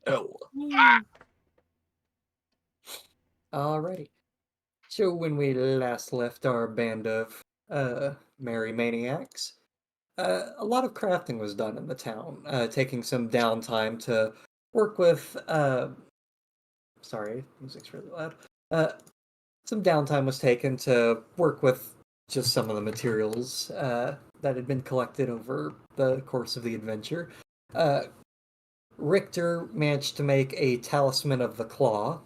Oh. Alrighty. So when we last left our band of merry maniacs, a lot of crafting was done in the town, taking some downtime to work with sorry, music's really loud. Uh some downtime was taken to work with just some of the materials that had been collected over the course of the adventure. Uh, Richter managed to make a Talisman of the Claw,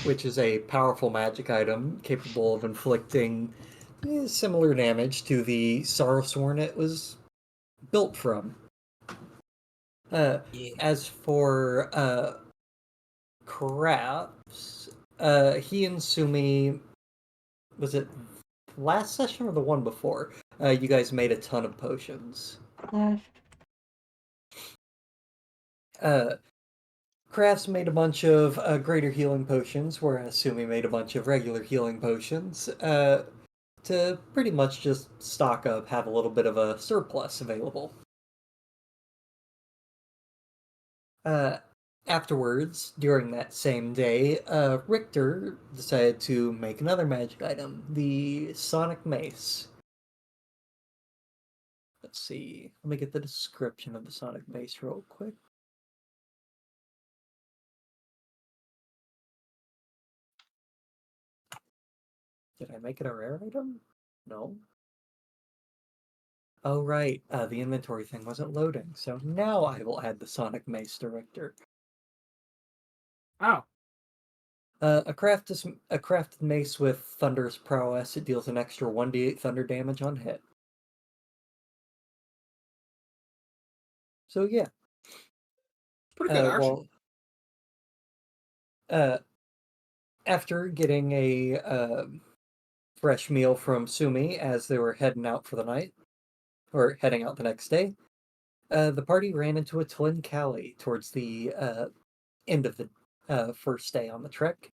which is a powerful magic item capable of inflicting similar damage to the Sorrowsworn it was built from. Uh, Yeah. as for crafts, he and Sumi, was it last session or the one before? You guys made a ton of potions. Uh, Crafts made a bunch of greater healing potions, whereas Sumi made a bunch of regular healing potions to pretty much just stock up, have a little bit of a surplus available. Uh, Afterwards, during that same day, Richter decided to make another magic item, the Sonic Mace. Let's see. Let me get the description of the Sonic Mace real quick. Did I make it a rare item? No. Oh, right. The inventory thing wasn't loading, so now I will add the Sonic Mace Director. Oh. A crafted mace with thunderous prowess. It deals an extra 1d8 thunder damage on hit. So yeah. Pretty good, actually. Uh, after getting a fresh meal from Sumi as they were heading out for the night, or heading out the next day, the party ran into a twin Callie towards the end of the first day on the trek,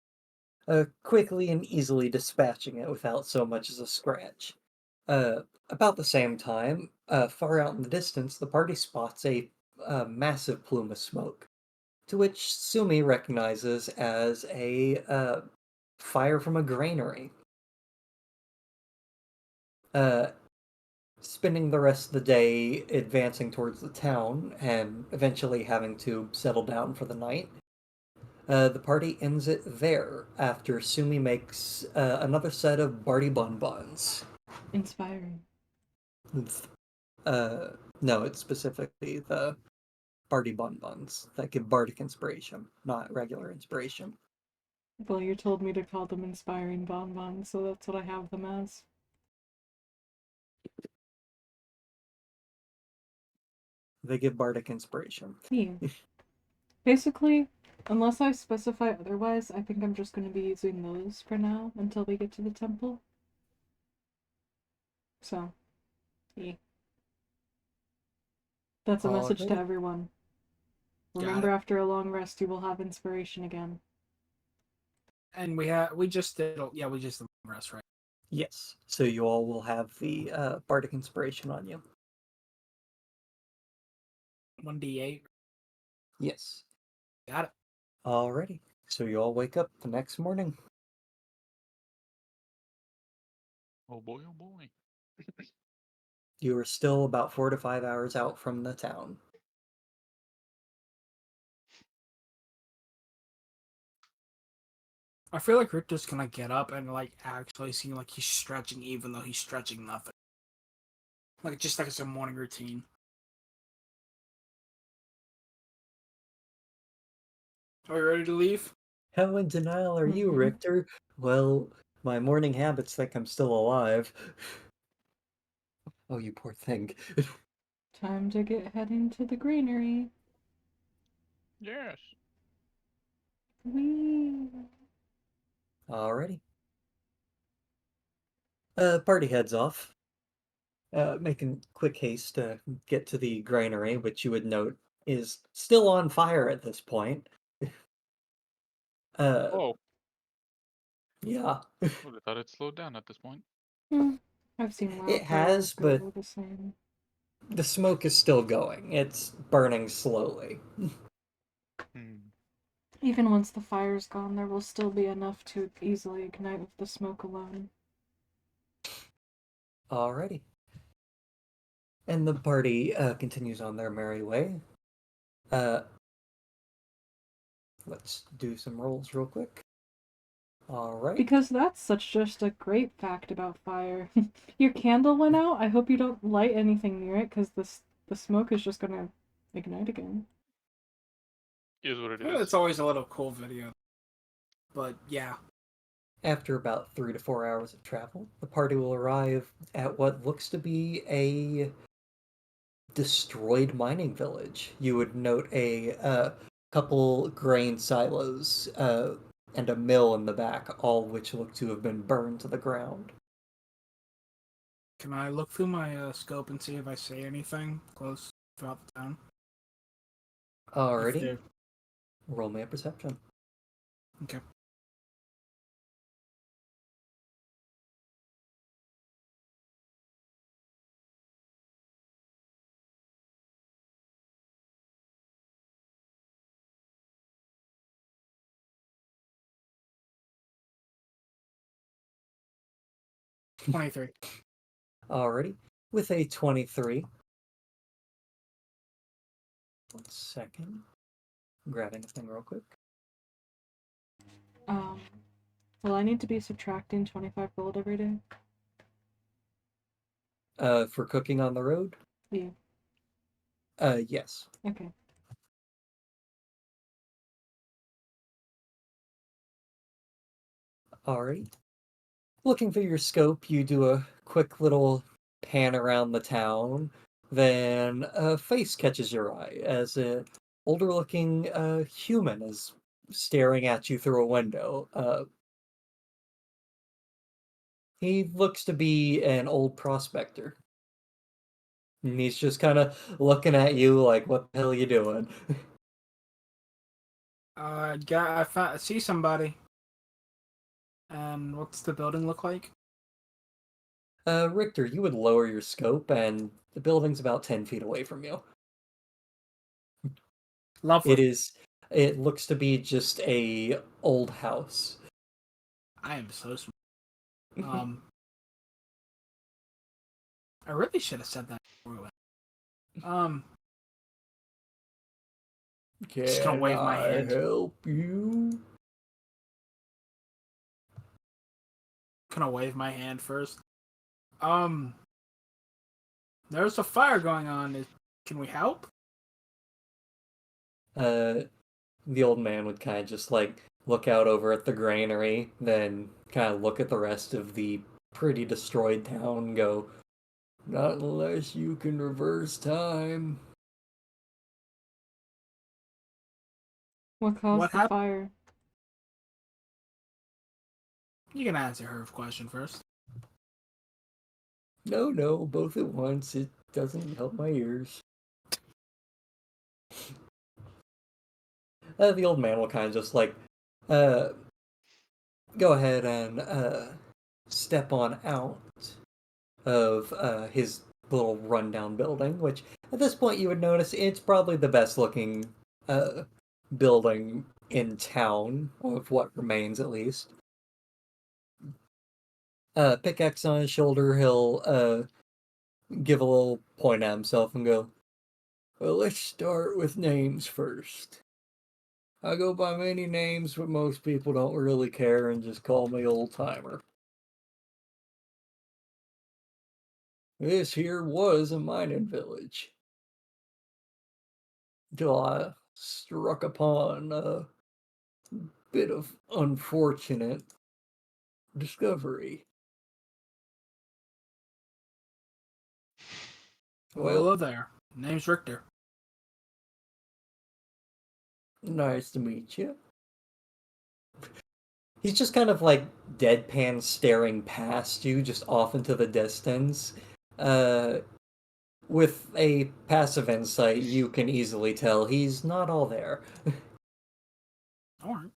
quickly and easily dispatching it without so much as a scratch. About the same time, far out in the distance, the party spots a massive plume of smoke, to which Sumi recognizes as a fire from a granary. Uh, Spending the rest of the day advancing towards the town and eventually having to settle down for the night, the party ends it there after Sumi makes another set of Barty bonbons. Inspiring. Uh, no, it's specifically the Barty bonbons that give bardic inspiration, not regular inspiration. Well, you told me to call them inspiring bonbons, so that's what I have them as. They give bardic inspiration. Yeah. Basically, unless I specify otherwise, I think I'm just going to be using those for now until we get to the temple. So, yeah. That's a message to Alrighty. everyone. Got Remember, it. after a long rest, you will have inspiration again. And we just did rest, right? Yes, so you all will have the bardic inspiration on you. 1d8. Yes. Got it. Alrighty. So you all wake up the next morning. Oh boy, oh boy. You are still about 4 to 5 hours out from the town. I feel like Richter's gonna get up and like actually seem like he's stretching even though he's stretching nothing. Like just like it's a morning routine. Are you ready to leave? How in denial are you, Mhm. Richter? Well, my morning habits think I'm still alive. Oh, you poor thing. Time to get heading to the granary. Yes. Whee! Alrighty. Party heads off. Making quick haste to get to the granary, which you would note is still on fire at this point. Uh, Oh, yeah. would have thought it slowed down at this point. I've seen It wildfires has, but go the same. the smoke is still going. It's burning slowly. Hmm. Even once the fire's gone, there will still be enough to easily ignite with the smoke alone. Alrighty. And the party continues on their merry way. Let's do some rolls real quick. Alright. Because that's such just a great fact about fire. Your candle went out. I hope you don't light anything near it, because the smoke is just gonna ignite again. Is what it Well, is. it's always a little cool video. But yeah. After about 3 to 4 hours of travel, the party will arrive at what looks to be a destroyed mining village. You would note a couple grain silos and a mill in the back, all which look to have been burned to the ground. Can I look through my scope and see if I see anything close throughout the town? If Alrighty, there- roll me a perception. Okay. $23. Alrighty, with a 23. 1 second. Grabbing a thing real quick. Will I need to be subtracting 25 gold every day? For cooking on the road? Yeah. Yes. Okay. Alright. Looking through your scope, you do a quick little pan around the town. Then a face catches your eye as an older looking human is staring at you through a window. He looks to be an old prospector. And he's just kind of looking at you like, what the hell are you doing? I see somebody. And what's the building look like? Richter, you would lower your scope, and the building's about 10 feet away from you. Lovely. It looks to be just a old house. I am so smart. I really should have said that before we went. Just gonna Can wave my I hand. help you? Gonna wave my hand first. There's a fire going on. Can we help? The old man would kind of just like look out over at the granary, then kind of look at the rest of the pretty destroyed town and go, not unless you can reverse time. What caused What the happened? fire? You can answer her question first. No, both at once. It doesn't help my ears. The old man will kind of just like, uh, go ahead and step on out of his little rundown building, which at this point you would notice it's probably the best looking building in town, of what remains at least. Pickaxe on his shoulder, he'll give a little point at himself and go, well, let's start with names first. I go by many names, but most people don't really care and just call me old timer. This here was a mining village. Till I struck upon a bit of unfortunate discovery. Well, Well, there. Name's Richter. nice to meet you. He's just kind of like deadpan staring past you, just off into the distance. Uh, with a passive insight, you can easily tell he's not all there. Alright.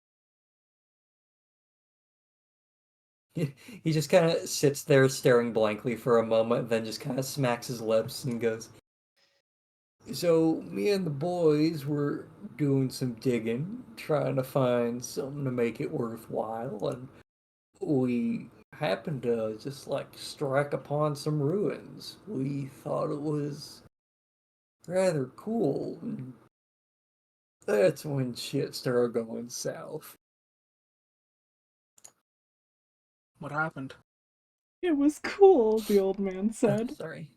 He just kind of sits there staring blankly for a moment, then just kind of smacks his lips and goes, So me and the boys were doing some digging, trying to find something to make it worthwhile, and we happened to just like strike upon some ruins. We thought it was rather cool, and that's when shit started going south. What happened? It was cool, the old man said. Sorry,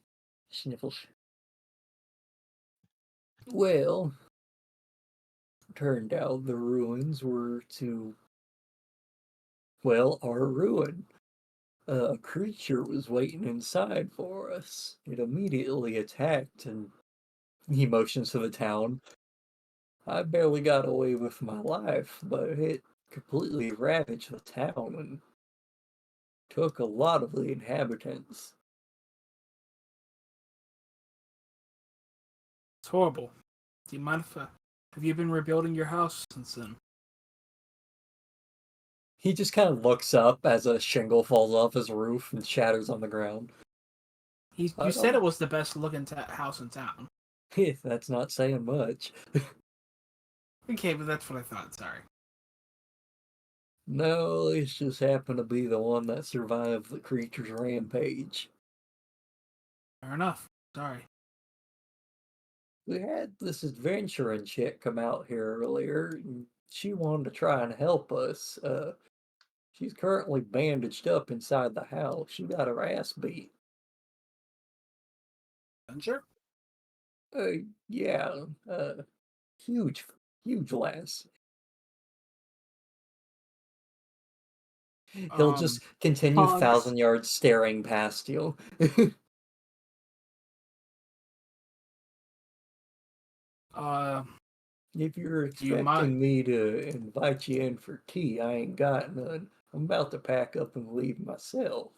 sniffles. Well, turned out the ruins were to, well, our ruin. A creature was waiting inside for us. It immediately attacked, and he motions to the town. I barely got away with my life, but it completely ravaged the town and took a lot of the inhabitants. It's horrible. Do you mind if have you been rebuilding your house since then? He just kind of looks up as a shingle falls off his roof and shatters on the ground. You I said it don't. was the best looking house in town. That's not saying much. Okay, but that's what I thought. Sorry. No, it's just happened to be the one that survived the creature's rampage. Fair enough. Sorry. We had this adventuring chick come out here earlier, and she wanted to try and help us. She's currently bandaged up inside the house. She got her ass beat. Adventure? Yeah, huge, huge lass. He'll just continue Hogs. 1,000 yards staring past you. Uh, If you're do you mind? expecting me to invite you in for tea, I ain't got none. I'm about to pack up and leave myself.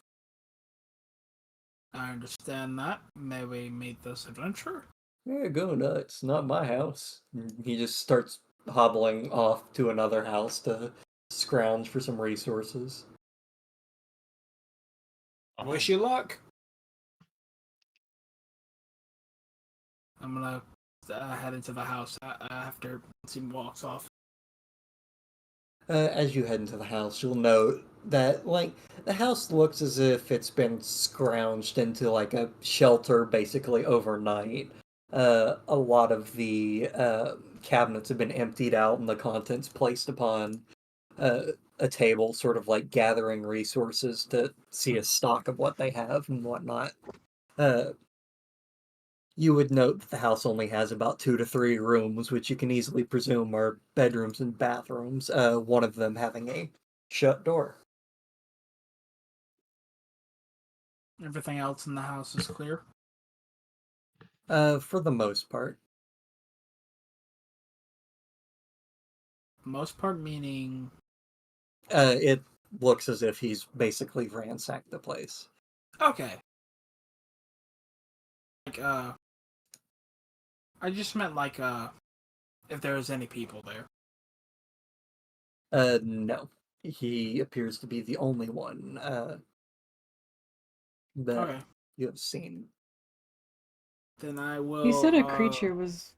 I understand that. May we meet this adventure? Yeah, go nuts. Not my house. He just starts hobbling off to another house to scrounge for some resources. Wish you luck. I'm gonna head into the house after he walks off. As you head into the house, you'll note that, like, the house looks as if it's been scrounged into, like, a shelter basically overnight. A lot of the cabinets have been emptied out and the contents placed upon uh, a table, sort of like gathering resources to see a stock of what they have and whatnot. Uh, you would note that the house only has about 2 to 3 rooms, which you can easily presume are bedrooms and bathrooms, one of them having a shut door. Everything else in the house is clear. For the most part. Most part meaning. It looks as if he's basically ransacked the place. Okay. Like, I just meant like, if there was any people there. No. He appears to be the only one, that Okay. you have seen. Then I will, You said a creature was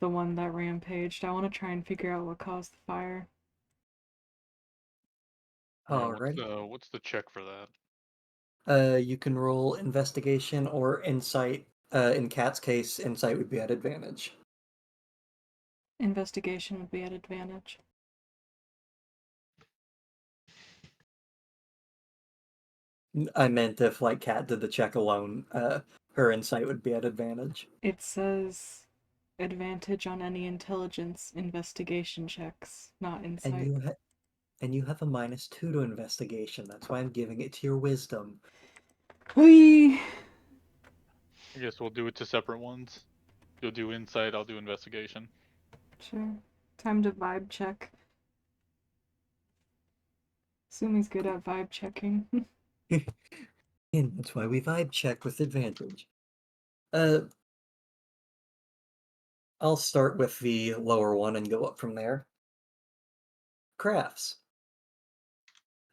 the one that rampaged. I want to try and figure out what caused the fire. Alright. What's the check for that? You can roll investigation or insight. In Cat's case, insight would be at advantage. Investigation would be at advantage. I meant if, like, Cat did the check alone, her insight would be at advantage. It says advantage on any intelligence investigation checks, not And insight. you have a -2 to investigation. That's why I'm giving it to your wisdom. Whee! I guess we'll do it to separate ones. You'll do insight, I'll do investigation. Sure. Time to vibe check. Sumi's good at vibe checking. And that's why we vibe check with advantage. I'll start with the lower one and go up from there. Crafts.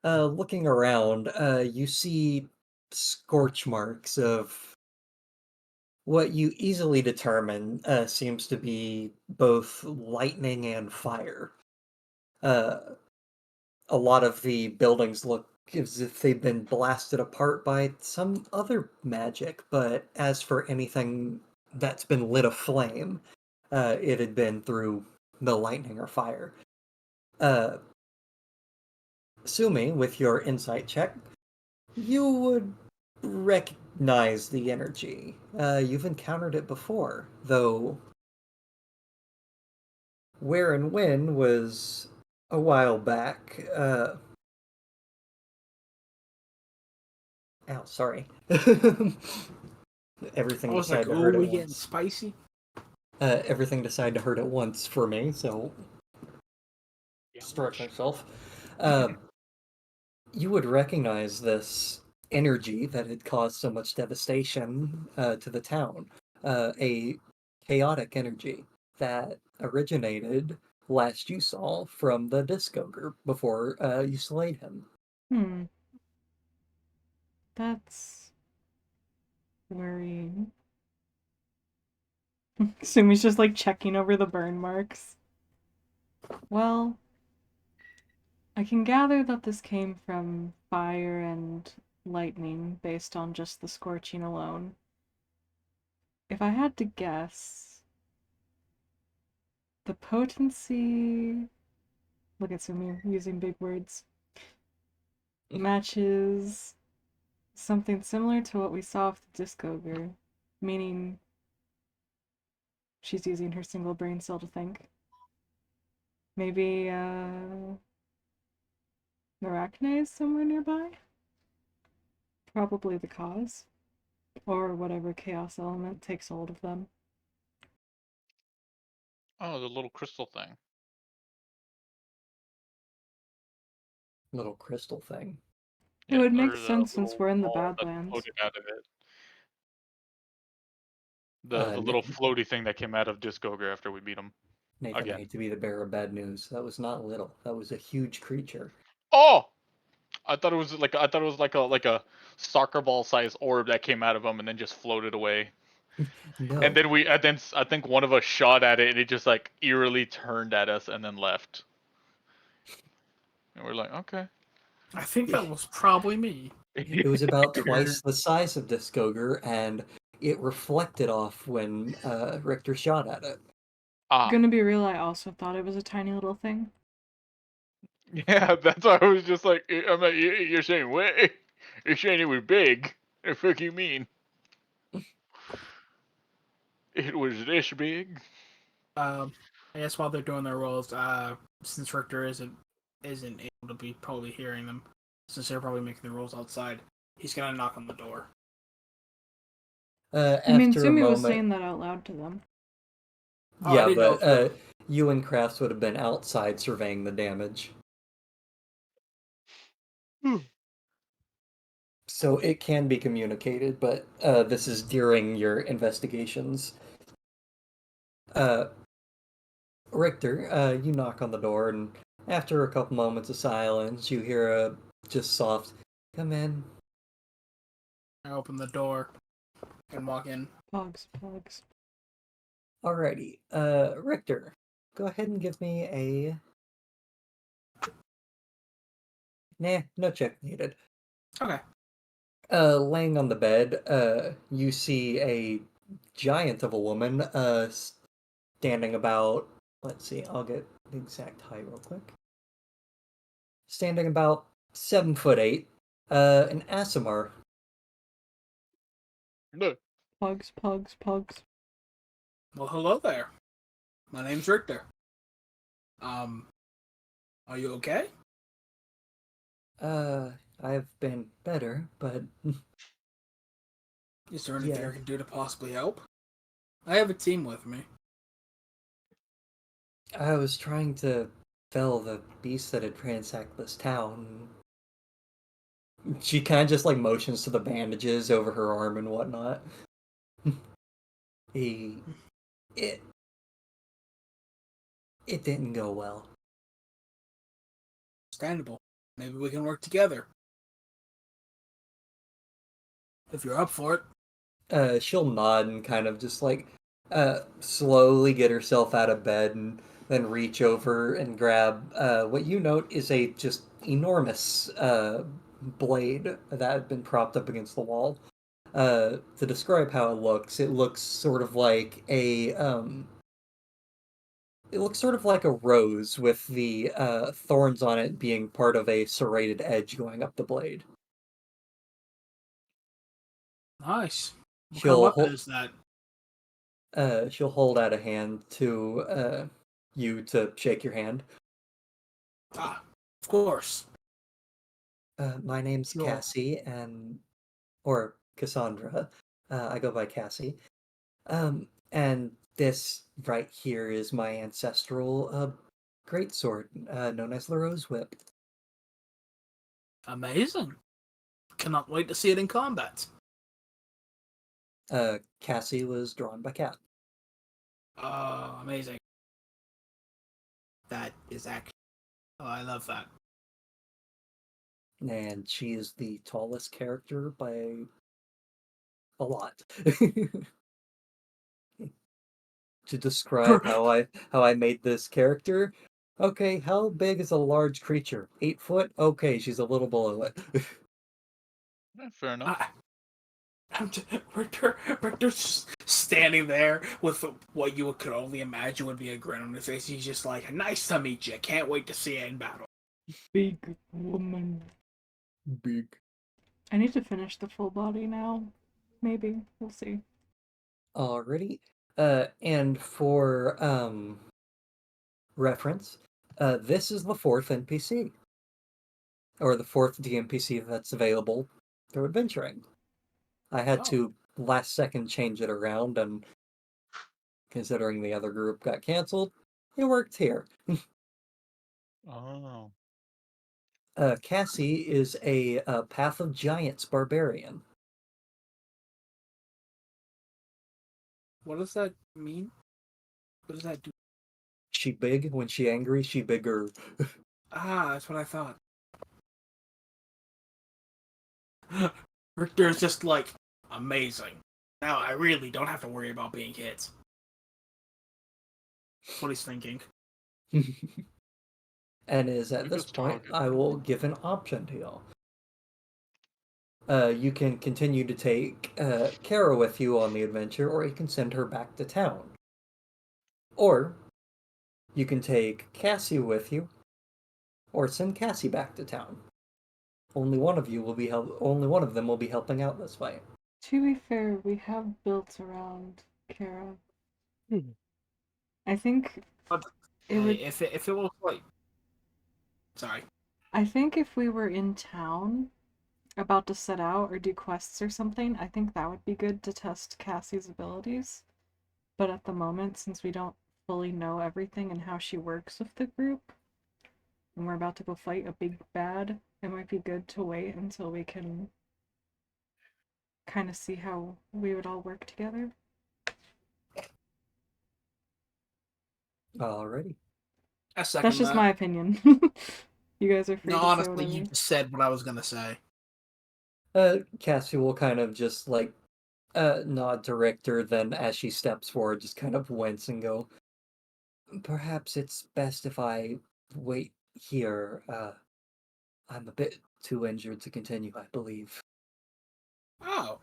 Looking around, you see scorch marks of What you easily determine seems to be both lightning and fire. Uh, a lot of the buildings look as if they've been blasted apart by some other magic, but as for anything that's been lit aflame, it had been through the lightning or fire. Uh, Sumi, with your insight check, you would recognize the energy. You've encountered it before, though where and when was a while back. Ow, sorry. I Everything was like, decided to "Oh, hurt at we getting once. spicy." Everything decided to hurt at once for me, so stretch myself. Uh, you would recognize this energy that had caused so much devastation to the town. A chaotic energy that originated last you saw from the disc ogre before you slayed him. Hmm. That's worrying. Sumi's just like checking over the burn marks. Well, I can gather that this came from fire and lightning based on just the scorching alone. If I had to guess, the potency. Look at Sumi using big words. Matches something similar to what we saw with the disc ogre, meaning she's using her single brain cell to think. Maybe, Arachne is somewhere nearby? Probably the cause. Or whatever chaos element takes hold of them. Oh, the little crystal thing. Little crystal thing. It Yeah, would make or the sense since little we're in the ball that Badlands. floated out of it. The N- little floaty thing that came out of Disc Ogre after we beat him Nathan, I again. hate to be the bearer of bad news. That was not little. That was a huge creature. Oh, I thought it was like a soccer ball sized orb that came out of him and then just floated away. And No. then I think one of us shot at it and it just like eerily turned at us and then left. And we're like, okay. I think that was probably me. It was about twice the size of Disc Ogre, and it reflected off when Richter shot at it. Ah, Gonna be real, I also thought it was a tiny little thing. yeah, that's why I was just like, I'm like, you're saying what? You're saying it was big. What the fuck you mean? It was this big? Um, I guess while they're doing their rolls, since Richter isn't able to be probably hearing them, since they're probably making the rolls outside, he's gonna knock on the door. I mean, After a Sumi was moment, saying that out loud to them. Oh, I yeah, didn't know but if the you and Crafts would have been outside surveying the damage. So it can be communicated, but this is during your investigations. Uh, Richter, you knock on the door, and after a couple moments of silence, you hear a just soft, "Come in." I open the door and walk in. Pogs, pogs. Alrighty, Richter, go ahead and give me a. Nah, no check needed. Okay. Laying on the bed, you see a giant of a woman, standing about. Let's see, I'll get the exact height real quick. Standing about 7'8", an Asimar. No. Pogs, pogs, pogs. Well, hello there. My name's Richter. Are you okay? I've been better, but Is there anything yeah, I can do to possibly help? I have a team with me. I was trying to fell the beast that had ransacked this town. She kind of just like motions to the bandages over her arm and whatnot. he, it, it didn't go well. Understandable. Maybe we can work together. If you're up for it. she'll nod and kind of just like slowly get herself out of bed and then reach over and grab what you note is a just enormous blade that had been propped up against the wall. To describe how it looks sort of like it looks sort of like a rose with the thorns on it being part of a serrated edge going up the blade. Nice. What kind of She'll weapon hold, is that? she'll hold out a hand to you to shake your hand. Ah, of course. My name's Sure. Cassie, or Cassandra. I go by Cassie. And this right here is my ancestral greatsword, known as the Rose Whip. Amazing. Cannot wait to see it in combat. Cassie was drawn by Cat. Oh, amazing. That is actually. Oh, I love that. And she is the tallest character by a lot. To describe how I made this character, okay, how big is a large creature? 8 foot? Okay, she's a little below it. Fair enough. I, Richter's just standing there with what you could only imagine would be a grin on his face. He's just like, "Nice to meet you. Can't wait to see you in battle." Big woman. Big. I need to finish the full body now. Maybe. We'll see. Alrighty. And for reference, this is the fourth NPC, or the fourth DMPC that's available through adventuring. I had Oh. to last second change it around, and considering the other group got canceled, it worked here. Oh. Cassie is a Path of Giants barbarian. What does that mean? What does that do? She big when she angry, she bigger. Ah, that's what I thought. Richter's just like, amazing. Now I really don't have to worry about being hit. That's what he's thinking. And is at this Biggest point, target. I will give an option to y'all. You can continue to take Kara with you on the adventure, or you can send her back to town. Or you can take Cassie with you, or send Cassie back to town. Only one of you will be only one of them will be helping out this way. To be fair, we have built around Kara. I think But it would. if it was like, sorry. I think if we were in town, about to set out or do quests or something, I think that would be good to test Cassie's abilities. But at the moment, since we don't fully know everything and how she works with the group, and we're about to go fight a big bad, it might be good to wait until we can kind of see how we would all work together. Alrighty. I second That's just that. my opinion. You guys are free No, to say honestly, you whatever. just said what I was gonna say. Cassie will kind of just like nod to Richter, then as she steps forward, just kind of wince and go, perhaps it's best if I wait here. I'm a bit too injured to continue, I believe. Oh.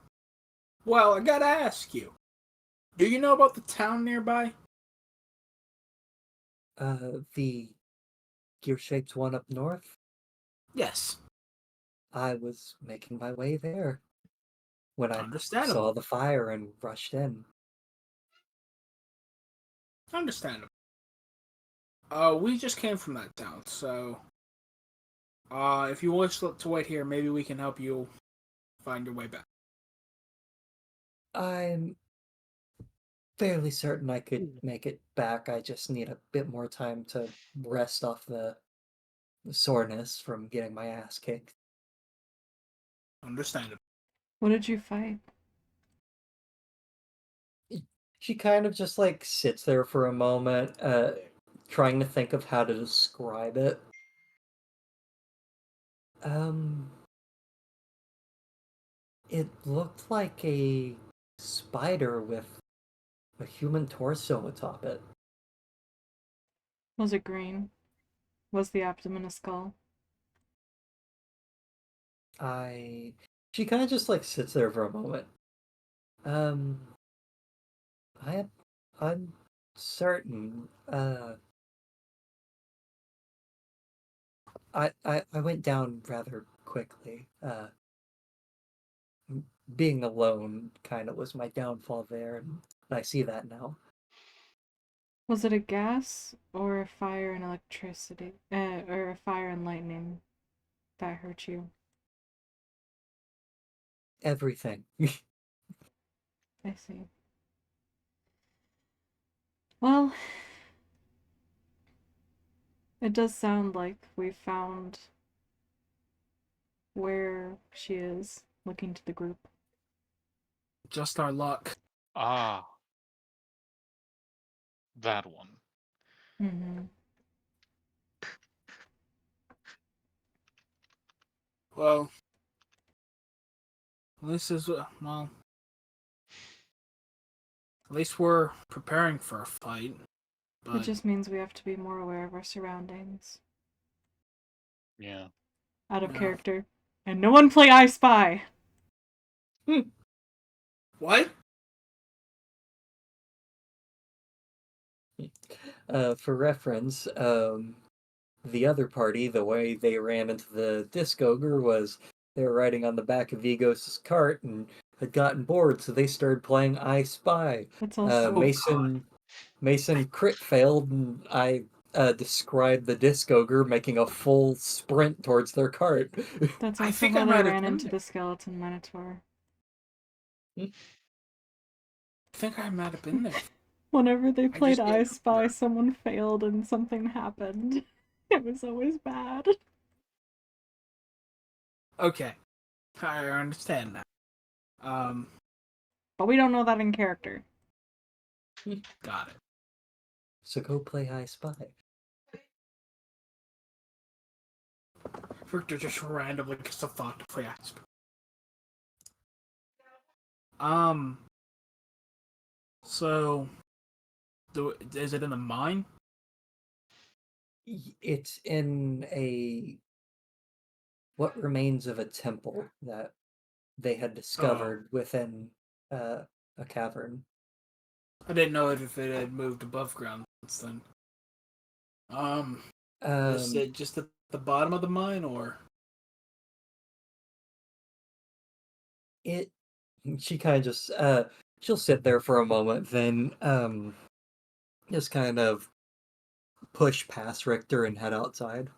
Well, I gotta ask you. Do you know about the town nearby? The gear-shaped one up north? Yes. I was making my way there when I Understandable. saw the fire and rushed in. Understandable. We just came from that town, so if you wish to wait here, maybe we can help you find your way back. I'm fairly certain I could make it back. I just need a bit more time to rest off the soreness from getting my ass kicked. Understandable. What did you fight? She kind of just like sits there for a moment, trying to think of how to describe it. Um, it looked like a spider with a human torso atop it. Was it green? Was the abdomen a skull? She kind of just like sits there for a moment. Um, I'm uncertain. I went down rather quickly. Being alone kind of was my downfall there, and I see that now. Was it a gas or a fire and electricity? Or a fire and lightning that hurt you? Everything. I see. Well, it does sound like we found where she is, looking to the group. Just our luck. Ah, that one. Mm-hmm. Well, this is well. At least we're preparing for a fight. It But just means we have to be more aware of our surroundings. Yeah. Out of Yeah. character. And no one play I Spy! what? For reference, the other party, the way they ran into the disc ogre was they were riding on the back of Vigos' cart and had gotten bored, so they started playing I Spy. It's also Mason crit failed, and I described the disc ogre making a full sprint towards their cart. that's I also think how I they might have ran been into there. the skeleton minotaur. I think I might have been there. Whenever they played just I didn't Spy, remember. someone failed and something happened. It was always bad. Okay, I understand now. But we don't know that in character. Got it. So go play I Spy. Victor just randomly gets a thought to play Asp. So, is it in the mine? It's in what remains of a temple that they had discovered within a cavern. I didn't know if it had moved above ground since then. Is Um, it just at the bottom of the mine, or? it she kind of just she'll sit there for a moment, then just kind of push past Richter and head outside.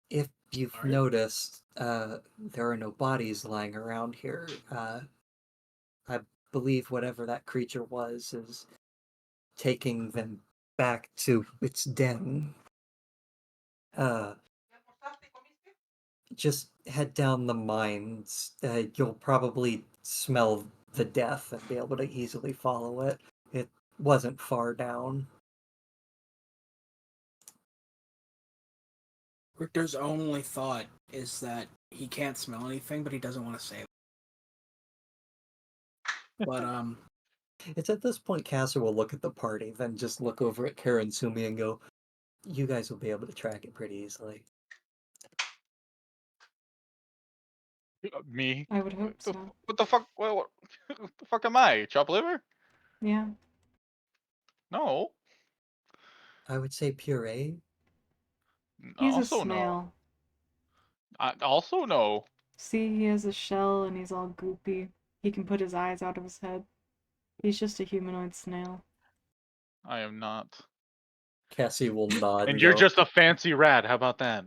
If you've Alright. noticed, there are no bodies lying around here. I believe whatever that creature was is taking them back to its den. Uh, just head down the mines. You'll probably smell the death and be able to easily follow it. It wasn't far down. Richter's only thought is that he can't smell anything, but he doesn't want to say it. But, It's at this point Casser will look at the party, then just look over at Kara and Sumi and go, you guys will be able to track it pretty easily. Me? I would hope so. What the fuck? What the fuck am I? Chop liver? Yeah. No. I would say puree. He's a Also no. snail. Also no. See, he has a shell and he's all goopy. He can put his eyes out of his head. He's just a humanoid snail. I am not. Cassie will nod And and you're go, just a fancy rat. How about that?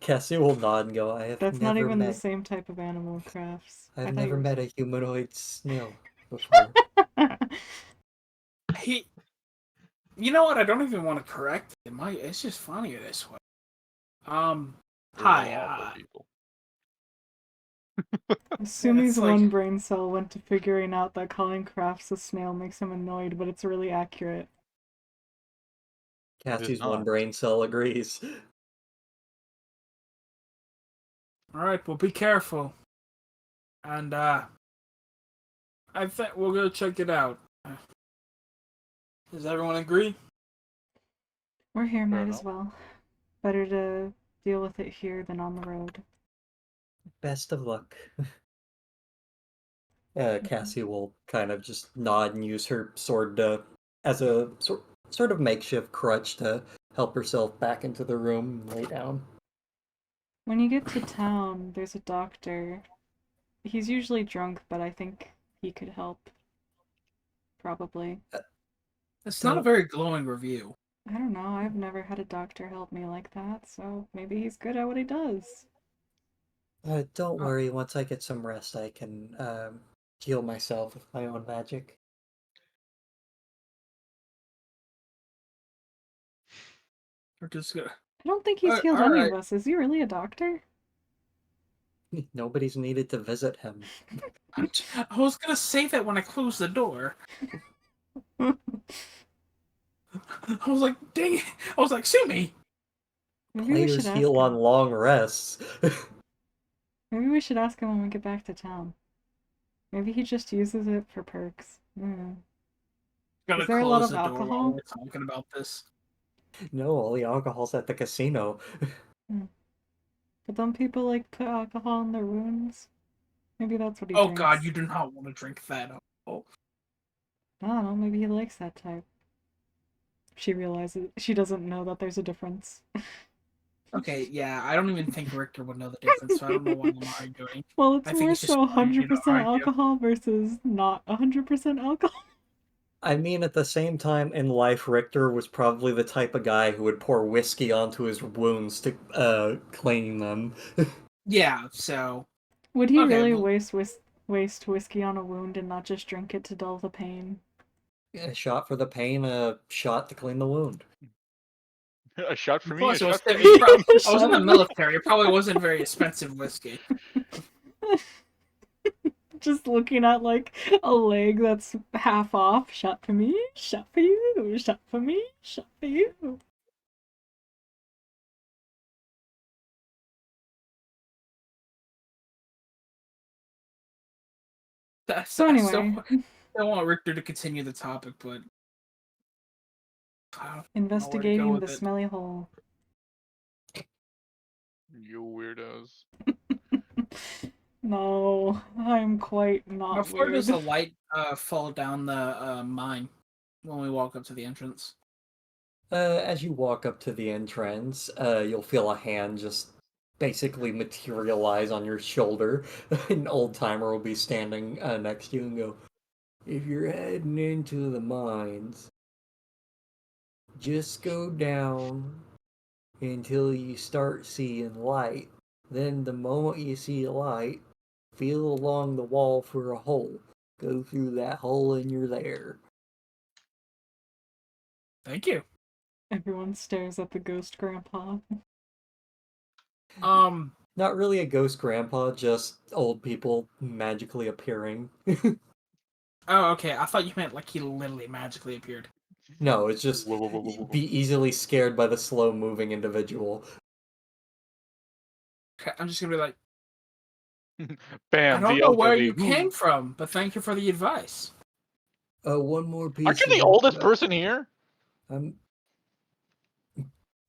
Cassie will nod and go, I have That's not never even the met, same type of animal, Crafts. I've I thought never you met a humanoid snail before. were... he... You know what? I don't even want to correct it. It's just funnier this way. We're all Hi, awful people. Sumi's it's like- one brain cell went to figuring out that calling Crafts a snail makes him annoyed, but it's really accurate. Cassie's one not. brain cell agrees. Alright, well, be careful. And, I think we'll go check it out. Does everyone agree? We're here, Fair might enough. as well. Better to deal with it here than on the road. Best of luck. Cassie will kind of just nod and use her sword as a sort of makeshift crutch to help herself back into the room and lay down. When you get to town, there's a doctor. He's usually drunk, but I think he could help. Probably. It's not a very glowing review. I don't know, I've never had a doctor help me like that, so maybe he's good at what he does. Don't Oh. worry, once I get some rest, I can heal myself with my own magic. We're just gonna. I don't think he's healed any Alright. of us. Is he really a doctor? Nobody's needed to visit him. I was gonna say that when I closed the door. I was like, dang it. I was like, sue me. Maybe we should Players ask heal on him. long rests. Maybe we should ask him when we get back to town. Maybe he just uses it for perks. Gonna Is there a lot close of the door while alcohol? we're talking about this. No, all the alcohol's at the casino. But don't people like put alcohol in their wounds? Maybe that's what he Oh drinks. god, you do not want to drink that. Oh. I don't know, maybe he likes that type. She realizes she doesn't know that there's a difference. Okay, yeah, I don't even think Richter would know the difference, so I don't know why I'm arguing. Well, it's I think more it's just so funny, you know, 100% argue. alcohol versus not 100% alcohol. I mean, at the same time, in life, Richter was probably the type of guy who would pour whiskey onto his wounds to clean them. Yeah, so Would he okay, really well, waste whiskey on a wound and not just drink it to dull the pain? A shot for the pain, a shot to clean the wound. A shot for me, a plus shot for I me. was in the military. It probably wasn't very expensive whiskey. Just looking at like a leg that's half off. Shot for me, shot for you, shot for me, shot for you. So I anyway, still want Richter to continue the topic, but I don't know where to go investigating with the it. smelly hole. You weirdos. No, I'm quite How not far weird. does the light fall down the mine when we walk up to the entrance? As you walk up to the entrance, you'll feel a hand just basically materialize on your shoulder. An old timer will be standing next to you and go, "If you're heading into the mines, just go down until you start seeing light. Then, the moment you see light, feel along the wall for a hole. Go through that hole and you're there." Thank you. Everyone stares at the ghost grandpa. Not really a ghost grandpa, just old people magically appearing. Oh, okay. I thought you meant like he literally magically appeared. No, it's just Whoa, whoa, whoa, whoa, whoa. be easily scared by the slow moving individual. Okay, I'm just gonna be like, Bam, I don't the know where elderly. you came from, but thank you for the advice. One more piece Aren't you of the oldest person here? I'm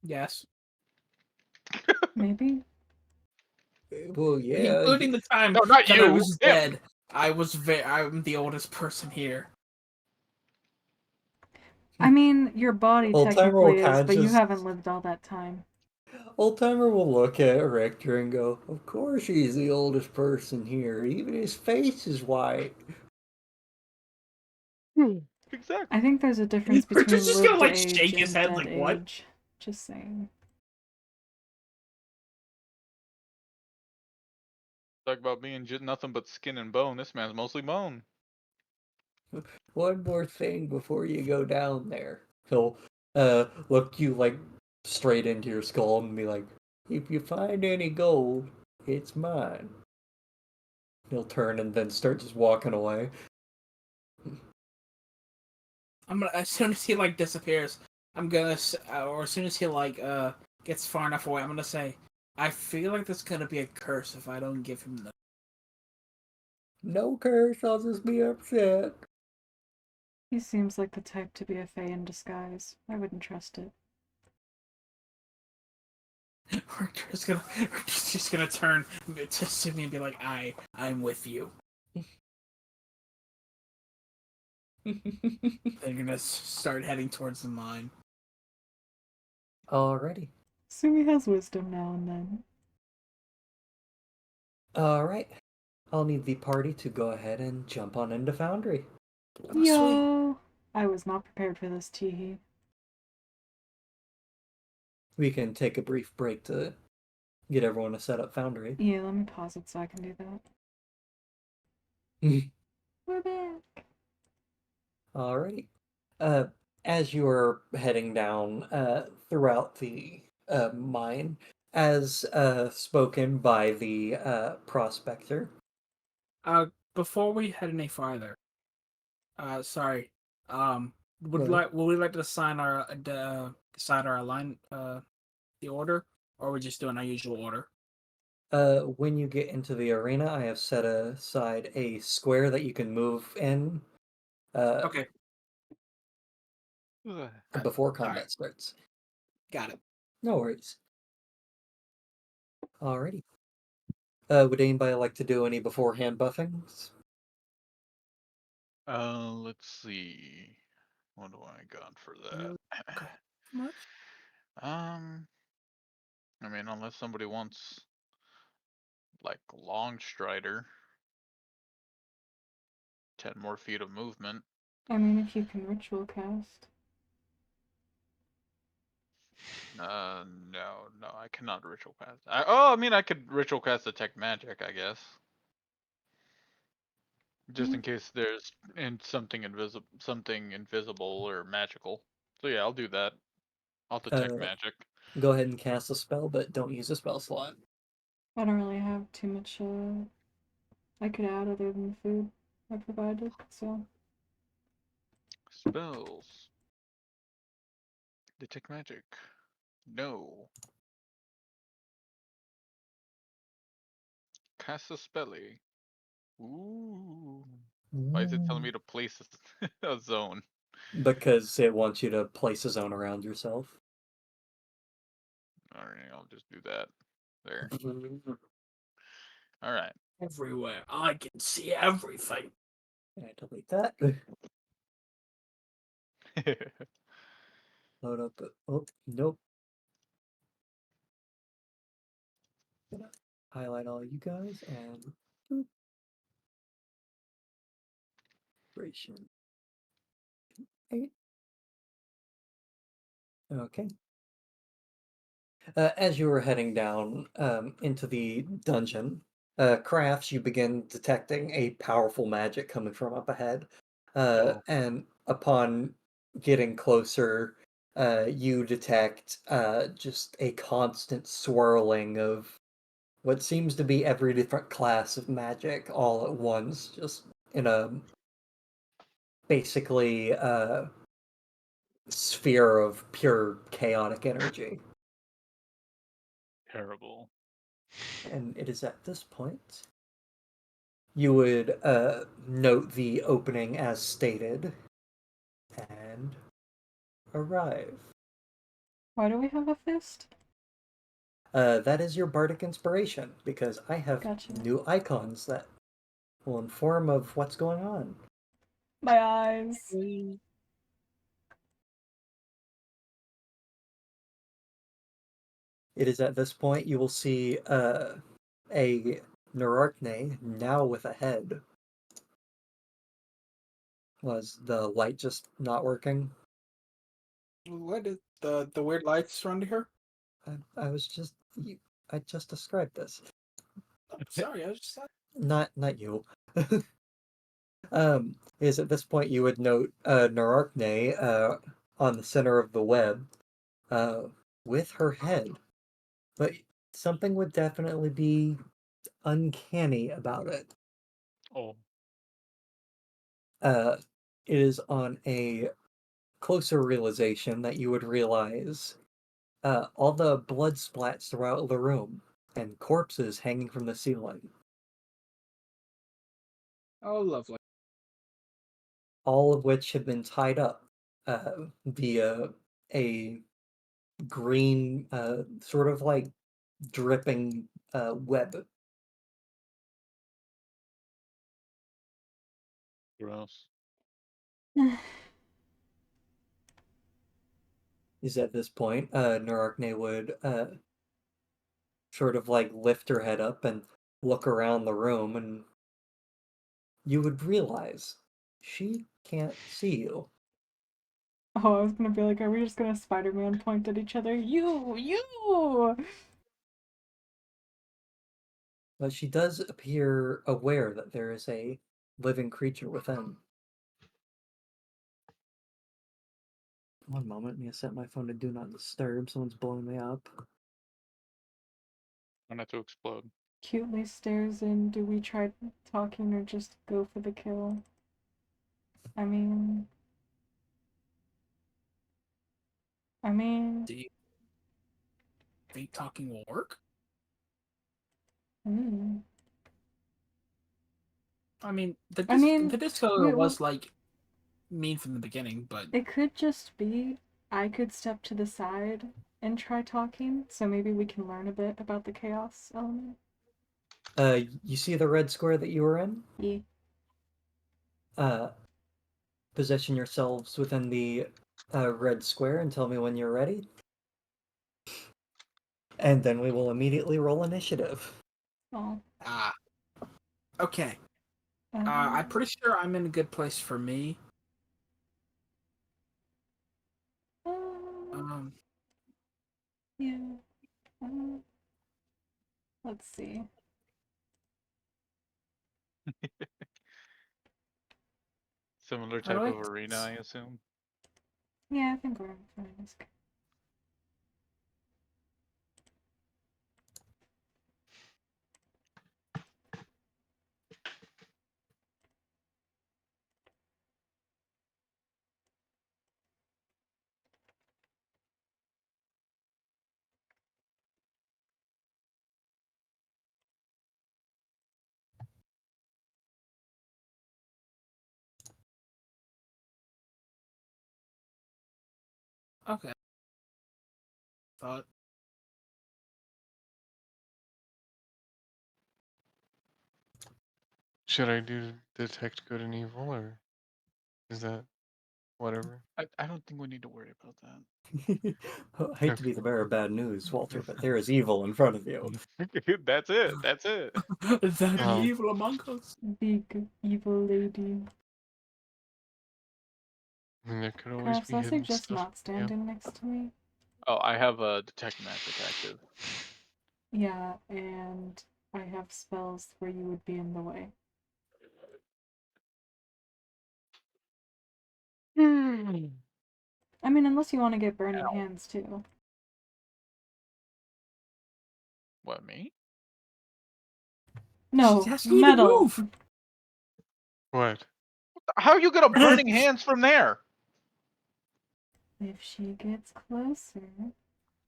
Yes, Maybe? well, yeah. including the time No, not that I you. was Him. dead. I'm the oldest person here. I mean, your body Old timer will technically is, kind of but you just haven't lived all that time. old timer will look at Richter and go, "Of course he's the oldest person here. Even his face is white." Exactly. I think there's a difference Richard's between just gonna lived like age shake his and head dead like, what? age. Just saying. Talk about being just nothing but skin and bone. This man's mostly bone. One more thing before you go down there. He'll look you like straight into your skull and be like, "If you find any gold, it's mine." He'll turn and then start just walking away. I'm gonna as soon as he like disappears, or as soon as he like gets far enough away, I'm gonna say, I feel like there's gonna be a curse if I don't give him the. No curse, I'll just be upset. He seems like the type to be a fae in disguise. I wouldn't trust it. We're just gonna turn to Sydney and be like, I'm with you. They're gonna start heading towards the mine. Alrighty. Sumi has wisdom now and then. Alright. I'll need the party to go ahead and jump on into Foundry. Oh, sweet. Yo! I was not prepared for this, Teehee. We can take a brief break to get everyone to set up Foundry. Yeah, let me pause it so I can do that. We're back! Alrighty. As you are heading down throughout the mine, as spoken by the prospector. Before we head any farther, sorry. Right. Would we like to decide our align the order, or are we just doing our usual order? When you get into the arena, I have set aside a square that you can move in Okay, before all right, combat starts. got it. No worries. Alrighty. Would anybody like to do any beforehand buffings? Let's see. What do I got for that? Okay. Much? Um, I mean, unless somebody wants like long strider, 10 more feet of movement. I mean, if you can ritual cast. No, I cannot ritual cast. I mean, I could ritual cast detect magic, I guess, just in case there's something invisible or magical. So yeah, I'll do that. I'll detect Uh, magic. Go ahead and cast a spell, but don't use a spell slot. I don't really have too much I could add other than the food I provided, so. Spells. Detect magic. No. Cast a spelly. Ooh. Why is it telling me to place a zone? Because it wants you to place a zone around yourself. Alright, I'll just do that. There. Alright. Everywhere. I can see everything. And I delete that. Load up. Oh, nope. Gonna highlight all you guys and boop. Ration 8. Okay. As you were heading down into the dungeon, crafts, you begin detecting a powerful magic coming from up ahead. Oh. And upon getting closer, you detect just a constant swirling of what seems to be every different class of magic all at once, just in a basically sphere of pure chaotic energy. Terrible. And it is at this point you would note the opening as stated and arrive. Why do we have a fist? That is your bardic inspiration because I have Gotcha. new icons that will inform of what's going on. My eyes. It is at this point you will see a Neurarchne now with a head. Was the light just not working? What is the weird lights surrounding her? I was just I just described this. I'm sorry, I was just Not you. Is at this point you would note Neurarchne on the center of the web uh, with her head, but something would definitely be uncanny about it. Oh. Uh, it is on a closer realization that you would realize all the blood splats throughout the room and corpses hanging from the ceiling. Oh, lovely. all of which have been tied up via a green, sort of like dripping web. Gross. Is at this point, Nurarkne would sort of like lift her head up and look around the room, and you would realize she can't see you. Oh, I was gonna be like, are we just gonna Spider-Man point at each other? You! But she does appear aware that there is a living creature within. One moment, I'm gonna set my phone to do not disturb. Someone's blowing me up. I'm not to explode. Cutely stares in. Do we try talking or just go for the kill? I mean... Do you think talking will work? mm. I mean, the mean, disc killer was like mean from the beginning, but it could just be I could step to the side and try talking, so maybe we can learn a bit about the chaos element. You see the red square that you were in? Yeah. Position yourselves within the red square and tell me when you're ready. And then we will immediately roll initiative. Oh. okay. I'm pretty sure I'm in a good place for me. Yeah. Let's see. Similar type of arena, I assume. Yeah, I think we're fine. Okay. Thought. Should I do detect good and evil, or is that whatever? I don't think we need to worry about that. I hate to be the bearer of bad news, Walter, but there is evil in front of you. That's it. That's it. Is that Oh. evil among us? Big evil lady. I mean, there could always Perhaps be I hidden suggest stuff. not standing next to me. Oh, I have a detect magic active. Yeah, and I have spells where you would be in the way. I mean, unless you want to get burning hands too. What, me? No, She's asking you to metal. move. What? How are you gonna burning hands from there? If she gets closer,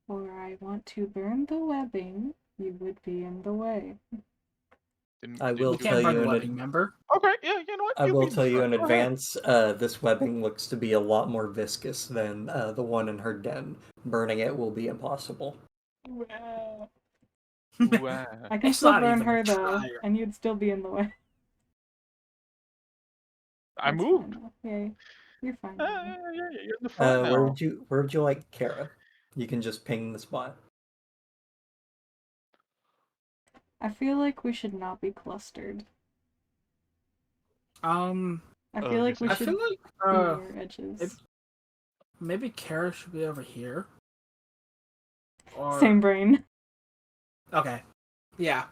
or I want to burn the webbing, you would be in the way. I will We tell can't burn you the in webbing, remember? Okay, yeah, you know what? I You will be tell you in Go ahead. advance, this webbing looks to be a lot more viscous than the one in her den. Burning it will be impossible. Wow. I can It's still not burn even a her though, try. and you'd still be in the way. I That's moved. fine, though. Yeah, you're fine. Yeah, you're in the front Where now. would you like Kara? You can just ping the spot. I feel like we should not be clustered. I Oh, feel you're like we I should feel be like near edges. maybe Kara should be over here. Or Same brain. okay, yeah.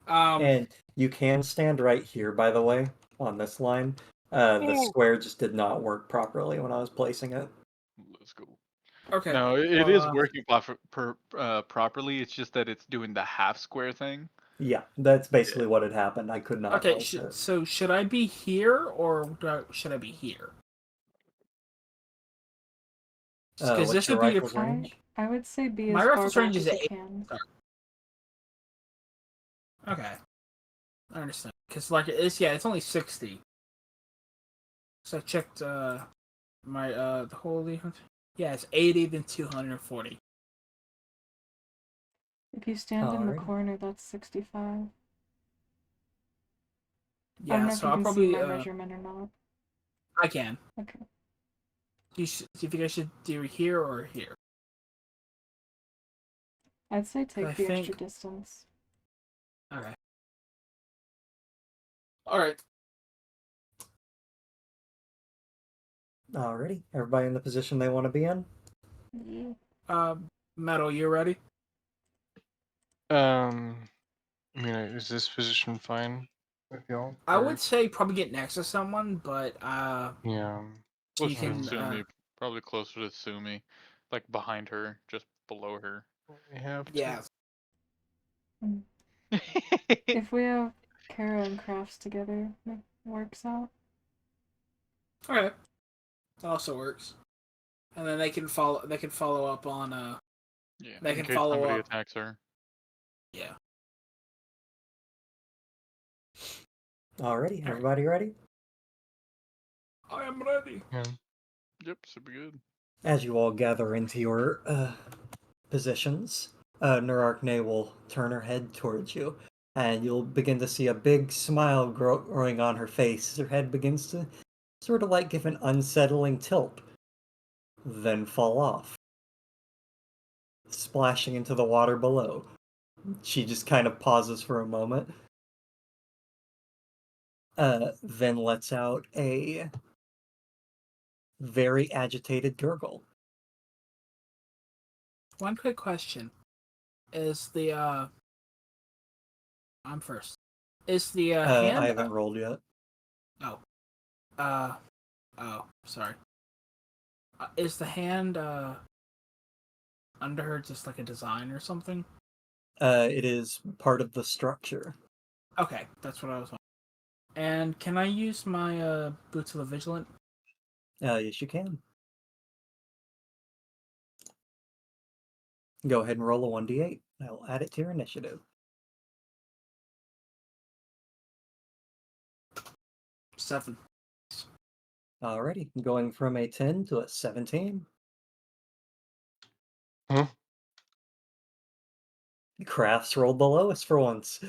And you can stand right here, by the way, on this line. The square just did not work properly when I was placing it. Let's go. Okay. No, it is working properly. It's just that it's doing the half square thing. Yeah, that's basically what had happened. I could not Okay, place it. so should I be here or should I be here? Because What's this your would be your rifle's range? I would say be My as far rifle's range back is as you 8. can. Okay. I understand. Because, like, it's only 60. So I checked, my, the holy hunt. Yeah, it's 80, then 240. If you stand in the Alrighty. corner, that's 65. I don't Yeah, know if so you I'll can see probably, my measurement or not. I can. Okay. Do you think I should do here or here? I'd say 'Cause I take the extra think. distance. Okay. Alright. Alrighty. Everybody in the position they want to be in? Yeah. Metal, you ready? I mean, is this position fine with y'all? I Or would say probably get next to someone, but, yeah, you Closer to can, Sumi, probably closer to Sumi, like behind her, just below her. we have to. yeah. Mm. If we have Kara and Crafts together, it works out. Alright. That also works. And then they can follow up on, Yeah, they in can case follow somebody up. attacks her. Yeah. Alrighty. Alright. Everybody ready? I am ready. Yeah. Yep, should be good. As you all gather into your positions, Nerarchne will turn her head towards you, and you'll begin to see a big smile growing on her face as her head begins to sort of like give an unsettling tilt, then fall off, splashing into the water below. She just kind of pauses for a moment, then lets out a very agitated gurgle. One quick question. Is the, I'm first. Is the, I hand... haven't rolled yet. oh. Oh, sorry. Is the hand, under her just like a design or something? It is part of the structure. Okay, that's what I was wondering. And can I use my, Boots of the Vigilant? Yes, you can. Go ahead and roll a 1d8. I'll add it to your initiative. 7. Alrighty, going from a 10 to a 17. Huh? Crafts rolled the lowest for once.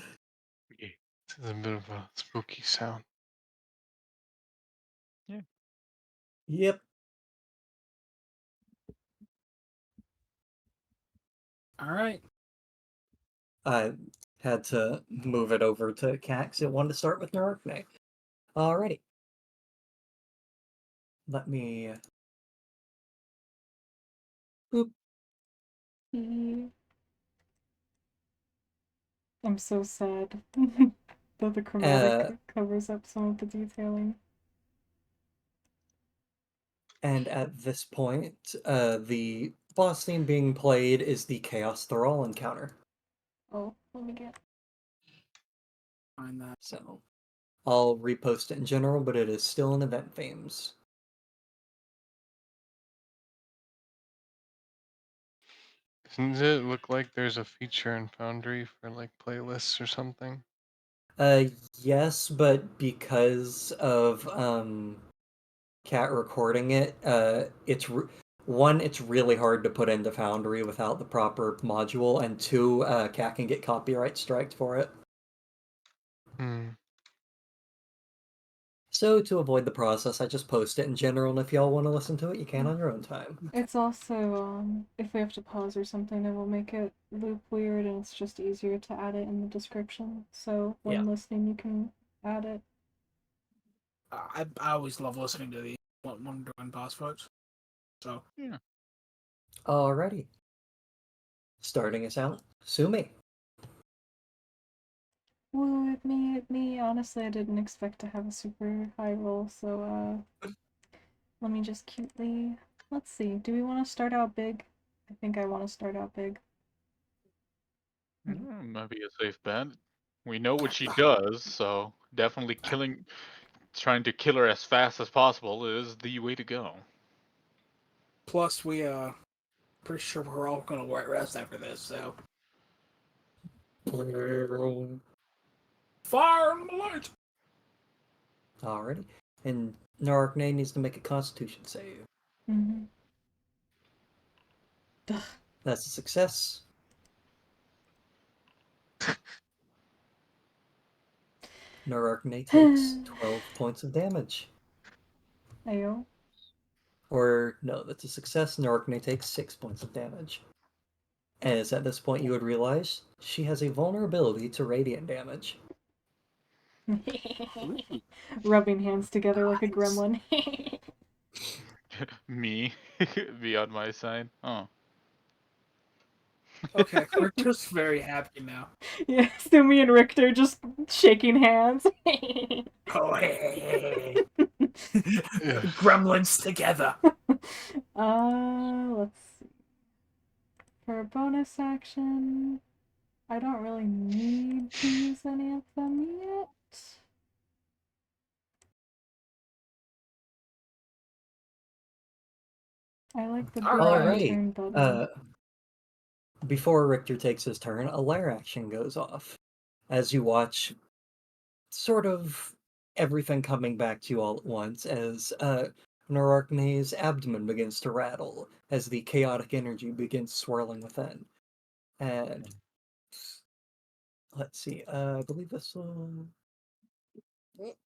It's a bit of a spooky sound. Yep. Alright. I had to move it over to Cax. It wanted to start with Nerarchne. Alrighty. Let me. Boop. I'm so sad that the Uh, chromatic covers up some of the detailing. and at this point, the boss theme being played is the Chaos Thrall encounter. Oh, let me get. Find that. So I'll repost it in general, but it is still in event themes. Doesn't it look like there's a feature in Foundry for like playlists or something? Uh, yes, but because of Cat recording it, one, it's really hard to put into Foundry without the proper module, and two, Cat can get copyright striked for it. Hmm. So to avoid the process, I just post it in general, and if y'all want to listen to it, you can on your own time. It's also, if we have to pause or something, it will make it loop weird, and it's just easier to add it in the description. So when Yeah. listening, you can add it. I always love listening to these when I'm doing boss fights. So, Yeah. Alrighty. Starting us out, Sumi. Woo, at me. Honestly, I didn't expect to have a super high roll, so, let me just cutely... Let's see, do we want to start out big? I think I want to start out big. Might be a safe bet. We know what she does, so definitely trying to kill her as fast as possible is the way to go. plus we, pretty sure we're all gonna rest after this, so. Fire and light. Alrighty. And Narkne needs to make a Constitution save. Mm-hmm. That's a success. Narkne takes 12 points of damage. Ayo. Or, no, that's a success. Narkne takes 6 points of damage. As at this point you would realize she has a vulnerability to radiant damage. Rubbing hands together like a Nice. gremlin. Me be on my side. Oh. Okay, Richter's very happy now. Yeah, so me and Richter just shaking hands. Oh, hey. Gremlins together. Let's see. For a bonus action, I don't really need to use any of them yet. I like the big Alright. turn button. Before Richter takes his turn, a lair action goes off. As you watch sort of everything coming back to you all at once as Nararkne's abdomen begins to rattle as the chaotic energy begins swirling within. And let's see, I believe this will. Let's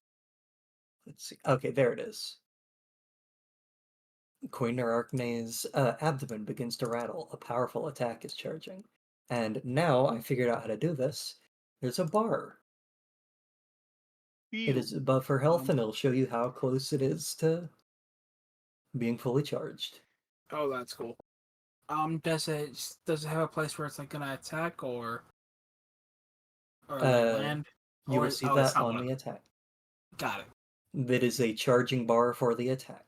see. Okay, there it is. Queen Nararkne's abdomen begins to rattle. A powerful attack is charging. And now I figured out how to do this. There's a bar. It is above her health, and it'll show you how close it is to being fully charged. Oh, that's cool. Does it have a place where it's like gonna attack or like land? You Or will see it's that not on one. the attack. Got it. That is a charging bar for the attack.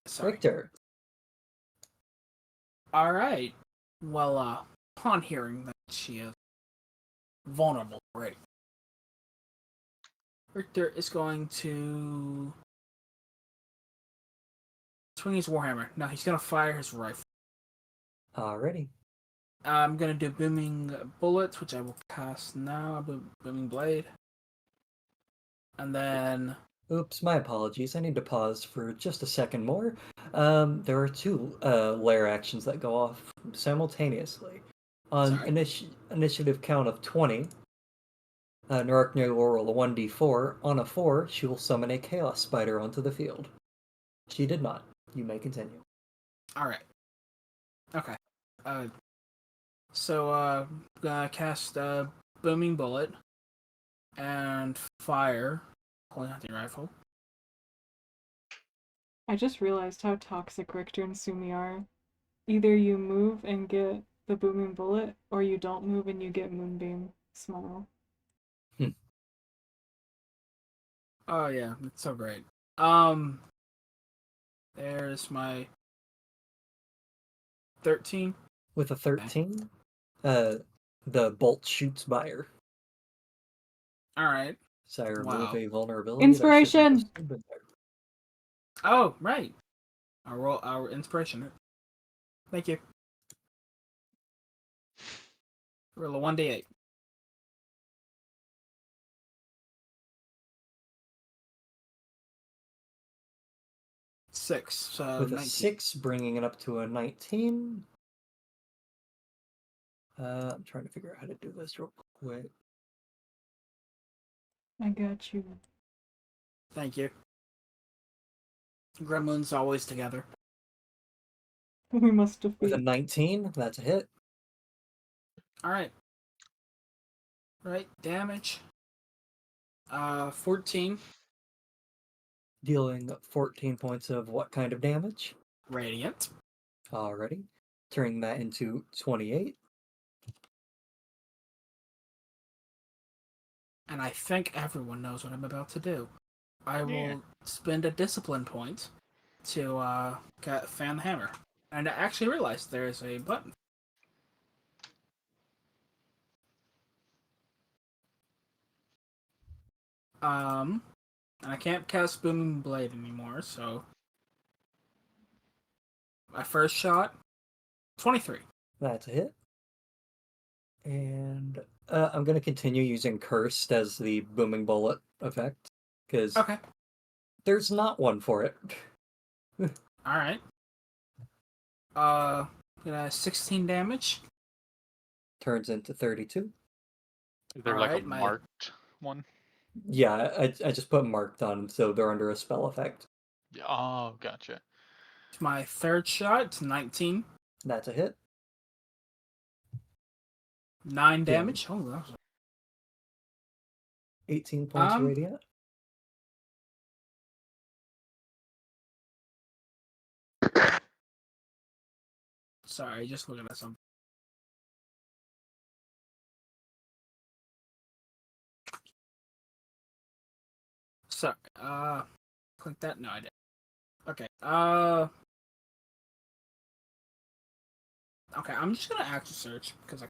Sorry. Richter. All right. Well, upon hearing that she is vulnerable already, Richter is going to swing his warhammer. Now he's gonna fire his rifle. Alrighty. I'm gonna do booming bullets, which I will cast now. Booming blade, and then Oops, my apologies. I need to pause for just a second more. There are two lair actions that go off simultaneously. On sorry. initiative count of 20, Narkne will roll a 1d4. On a 4, she will summon a chaos spider onto the field. She did not. You may continue. All right. Okay. So gonna cast booming bullet and fire holy hunting rifle. I just realized how toxic Richter and Sumi are. Either you move and get the booming bullet, or you don't move and you get moonbeam. Smile. Oh yeah, it's so great. There's my 13. With a 13, the bolt shoots by her. All right. So I remove Wow. a vulnerability. Inspiration! That should have been there. Oh right. I'll roll our inspiration. Thank you. Roll a 1d8. Six. So With a 19. 6, bringing it up to a 19. I'm trying to figure out how to do this real quick. I got you. Thank you. Gremlins always together. We must With defeat. a 19, that's a hit. All right. Right. Damage. 14 Dealing 14 points of what kind of damage? radiant. Already. Turning that into 28. And I think everyone knows what I'm about to do. I will Yeah. spend a discipline point to fan the hammer. And I actually realized there's a button. And I can't cast Booming Blade anymore, so my first shot, 23. That's a hit. And I'm going to continue using Cursed as the booming bullet effect, because Okay. there's not one for it. All right. 16 damage. Turns into 32. Is there All like a right, marked one? Yeah, I just put marked on them, so they're under a spell effect. Yeah. Oh, gotcha. My third shot. It's 19. That's a hit. 9 Dealing damage. Oh, that was... 18 points Um, radiant. Sorry, just looking at something. Sorry. Click that. No, I didn't. Okay. Okay. I'm just gonna action search because I.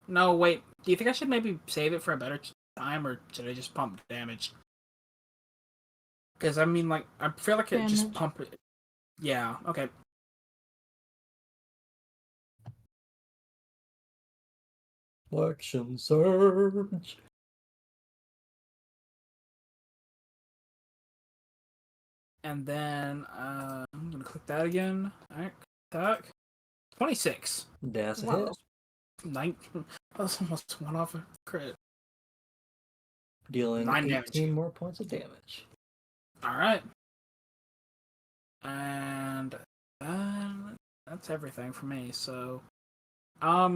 No, wait. Do you think I should maybe save it for a better time, or should I just pump damage? Because I mean, like, I feel like it just Damage. pump it. Yeah. Okay. Action surge. And then I'm gonna click that again. Alright, attack. 26. That's a Wow, hit. 19. That's almost one off a crit. Dealing 9 18 damage. more points of damage. Alright. And then that's everything for me. So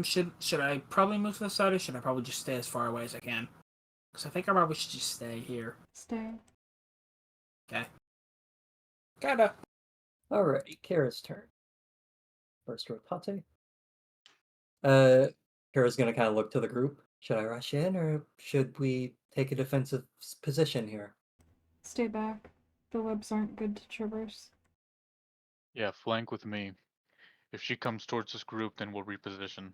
should I probably move to the side, or should I probably just stay as far away as I can? Because I think I probably should just stay here. Stay. Okay. Kinda. Alrighty, Kara's turn. First with Pate. Kara's gonna kind of look to the group. Should I rush in, or should we take a defensive position here? Stay back. The webs aren't good to traverse. Yeah, flank with me. If she comes towards this group, then we'll reposition.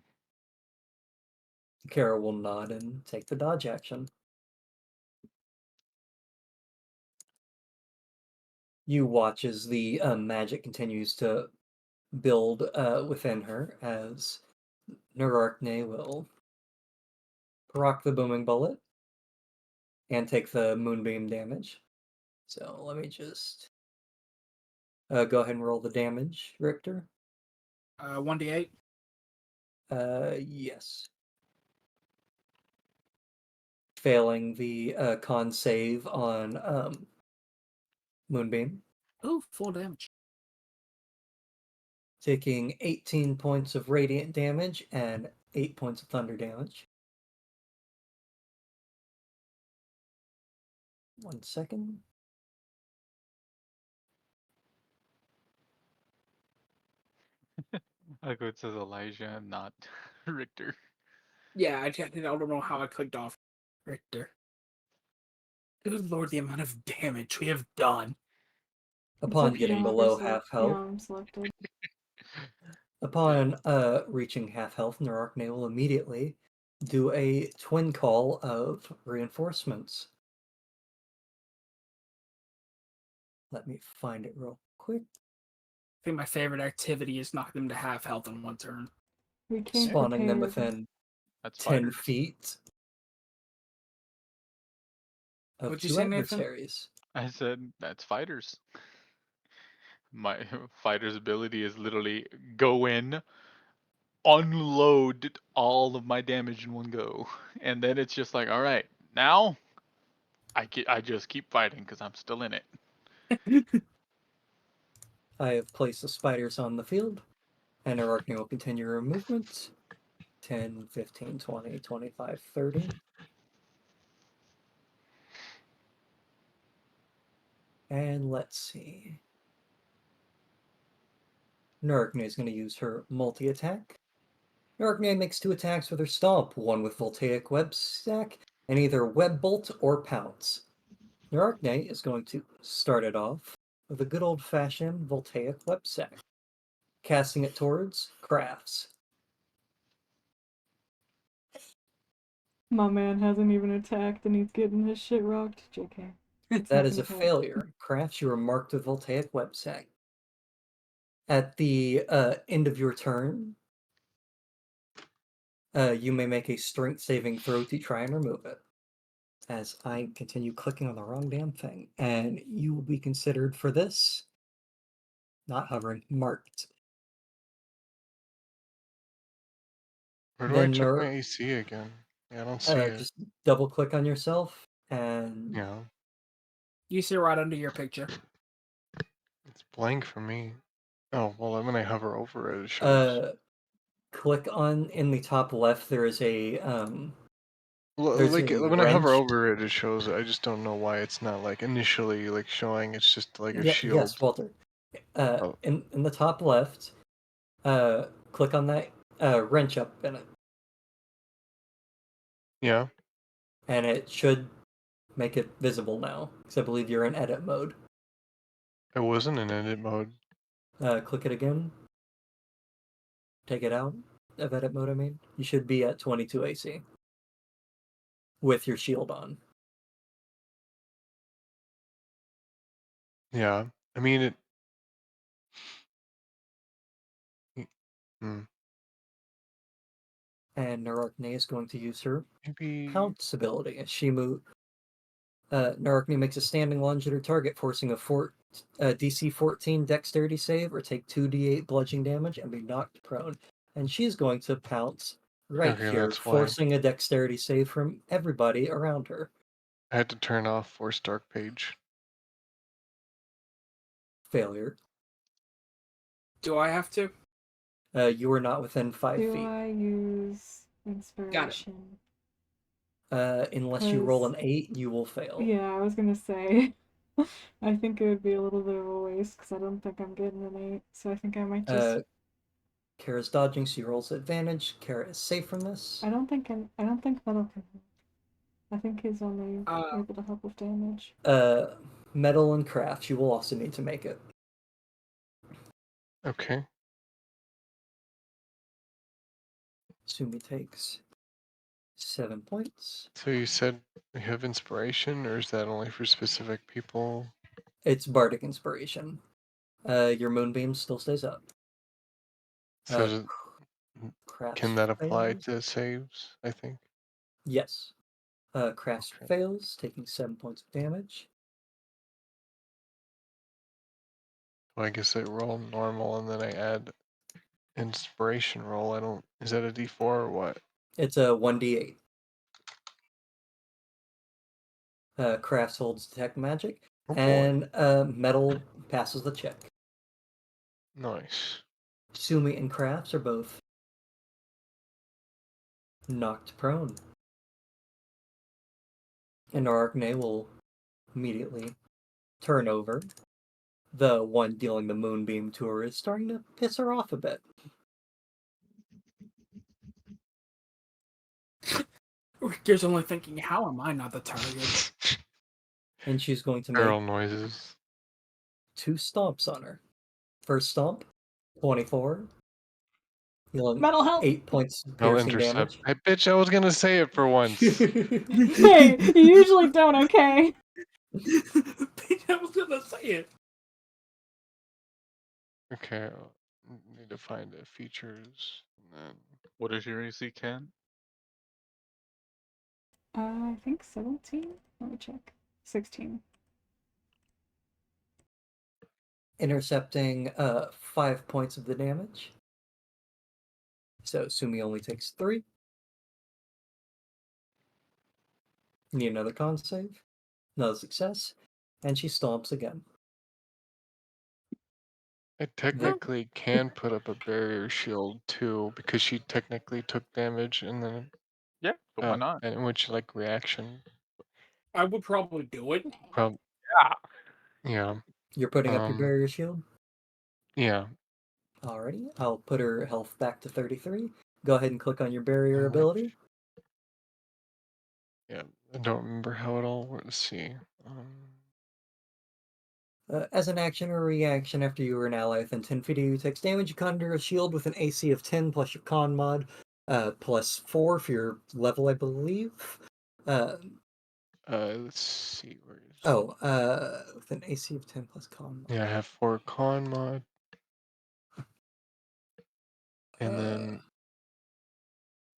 Kara will nod and take the dodge action. You watch as the magic continues to build within her as Nerarchne will proc the booming bullet and take the moonbeam damage. So let me just go ahead and roll the damage, Richter. 1d8. Yes. Failing the con save on moonbeam. Ooh, full damage. Taking 18 points of radiant damage and 8 points of thunder damage. 1 second. I go, it says Elijah, not Richter. Yeah, I don't know how I clicked off Richter. Good lord, the amount of damage we have done. Upon It's getting okay, below there's, half yeah, health, I'm selected. upon reaching half health, Nerarchne will immediately do a twin call of reinforcements. Let me find it real quick. I think my favorite activity is knock them to half health in one turn. We came Spawning them prepared. within That's 10 fighters. feet of What'd you two say, Nathan? adversaries. I said that's fighters. My fighter's ability is literally go in, unload all of my damage in one go, and then it's just like, all right, now I just keep fighting because I'm still in it. I have placed the spiders on the field, and Nerarchne will continue her movement. 10, 15, 20, 25, 30. And let's see. Nerarchne is going to use her multi-attack. Nerarchne makes 2 attacks with her stomp, one with Voltaic Web Stack, and either Web Bolt or Pounce. Nerarchne is going to start it off with a good old-fashioned Voltaic Web Stack, casting it towards Crafts. My man hasn't even attacked and he's getting his shit rocked. JK. It's That not is a gonna count. failure. Crafts, you are marked with Voltaic Web Stack. At the end of your turn, You may make a strength saving throw to try and remove it. As I continue clicking on the wrong damn thing. And you will be considered for this. Not hovering, marked. Where do I Then check my AC again? Yeah, I don't see it. just double click on yourself and Yeah, You see right under your picture. it's blank for me. Oh, well, when I hover over it, it shows. click on in the top left. There is a there's Like, a when I hover wrench. over it, it shows. I just don't know why it's not, like, initially, like, showing. It's just, like, a Yeah, yes, shield. Walter. Oh, In the top left, click on that wrench up in it, yeah. and it should make it visible now. Because I believe you're in edit mode. I wasn't in edit mode. Click it again. Take it out of edit mode. I mean, you should be at 22 AC with your shield on. Yeah. I mean, it. Hmm. And Nararkne is going to use her Maybe. pounce ability as she moves. Nararkne makes a standing lunge at her target, forcing a DC 14 dexterity save or take 2d8 bludgeoning damage and be knocked prone. And she's going to pounce right Okay, here, that's why. forcing a dexterity save from everybody around her. I had to turn off Force Dark Page. Failure. Do I have to? You are not within 5 Do feet. I use inspiration? Unless you roll an Cause 8, you will fail. yeah, I was gonna say. I think it would be a little bit of a waste because I don't think I'm getting an 8. So I think I might just. Kara's dodging, so she rolls advantage. Kara is safe from this. I don't think Metal can help. I think he's only Uh, able to help with damage. Metal and craft, you will also need to make it. Okay. Sumi takes 7 points. So you said we have inspiration, or is that only for specific people? It's bardic inspiration. Your moonbeam still stays up. So does can Crafts that apply fails. to saves, I think? Yes. Crafts Okay. fails, taking 7 points of damage. Well, I guess I roll normal and then I add inspiration roll. I don't. Is that a D4 or what? It's a 1d8. Crafts holds detect magic, Oh boy. and metal passes the check. Nice. Sumi and crafts are both knocked prone. And Arachne will immediately turn over. The one dealing the moonbeam to her is starting to piss her off a bit. Ricky's only thinking, how am I not the target? And she's going to make Barrel noises. 2 stomps on her. First stomp, 24. Dealing Metal help! 8 points I'll piercing intercept. damage. I bitch, I was gonna say it for once. Hey, you usually don't, okay? I was gonna say it. Okay, need to find the features. And then What is your AC, Ken? I think 17? Let me check. 16. Intercepting 5 points of the damage. So Sumi only takes 3. Need another con save. Another success. And she stomps again. I technically can put up a barrier shield too, because she technically took damage and then Yeah, but why not? and which like reaction. I would probably do it. Yeah. Yeah. You're putting up your barrier shield? Yeah. Alrighty. I'll put her health back to 33. Go ahead and click on your barrier ability. Yeah. I don't remember how it all works. Let's see. As an action or reaction after you or an ally within 10 feet of you takes damage, you conjure a shield with an AC of 10 plus your con mod, plus 4 for your level, I believe. Let's see. Where is With an AC of 10 plus con mod. Yeah, I have 4 con mod. And then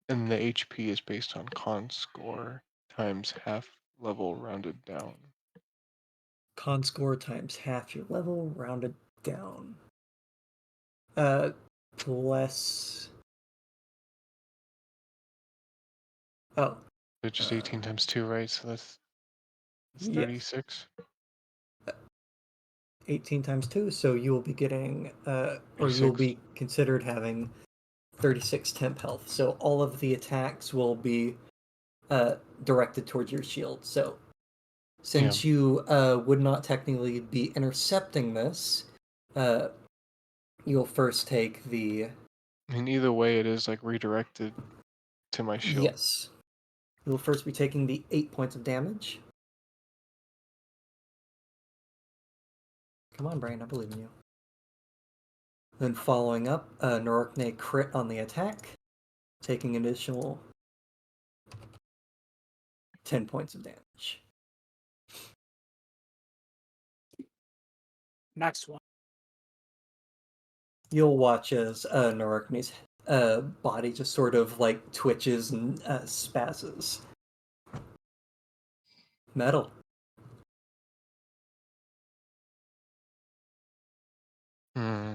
And the HP is based on con score times half level rounded down. Con score times half your level, rounded down. Plus. Oh. It's just 18 times 2, right? So that's Yes. 36. 18 times 2, so you will be getting, or you will 36. be considered having 36 temp health. So all of the attacks will be directed towards your shield. So since you would not technically be intercepting this, you'll first take the. I mean, either way, it is like redirected to my shield. Yes. You'll first be taking the 8 points of damage. Come on, Brian, I believe in you. Then following up, Norokne crit on the attack, taking additional 10 points of damage. Next one. You'll watch as Norokne's body just sort of like twitches and spazzes. Metal. Hmm.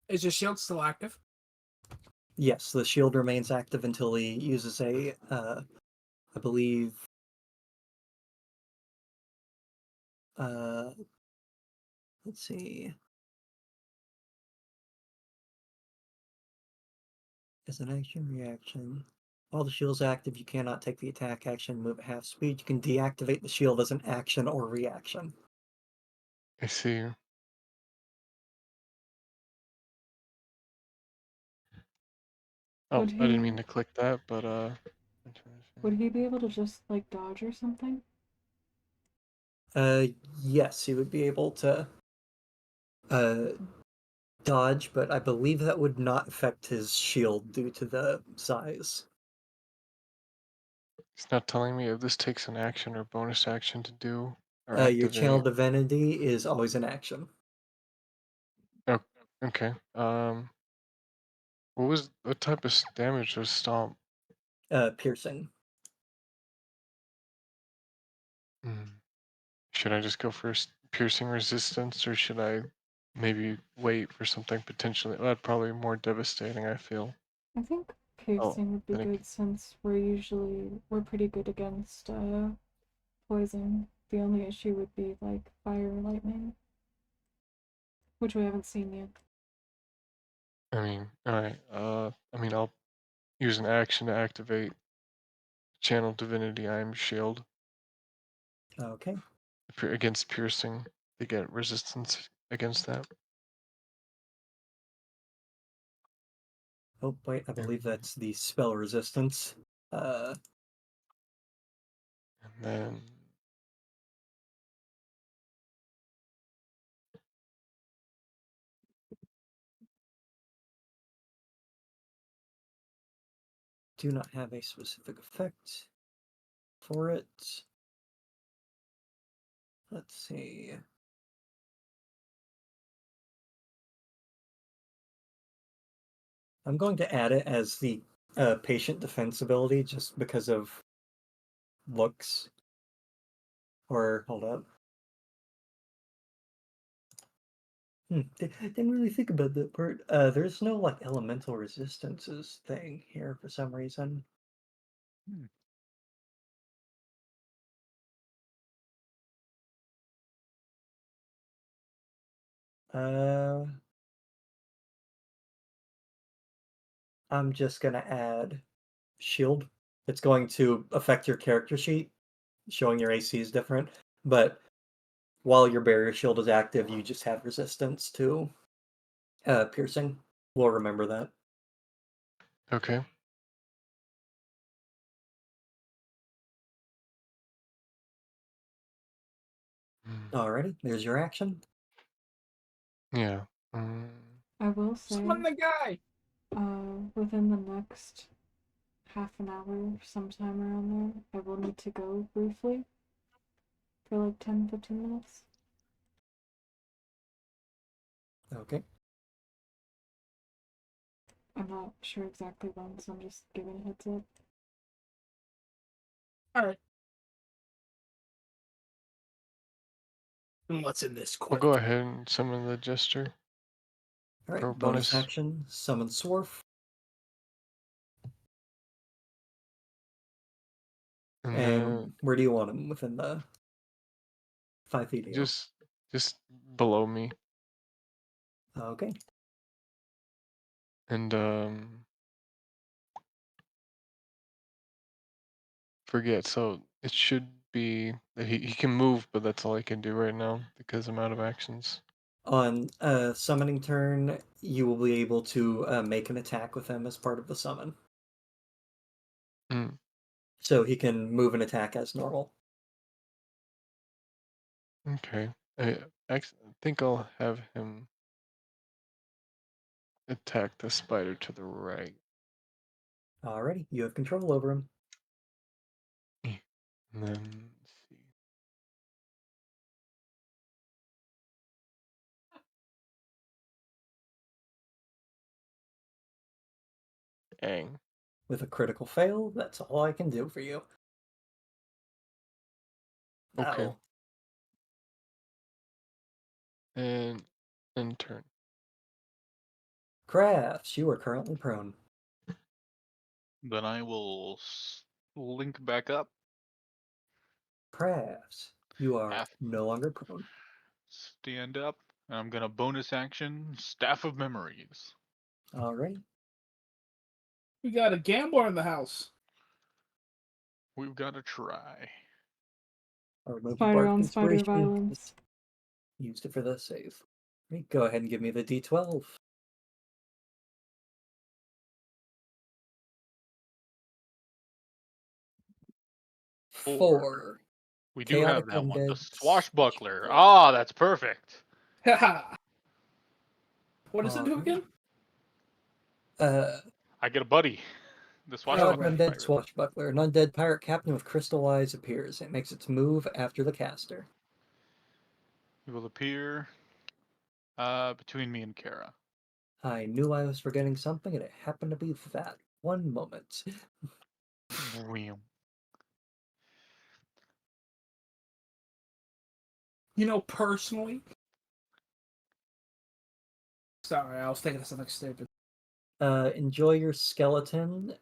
Is your shield still active? Yes, the shield remains active until he uses a, I believe, let's see. As an action reaction, while the shield's active, you cannot take the attack action, move at half speed. You can deactivate the shield as an action or reaction. I see. Oh, Would I didn't mean he to click that, but would he be able to just like dodge or something? Yes, he would be able to uh dodge, but I believe that would not affect his shield due to the size. it's not telling me if this takes an action or bonus action to do or Your channel activate. divinity is always an action. Oh, okay. What type of damage was stomp? Piercing. Should I just go for piercing resistance, or should I maybe wait for something potentially? Well, probably more devastating, I feel. I think Oh, piercing would be then it, good since we're pretty good against poison. The only issue would be like fire or lightning, which we haven't seen yet. I mean, alright. I mean, I'll use an action to activate Channel Divinity Iron Shield Okay. against piercing to get resistance against that. Oh, wait, I believe that's the spell resistance. And then Do not have a specific effect for it. Let's see. I'm going to add it as the patient defense ability just because of looks. Or, hold up. Didn't really think about that part. There's no like elemental resistances thing here for some reason. Hmm. Uh, I'm just gonna add shield. It's going to affect your character sheet, showing your AC is different. But while your barrier shield is active, you just have resistance to piercing. We'll remember that. okay. Alrighty, there's your action. Yeah. I will say, Summon the guy! within the next half an hour, sometime around there, I will need to go briefly. for like 10-15 minutes. Okay. I'm not sure exactly when, so I'm just giving a heads up. All right. And what's in this I'll quick? go ahead and summon the jester. All right. For Bonus bonus. action. Summon Swarf. And And then where do you want him? Within the 5 feet of you? just below me. Okay. And forget, so it should be that he can move, but that's all he can do right now because I'm out of actions. On summoning turn, you will be able to make an attack with him as part of the summon. Mm, So he can move and attack as normal. okay. I think I'll have him attack the spider to the right. Alrighty, you have control over him. And then let's see. Dang. With a critical fail, that's all I can do for you. Okay. Oh, And end turn. Crafts, you are currently prone. Then I will link back up. Crafts, you are Half no longer prone. stand up. And I'm gonna bonus action Staff of Memories. Alright, We got a gambler in the house. We've got to try. I'll remove the Spider bardic on spider inspiration. violence. Used it for the save. Right, go ahead and give me the d12. Four. We do have Chaotic that one. The undead. swashbuckler. Ah, that's perfect. Haha. What does it do Alright. again? I get a buddy. The Chaotic right. swashbuckler undead pirate. swashbuckler. An undead pirate captain with crystal eyes appears. It makes its move after the caster. He will appear between me and Kara. I knew I was forgetting something, and it happened to be that one moment. Vroom. You know, personally. Sorry, I was thinking of something stupid. Enjoy your skeleton.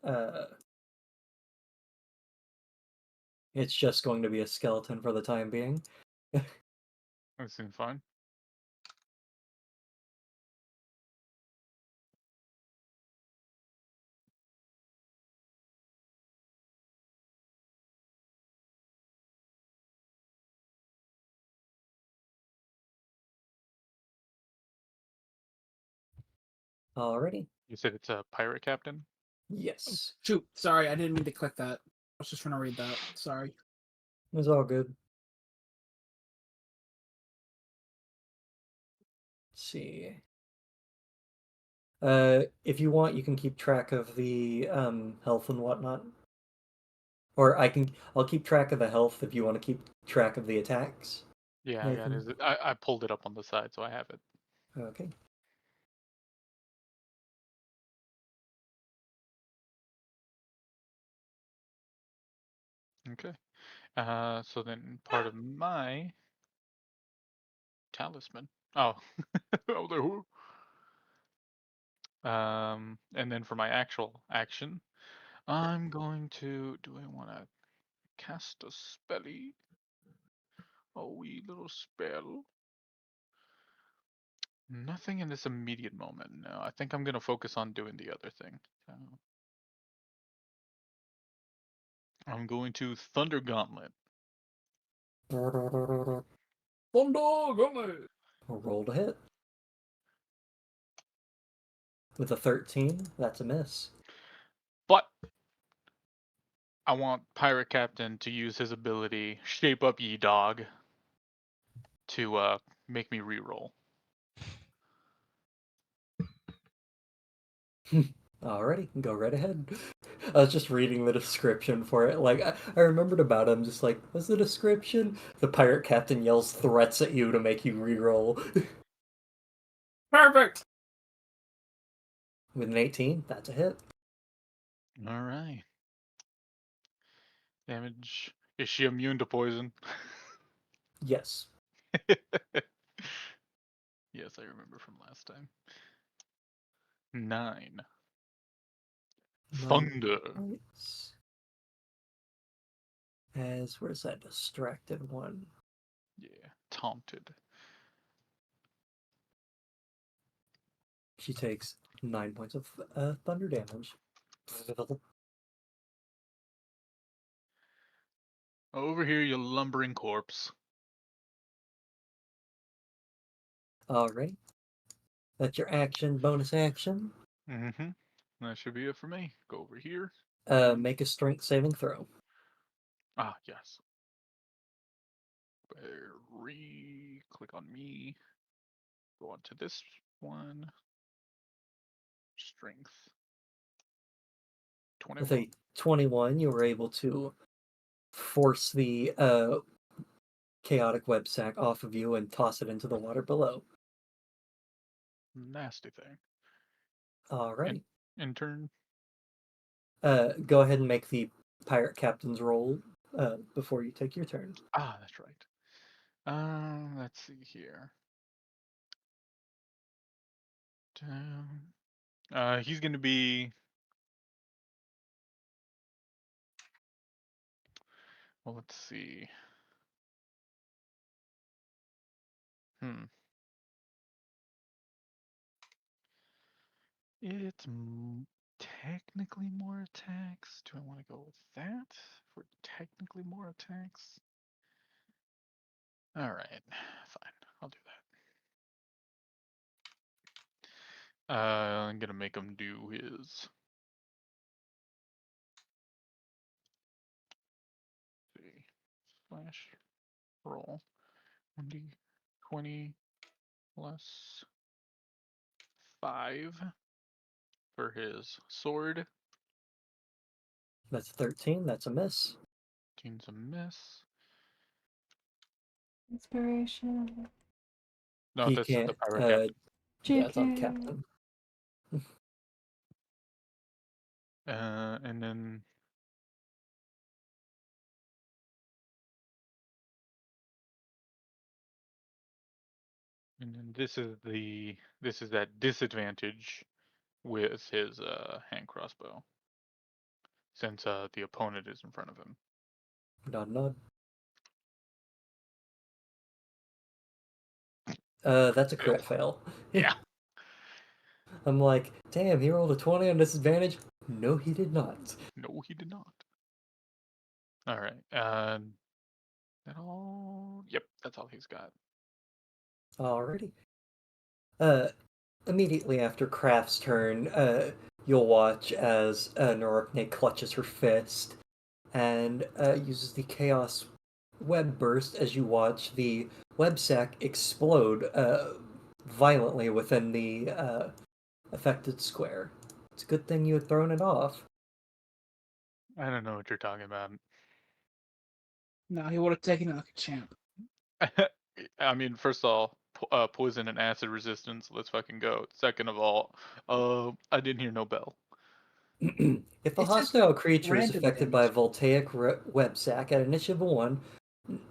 It's just going to be a skeleton for the time being. That seems fine. Alrighty. You said it's a pirate captain? Yes. Shoot, sorry, I didn't mean to click that. I was just trying to read that. Sorry. It was all good. Let's see. If you want, you can keep track of the health and whatnot. Or I'll keep track of the health if you want to keep track of the attacks. Yeah, I got Nathan. it. I pulled it up on the side, so I have it. Okay. Okay. So then part of my talisman. Oh, oh, the who? And then for my actual action, I'm going to. Do I want to cast a spelly? A wee little spell. Nothing in this immediate moment. No, I think I'm gonna focus on doing the other thing. So I'm going to Thunder Gauntlet. Thunder Gauntlet. Roll to hit. With a 13, that's a miss. But I want Pirate Captain to use his ability, Shape Up Ye Dog, to make me reroll. Alrighty, go right ahead. I was just reading the description for it. Like, I remembered about it. I'm just like, what's the description? The pirate captain yells threats at you to make you reroll. Perfect. With an 18, that's a hit. All right. Damage. Is she immune to poison? Yes. Yes, I remember from last time. 9. 9 Thunder. points. As, where's that distracted one? Yeah, taunted. She takes 9 points of thunder damage. Over here, you lumbering corpse. Alright. That's your action, bonus action. Mm-hmm. That should be it for me. Go over here. Make a strength saving throw. Ah, yes. Click on me. Go on to this one. Strength. With 21. a 21, you were able to force the chaotic web sack off of you and toss it into the water below. Nasty thing. Alright. In turn. Go ahead and make the pirate captain's roll before you take your turn. Ah, that's right. Let's see here. He's gonna be. Well, let's see. Hmm. It's technically more attacks. Do I want to go with that for technically more attacks? All right, fine. I'll do that. I'm gonna make him do his. See, slash roll 1d20 plus 5 for his sword. That's 13, that's a miss. 13's a miss. Inspiration. No, He that's the can't, pirate captain. yeah, it's on JK. captain. And then this is that disadvantage with his hand crossbow, since the opponent is in front of him. Nod, nod. That's a crit fail. Yeah. I'm like, damn, he rolled a 20 on disadvantage? No, he did not. No, he did not. All right. That all. Yep, that's all he's got. Alrighty. Immediately after Kraft's turn, you'll watch as Norokne clutches her fist and uses the Chaos Web Burst as you watch the web sack explode violently within the affected square. It's a good thing you had thrown it off. I don't know what you're talking about. No, he would have taken it like a champ. I mean, first of all, poison and acid resistance. Let's fucking go. Second of all, I didn't hear no bell. If a It's just hostile creature is random affected by a damage. voltaic web sack at initiative 1,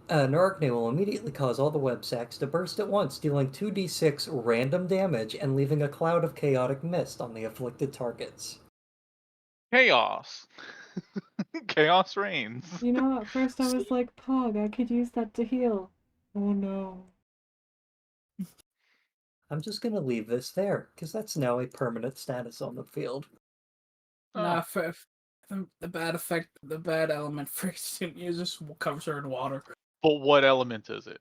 Narkne will immediately cause all the web sacks to burst at once, dealing 2d6 random damage and leaving a cloud of chaotic mist on the afflicted targets. Chaos. Chaos reigns. You know, at first I was like, Pog, I could use that to heal. Oh no. I'm just gonna leave this there, because that's now a permanent status on the field. Nah, Oh, the bad effect, the bad element freaks him. Uses covers her in water. but what element is it?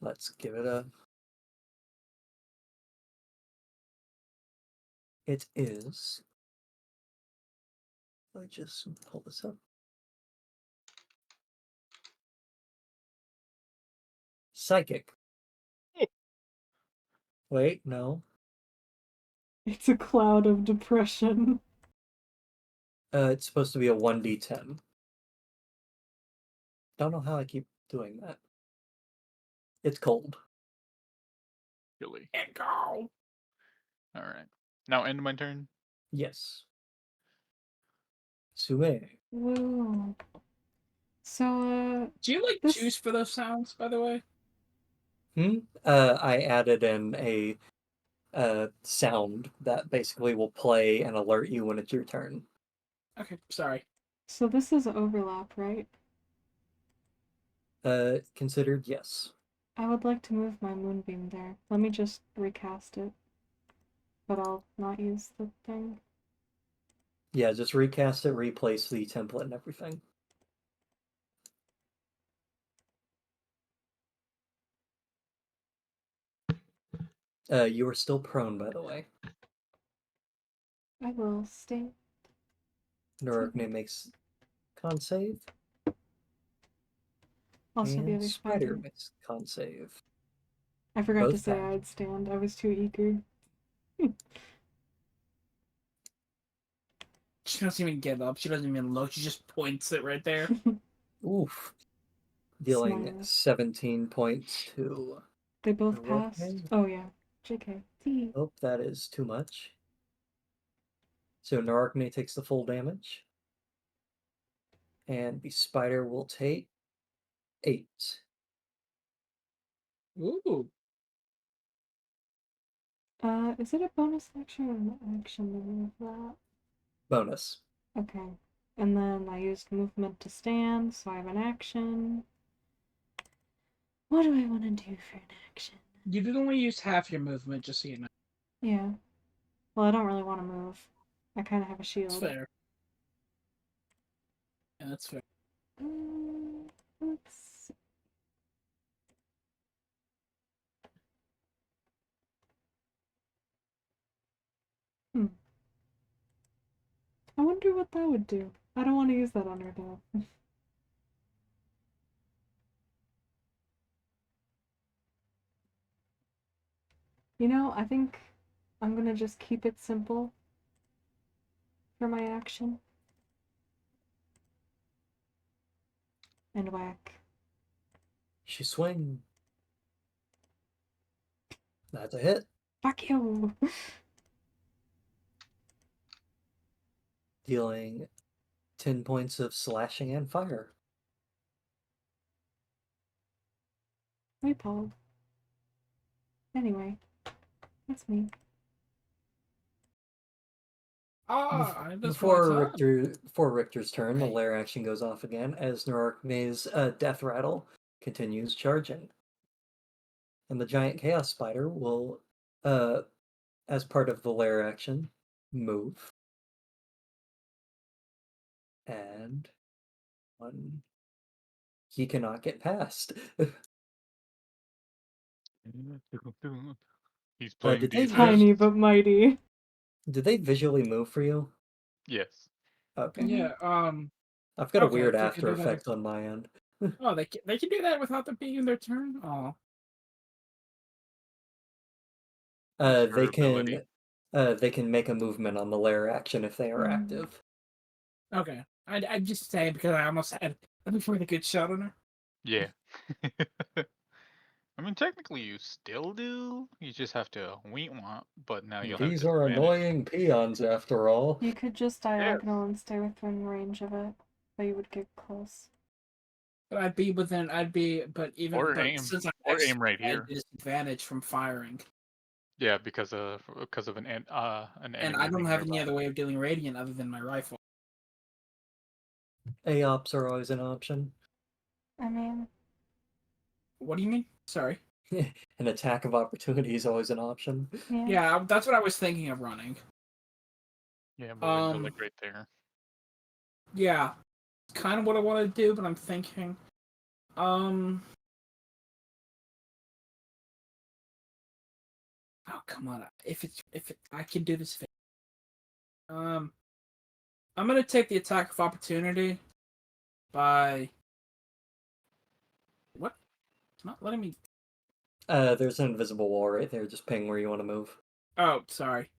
Let's give it a... It is... Let me just pull this up. Psychic. Wait, no. It's a cloud of depression. It's supposed to be a 1d10. Don't know how I keep doing that. It's cold. Really. And go. All right. Now end my turn. Yes. Sume. Woo. So, Do you like This- juice for those sounds, by the way? I added in a sound that basically will play and alert you when it's your turn. Okay, sorry. so this is overlap, right? Considered yes. I would like to move my moonbeam there. Let me just recast it. But I'll not use the thing. Yeah, just recast it, replace the template and everything. You are still prone, by the way. I will stay. Norogne makes con save, Also, the and other Spider spider. makes con save. I forgot to Both say pass. I'd stand. I was too eager. She doesn't even get up. She doesn't even look. She just points it right there. Oof. Dealing Smile. 17 points to They both passed. Norogne. Oh yeah. JK. T. Oh, that is too much. So Norogne takes the full damage. And the spider will take 8. Ooh. Is it a bonus action or an action to move that? Bonus. Okay. And then I used movement to stand, so I have an action. What do I want to do for an action? You did only use half your movement, just so you know. Yeah. Well, I don't really want to move. I kind of have a shield. That's fair. Yeah, that's fair. Let's see. I wonder what that would do. I don't want to use that on her though. You know, I think I'm gonna just keep it simple for my action. And whack. She swing. That's a hit. Fuck you! Dealing 10 points of slashing and fire. Hey, Paul. Anyway, that's me. That's my turn. Before Richter's turn, the Okay. lair action goes off again as Norogne's death rattle continues charging. And the giant chaos spider will, as part of the lair action, move. And one he cannot get past. He's playing did they defense. Tiny but mighty. Did they visually move for you? Yes. Okay. Yeah. I've got a Okay, weird they can after do that. effect on my end. Oh, they can do that without them being in their turn. Oh. What's her They ability? can make a movement on the lair action if they are active. Okay. I just saying because I almost had before the good shot on her. Yeah. I mean, technically, you still do. You just have to womp, but now you'll have These are disadvantage. annoying peons after all. You could just diagonal and stay within range of it, but you would get close. But I'd be, but Or aim. since I'm Or extra, aim right I had here. disadvantage from firing, Yeah, because of an and enemy I don't being have any nearby. other way of dealing radiant other than my rifle. AOPs are always an option. I mean, What do you mean? Sorry. An attack of opportunity is always an option. yeah. Yeah, that's what I was thinking of running. Yeah, but like right there. Yeah, it's kind of what I want to do, but I'm thinking, oh come on, if I can do this. I'm gonna take the attack of opportunity by what? It's not letting me. There's an invisible wall right there. Just ping where you want to move. Oh, sorry.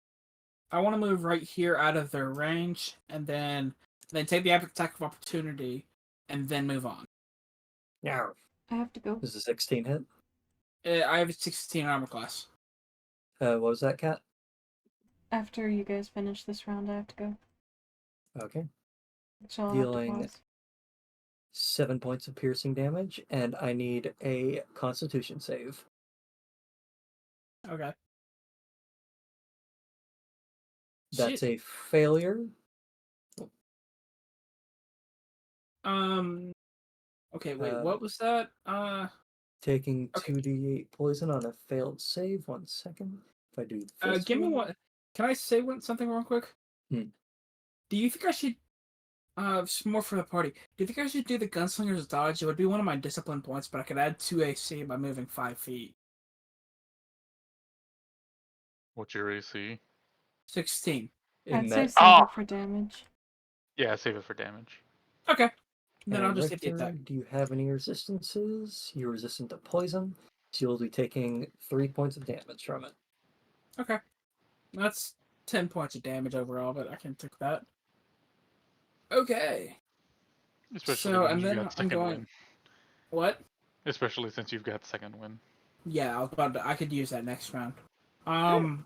I want to move right here out of their range, and then take the attack of opportunity, and then move on. Yeah. I have to go. Does a 16 hit? I have a 16 armor class. What was that, Cat? After you guys finish this round, I have to go. Okay. So I'll have to Dealing pause. 7 points of piercing damage, and I need a Constitution save. Okay. That's Shit. a failure. Okay, wait, Uh, what was that? Taking Okay. 2d8 poison on a failed save. 1 second. If I do this Give me one. one. Can I say something real quick? Hmm. Do you think I should, more for the party, do you think I should do the Gunslinger's Dodge? It would be one of my discipline points, but I could add 2 AC by moving 5 feet. What's your AC? 16. In I'd say that. save it for damage. Yeah, save it for damage. Okay. Then I'll And just hit the Richter, attack. do you have any resistances? You're resistant to poison, so you'll be taking 3 points of damage from it. Okay. That's 10 points of damage overall, but I can take that. Okay. Especially So, when and you've then got I'm second going... win. What? Especially since you've got second win. Yeah, I was about to, I could use that next round. I'm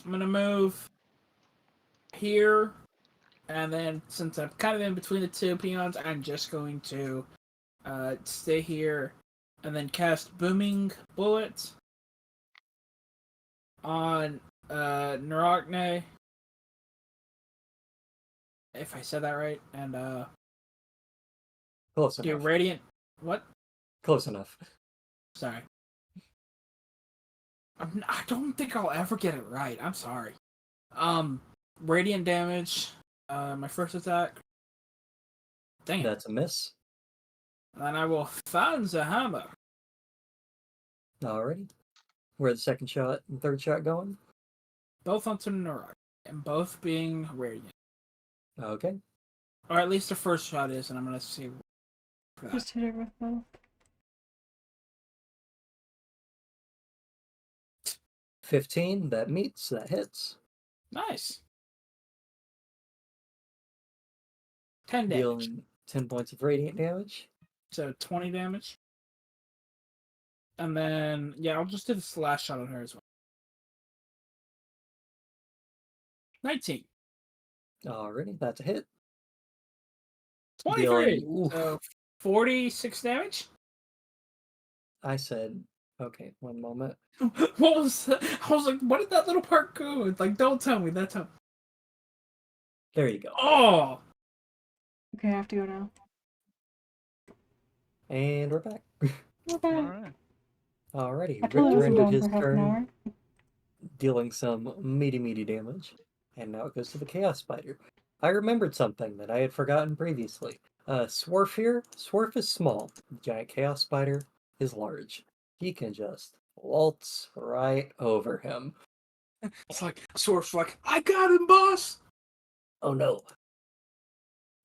gonna move here, and then since I'm kind of in between the two peons, I'm just going to stay here, and then cast Booming Bullet on Narachne, if I said that right, and Close do enough. Radiant... What? Close enough. Sorry. I don't think I'll ever get it right. I'm sorry. Radiant damage. My first attack. Dang it. That's a miss. Then I will find the hammer. Alrighty. Where the second shot and third shot going? Both onto Narok, and both being radiant. Okay. Or at least the first shot is, and I'm gonna see for that. Just hit it with both. 15, that meets, that hits. Nice. 10 damage. Dealing 10 points of radiant damage. So 20 damage. And then, yeah, I'll just do this last shot on her as well. 19. Alrighty, that's a hit. 23. Dealing, So 46 damage. I said, okay, 1 moment. What was that? I was like, what did that little part go? It's like, don't tell me. That's how. There you go. Oh! Okay, I have to go now. And we're back. We're back. Alright. Alrighty, I totally Richter wasn't ended gone his for half an turn, hour. dealing some meaty damage. And now it goes to the Chaos Spider. I remembered something that I had forgotten previously. Swarf here. Swarf is small. The giant Chaos Spider is large. He can just waltz right over him. It's like, Sworf's like, I got him, boss! Oh no.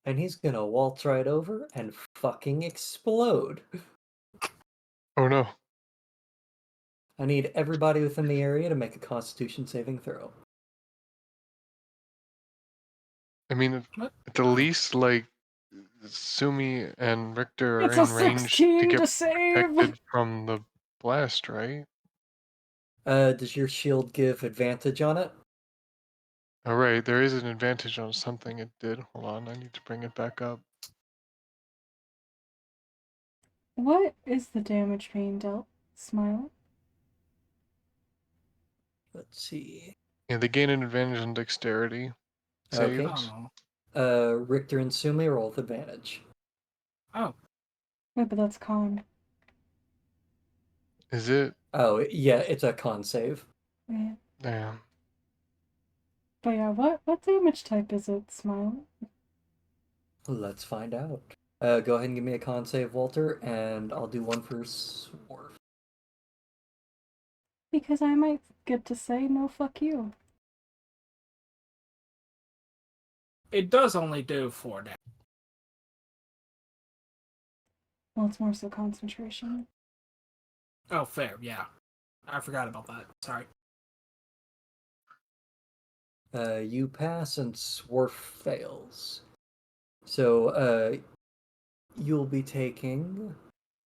And he's gonna waltz right over and fucking explode. Oh no. I need everybody within the area to make a Constitution saving throw. I mean, What? at the least, like, Sumi and Richter are It's a in range to 16 get to save! protected from the blast, right? Does your shield give advantage on it? Alright, there is an advantage on something it did. Hold on, I need to bring it back up. What is the damage being dealt? Smile. Let's see. Yeah, they gain an advantage on dexterity Okay. saves. Richter and Sumi roll with advantage. Oh. Wait, but that's con. Is it? Oh, yeah, it's a con save. Yeah. Damn. But yeah, what damage type is it, Smile? Let's find out. Go ahead and give me a con save, Walter, and I'll do one for Swarf. Because I might get to say no fuck you. It does only do 4 damage. Well, it's more so concentration. Oh, fair, yeah. I forgot about that. Sorry. You pass and Swarf fails. So, you'll be taking...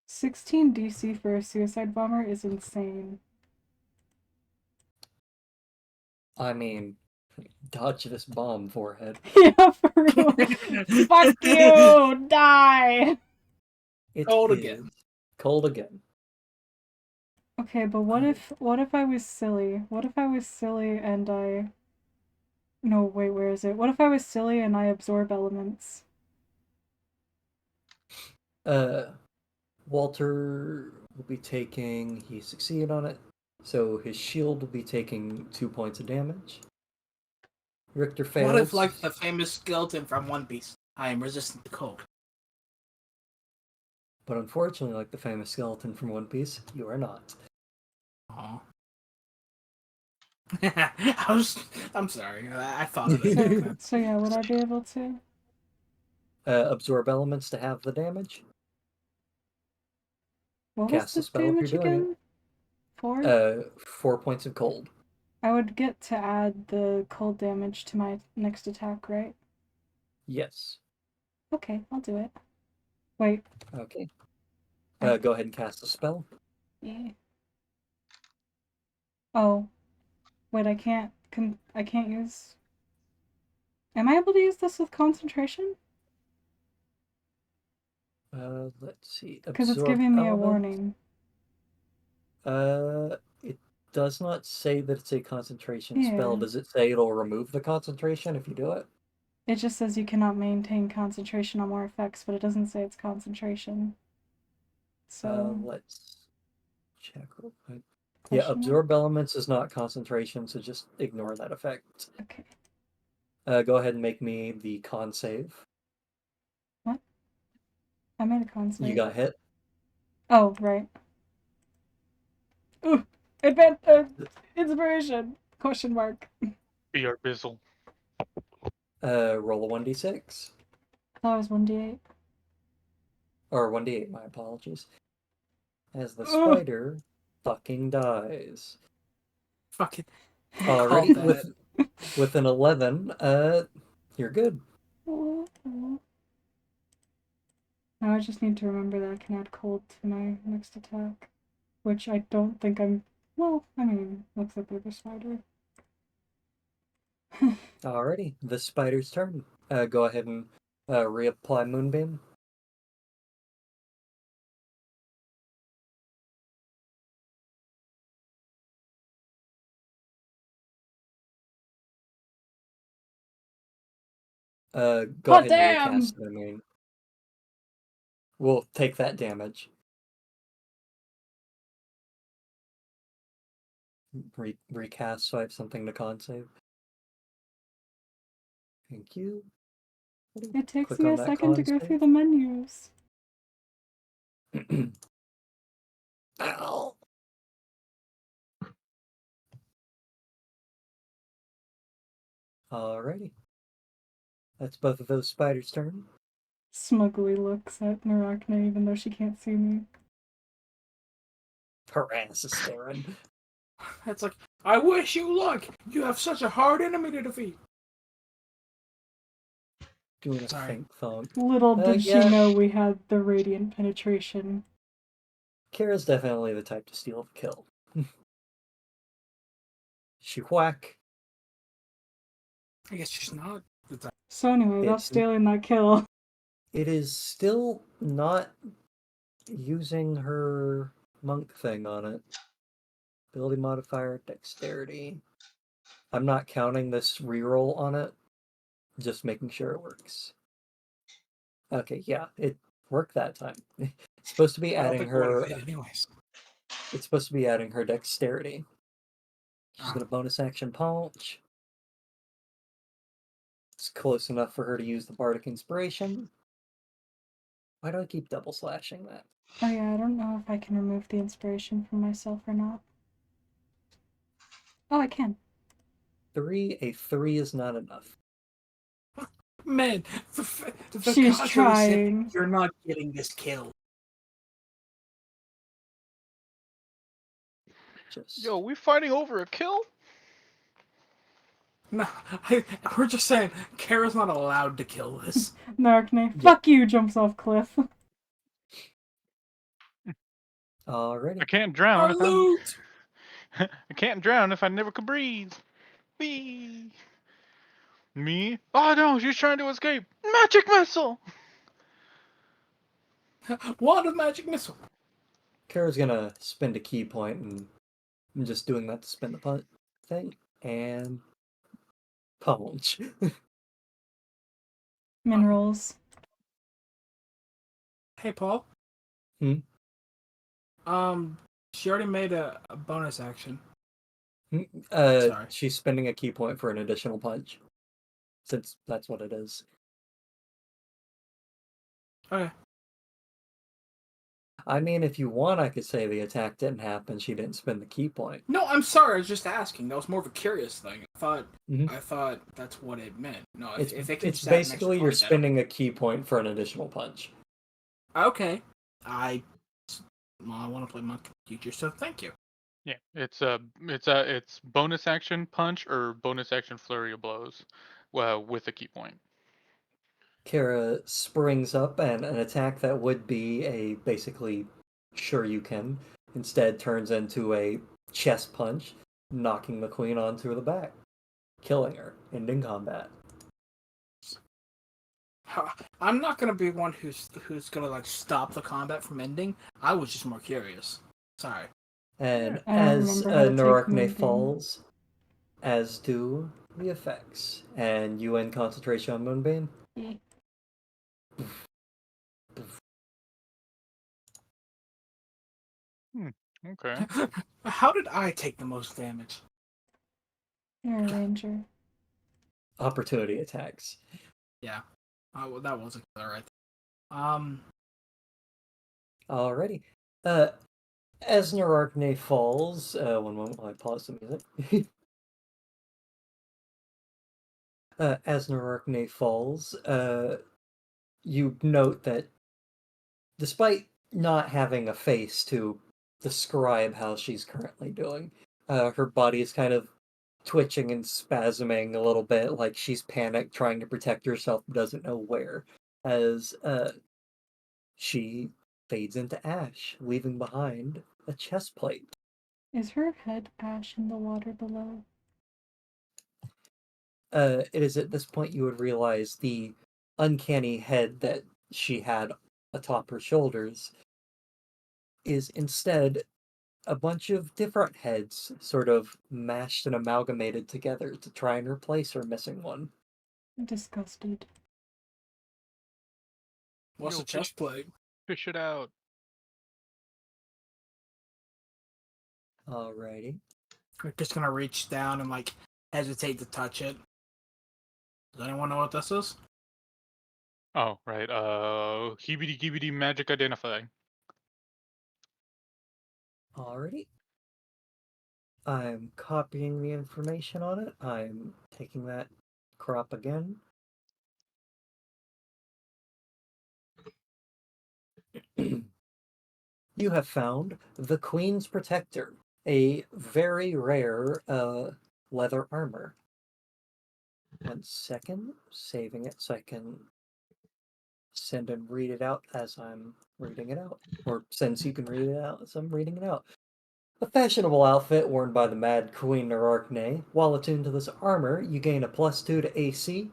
16 DC for a suicide bomber is insane. I mean, dodge this bomb, forehead. Yeah, for real. Fuck you! Die! It Cold is again. cold again. Okay, but what if I was silly? What if I was silly and I... No, wait, where is it? What if I was silly and I absorb elements? Walter will be taking... He succeeded on it. So his shield will be taking 2 points of damage. Richter fails. What if, like the famous skeleton from One Piece, I am resistant to cold? But unfortunately, like the famous skeleton from One Piece, you are not. Aw. I'm sorry. I thought of So, it. so yeah, would I be able to? Absorb elements to have the damage. What was Cast a the spell if you're damage doing again? 4? it. 4 points of cold. I would get to add the cold damage to my next attack, right? Yes. Okay, I'll do it. Wait. Okay. I- Go ahead and cast a spell. Yeah. Oh. Wait, I can't use... Am I able to use this with concentration? Let's see. Because it's Absorb giving me a element. warning. It does not say that it's a concentration spell. Yeah. Does it say it'll remove the concentration if you do it? It just says you cannot maintain concentration on more effects, but it doesn't say it's concentration. So... Let's check real quick. Yeah, Question mark? absorb elements is not concentration, so just ignore that effect. Okay. Go ahead and make me the con save. What? I made a con save. You got hit. Oh, right. Ooh! Inspiration! Question mark. Be our bizzle. Roll a 1d6. That was 1d8. Or 1d8, my apologies. As the Ugh. spider fucking dies. Fucking. Already Called that. with an 11, you're good. Now I just need to remember that I can add cold to my next attack. Which I don't think I'm... Well, I mean, looks like there's a spider. Alrighty, the spider's turn. Go ahead and reapply Moonbeam. Go Hot ahead and damn! recast it, I mean. We'll take that damage. Recast so I have something to con save. Thank you. It takes Click me on a that second to con go save. through the menus. Ow. Alrighty. That's both of those spiders' turn. Smugly looks at Narachne even though she can't see me. Her ass is staring. It's like, I wish you luck. You have such a hard enemy to defeat. Doing a Sorry. faint thunk. Little did yeah. she know we had the radiant penetration. Kara's definitely the type to steal the kill. She whack. I guess she's not the type. So anyway, about stealing that kill. It is still not using her monk thing on it. Ability modifier, dexterity. I'm not counting this reroll on it. Just making sure it works. Okay, yeah, it worked that time. It's supposed to be I don't adding think we're her. gonna fit anyways. It's supposed to be adding her dexterity. She's Ah. gonna bonus action punch. It's close enough for her to use the bardic inspiration. Why do I keep double slashing that? Oh yeah, I don't know if I can remove the inspiration from myself or not. Oh, I can. 3. A 3 is not enough. Man, the She's Cadre trying. said, you're not getting this kill. Just Yo, we fighting over a kill? No, we're just saying, Kara's not allowed to kill this. Narkne, fuck you, jumps off cliff. I Alrighty. can't drown if I'm. Salute! I can't drown if I never could breathe. Whee! Me? Oh no, she's trying to escape. Magic missile. Wand of magic missile. Kara's gonna spend a key point, and I'm just doing that to spin the punt thing. And punch. Minerals. Hey, Paul. Hmm? She already made a bonus action. Uh, Sorry. she's spending a key point for an additional punch. Since that's what it is. Okay. I mean, if you want, I could say the attack didn't happen. She didn't spend the key point. No, I'm sorry. I was just asking. That was more of a curious thing. Mhm. I thought that's what it meant. No, It's if it can it's stat an extra basically you're point, I don't- spending a key point for an additional punch. Okay. I want to play my teacher, so thank you. Yeah, it's bonus action punch or bonus action flurry of blows, well, with a key point. Kara springs up, and an attack that would be a basically sure you can instead turns into a chest punch, knocking the queen onto the back, killing her, ending combat. I'm not gonna be one who's gonna like stop the combat from ending. I was just more curious. Sorry. And I don't as remember how to take Narachne Moonbeam. falls, as do the effects. And you end concentration on Moonbeam? Yeah. Okay. How did I take the most damage? You're a ranger. Opportunity attacks. Yeah. Well, that was a killer right there. Alrighty. As Narachne falls, one moment while I pause the music. As Narachne falls, you note that despite not having a face to describe how she's currently doing, her body is kind of twitching and spasming a little bit, like she's panicked, trying to protect herself, but doesn't know where, as she fades into ash, leaving behind a chest plate. Is her head ash in the water below? It is at this point you would realize the uncanny head that she had atop her shoulders is instead a bunch of different heads sort of mashed and amalgamated together to try and replace her missing one. I'm disgusted. What's Yo, a chest plate? Fish it out. Alrighty. We're just gonna reach down and like hesitate to touch it. Does anyone know what this is? Oh, right. Heebity Geebity magic identify. Alrighty. I'm copying the information on it. I'm taking that crop again. You have found the Queen's Protector, a very rare leather armor. 1 second, saving it so I can send and read it out as I'm reading it out. Or since you can read it out as I'm reading it out. A fashionable outfit worn by the Mad Queen Narachne. While attuned to this armor, you gain a +2 to AC,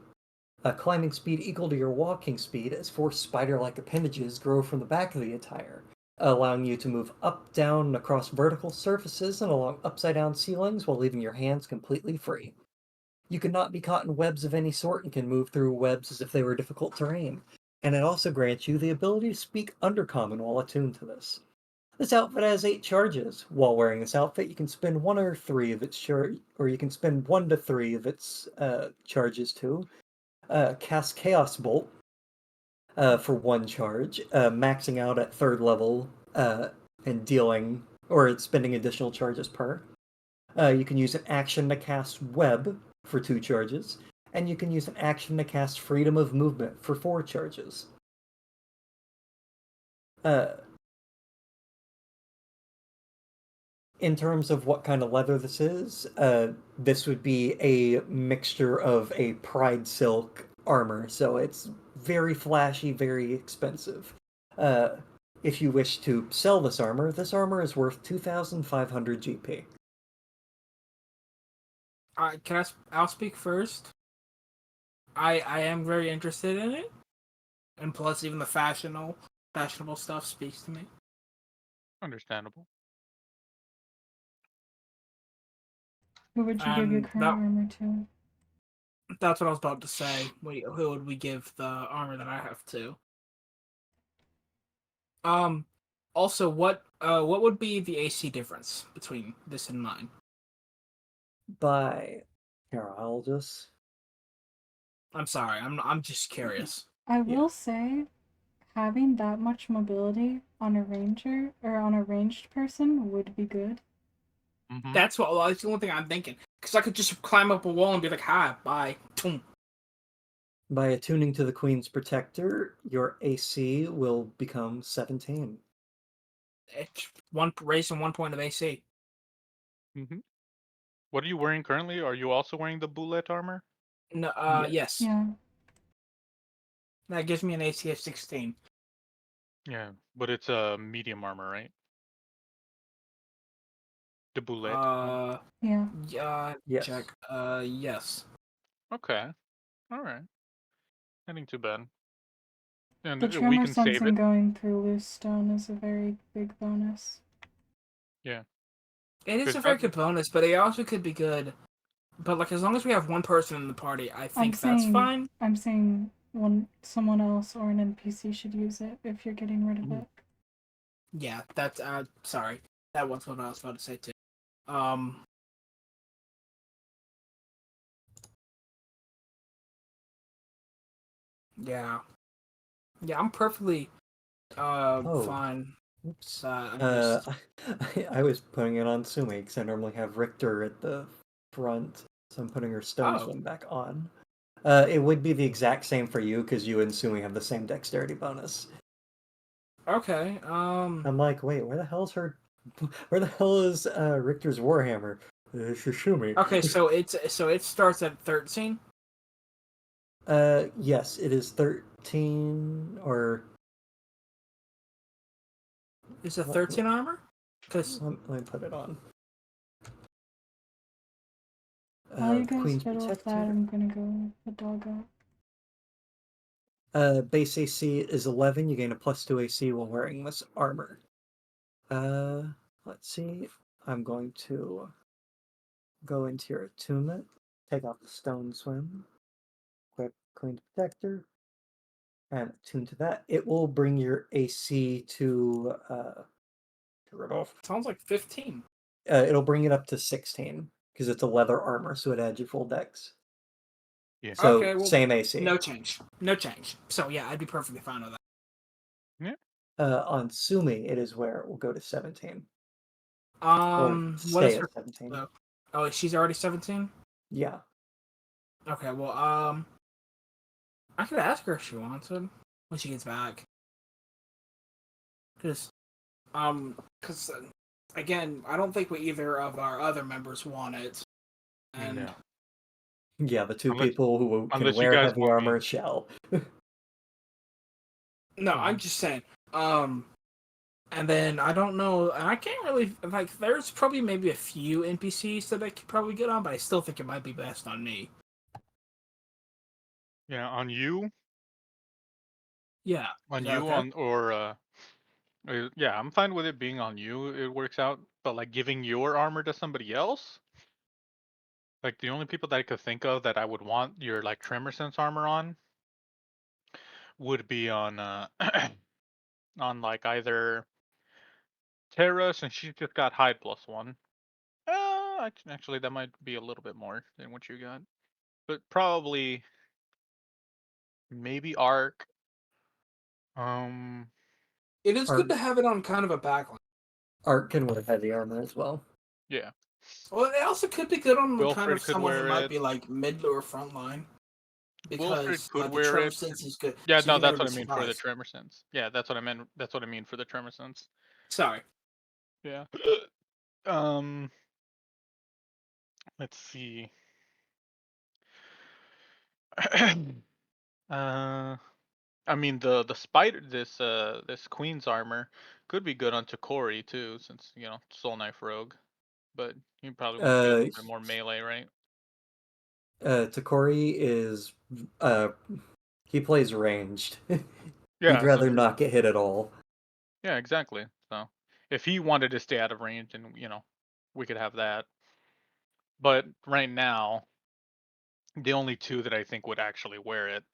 a climbing speed equal to your walking speed as 4 spider-like appendages grow from the back of the attire, allowing you to move up, down, and across vertical surfaces and along upside-down ceilings while leaving your hands completely free. You cannot be caught in webs of any sort and can move through webs as if they were difficult terrain. And it also grants you the ability to speak Undercommon while attuned to this. This outfit has 8 charges. While wearing this outfit, you can spend 1 or 3 of its or you can spend 1 to 3 of its charges too. Cast Chaos Bolt for 1 charge, maxing out at 3rd level and dealing or spending additional charges per. You can use an action to cast Web for 2 charges, and you can use an action to cast Freedom of Movement for 4 charges. in terms of what kind of leather this would be a mixture of a pride silk armor, so it's very flashy, very expensive. Uh, if you wish to sell this armor is worth 2,500 GP. I'll speak first. I am very interested in it, and plus even the fashionable stuff speaks to me. Understandable. Who would you give your current armor to? That's what I was about to say. Who would we give the armor that I have to? Also, what would be the AC difference between this and mine? Here, I'll just. I'm sorry. I'm just curious. I will say, having that much mobility on a ranger or on a ranged person would be good. Mm-hmm. That's the only thing I'm thinking. Because I could just climb up a wall and be like, "Hi, bye." Boom. By attuning to the Queen's Protector, your AC will become 17. It's raising 1 point of AC. Mm-hmm. What are you wearing currently? Are you also wearing the bullet armor? No, yes. Yeah. That gives me an AC of 16. Yeah, but it's a medium armor, right? The bullet. Yeah. Yes. Check. Yes. Okay. All right. Nothing too bad. And The we tremor can save sensing it. going through loose stone is a very big bonus. Yeah. It is Good. a very good bonus, but it also could be good. But like, as long as we have one person in the party, I think that's fine. I'm saying someone else or an NPC should use it if you're getting rid of it. Yeah, that's sorry. That was what I was about to say too. Yeah. Yeah, I'm perfectly fine. Oops. I'm I was putting it on Sumi because I normally have Richter at the front, so I'm putting her stone swim back on. It would be the exact same for you because you and Sumi have the same dexterity bonus. Okay. I'm like, wait, where the hell is Richter's Warhammer? Shushumi. Okay, so it starts at 13. Yes, it is 13 or. Is it 13 armor? Because let me put it on. While you guys Queen's fiddle with that, I'm gonna go with the dog out. Base AC is 11. You gain a +2 AC while wearing this armor. Let's see. I'm going to go into your attunement, take off the stone swim, equip Queen's Protector, and attune to that. It will bring your AC to sounds like 15. It'll bring it up to 16 because it's a leather armor, so it adds your full dex. Yeah. So Okay, well, same AC. No change. So yeah, I'd be perfectly fine with that. Yeah. On Sumi, it is where it will go to 17. What is her 17? Oh, she's already 17? Yeah. Okay, well, I could ask her if she wanted when she gets back. Because again, I don't think either of our other members want it. And No. Yeah, the two people who can unless you wear guys heavy want armor me. shall. No, I'm just saying. And then I don't know. I can't really like. There's probably maybe a few NPCs that I could probably get on, but I still think it might be best on me. Yeah, on you. Yeah. On Yeah, you okay. yeah, I'm fine with it being on you. It works out, but like giving your armor to somebody else. Like the only people that I could think of that I would want your like tremor sense armor on would be on on like either Terra, since she's just got hide +1. Actually that might be a little bit more than what you got. But probably maybe Arc. It is good to have it on kind of a backline. Arc can wear heavy armor as well. Yeah. Well, it also could be good on Wilfred kind of could someone who wear might it. be like mid or front line. Wilfred Because could the wear tremor it. sense is good. Yeah, So no, you can that's never what be I mean for the surprised. tremor sense. Yeah, that's what I mean for the tremor sense. Sorry. Yeah. Um, let's see. uh, I mean the spider this queen's armor could be good on Takori too, since Soul Knife Rogue, but he probably wants to be a Uh, little bit more melee, right? Takori is he plays ranged. He'd Yeah, so rather not get hit at all. yeah, exactly. So if he wanted to stay out of range, then we could have that. But right now, the only two that I think would actually wear it,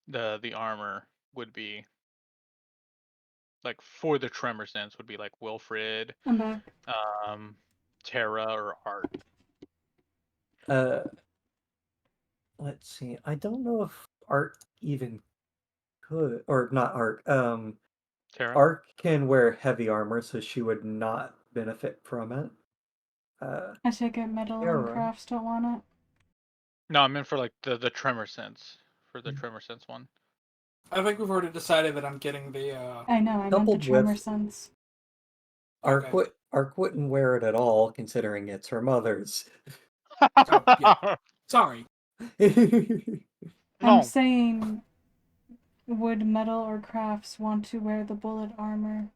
the armor would be like for the tremor sense would be like Wilfred, I'm back. um, Terra or Art. Uh, let's see. I don't know if Art even could, or not Art. Terra? Art can wear heavy armor, so she would not benefit from it. I take it metal and Terra. crafts don't want it. No, I meant for like the tremor sense. For the tremor sense one. I think we've already decided that I'm getting the. I know, I meant the Coupled tremor with sense. Okay. Arc wouldn't wear it at all, considering it's her mother's. Oh yeah. Sorry. I'm No. saying, would metal or crafts want to wear the bullet armor?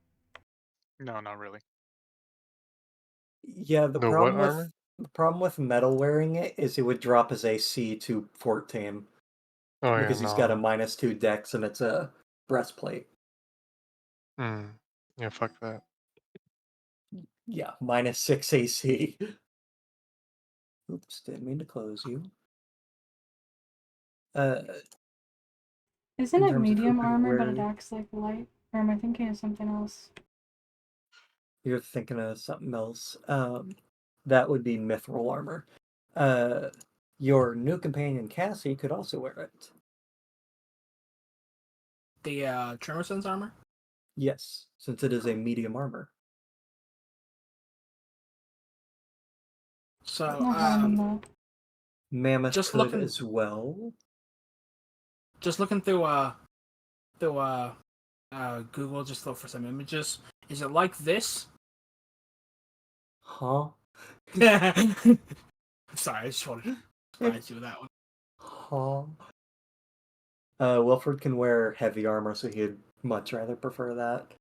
No, not really. Yeah, The what armor? the problem with metal wearing it is it would drop his AC to 14 Oh yeah, because he's got a no. -2 dex and it's a breastplate. Hmm. Yeah, fuck that. Yeah, -6 AC. Oops, didn't mean to close you. Uh, Isn't in it terms of who medium can armor, but it wear, acts like light? Or am I thinking of something else? you're thinking of something else. That would be mithril armor. Uh, your new companion Cassie could also wear it. The tremor sense armor. Yes, since it is a medium armor. So No harm in that. Mammoth just could looking, as well. just looking through Google, just look for some images. Is it like this? Huh? Sorry, I just wanted to surprise you with that one. Huh? Wilfred can wear heavy armor, so he'd much rather prefer that.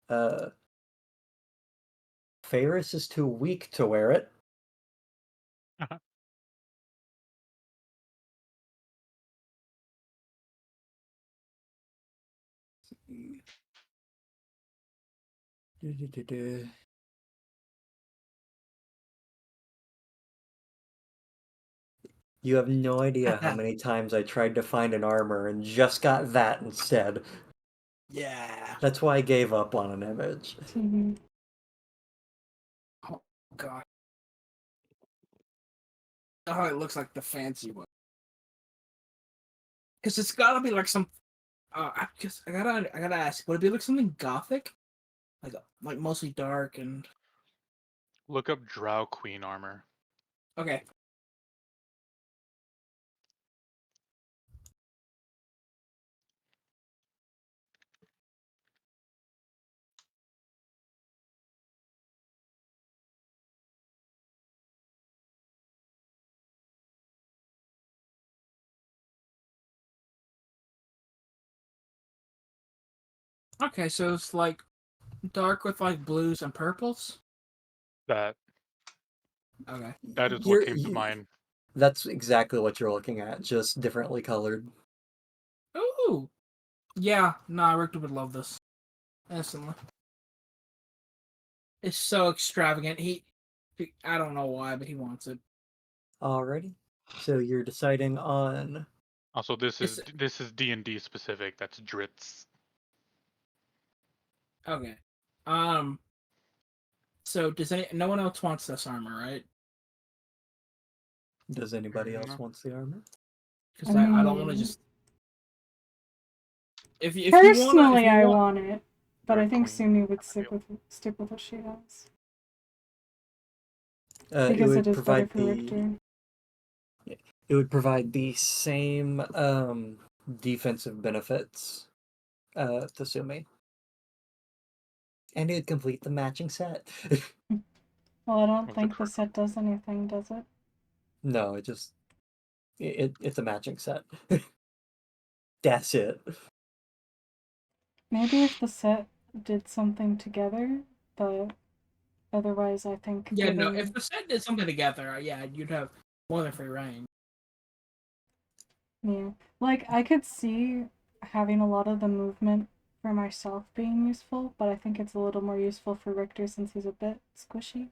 Uh, Ferris is too weak to wear it. Du-du-du-du. You have no idea how many times I tried to find an armor and just got that instead. Yeah. That's why I gave up on an image. TV. Oh god. Oh, it looks like the fancy one. Because it's gotta be like some. I gotta ask. Would it be like something gothic, like mostly dark and Look up Drow Queen armor. okay? Okay, so it's like dark with like blues and purples. That Okay. that is what You're, came to you, mind. that's exactly what you're looking at, just differently colored. Ooh. Yeah. Nah, Richter would love this. Instantly. It's so extravagant. I don't know why, but he wants it. Alrighty. So you're deciding on. Also, this It's is D&D specific. That's Dritz. okay. So no one else wants this armor, right? Does anybody else No. want the armor? Because I I don't want to mean, just. If you wanna, if personally, you I want, want it, but I Dark think Queen. Sumi would Ideal. stick with what she has It because it would is better provide for Richter. it would provide the same defensive benefits to Sumi. And it'd complete the matching set. Well, I don't Of the think the set does anything, does it? No, it's a matching set. That's it. Maybe if the set did something together, but otherwise I think Yeah, no. If giving... the set did something together, yeah, you'd have more than free range. Yeah. Like, I could see having a lot of the movement for myself being useful, but I think it's a little more useful for Richter since he's a bit squishy.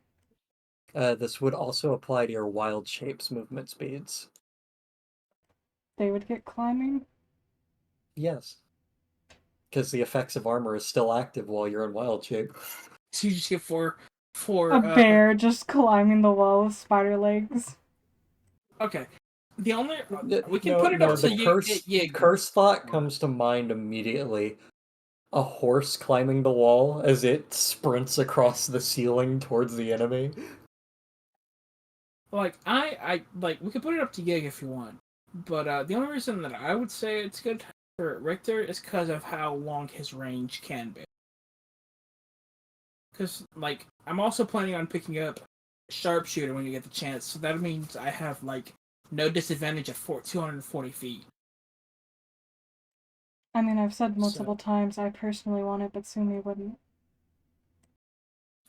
This would also apply to your wild shapes movement speeds. They would get climbing. Yes. Because the effects of armor is still active while you're in wild shape. So you just get A for bear just climbing the wall with spider legs. okay. The only we can No, put it up no, to the you. curse thought comes to mind immediately. A horse climbing the wall as it sprints across the ceiling towards the enemy. Like I like we can put it up to Gig if you want, but the only reason that I would say it's good for Richter is because of how long his range can be. Because like I'm also planning on picking up sharpshooter when you get the chance, so that means I have like no disadvantage at 240 feet. I mean, I've said So multiple times I personally want it, but Sumi wouldn't.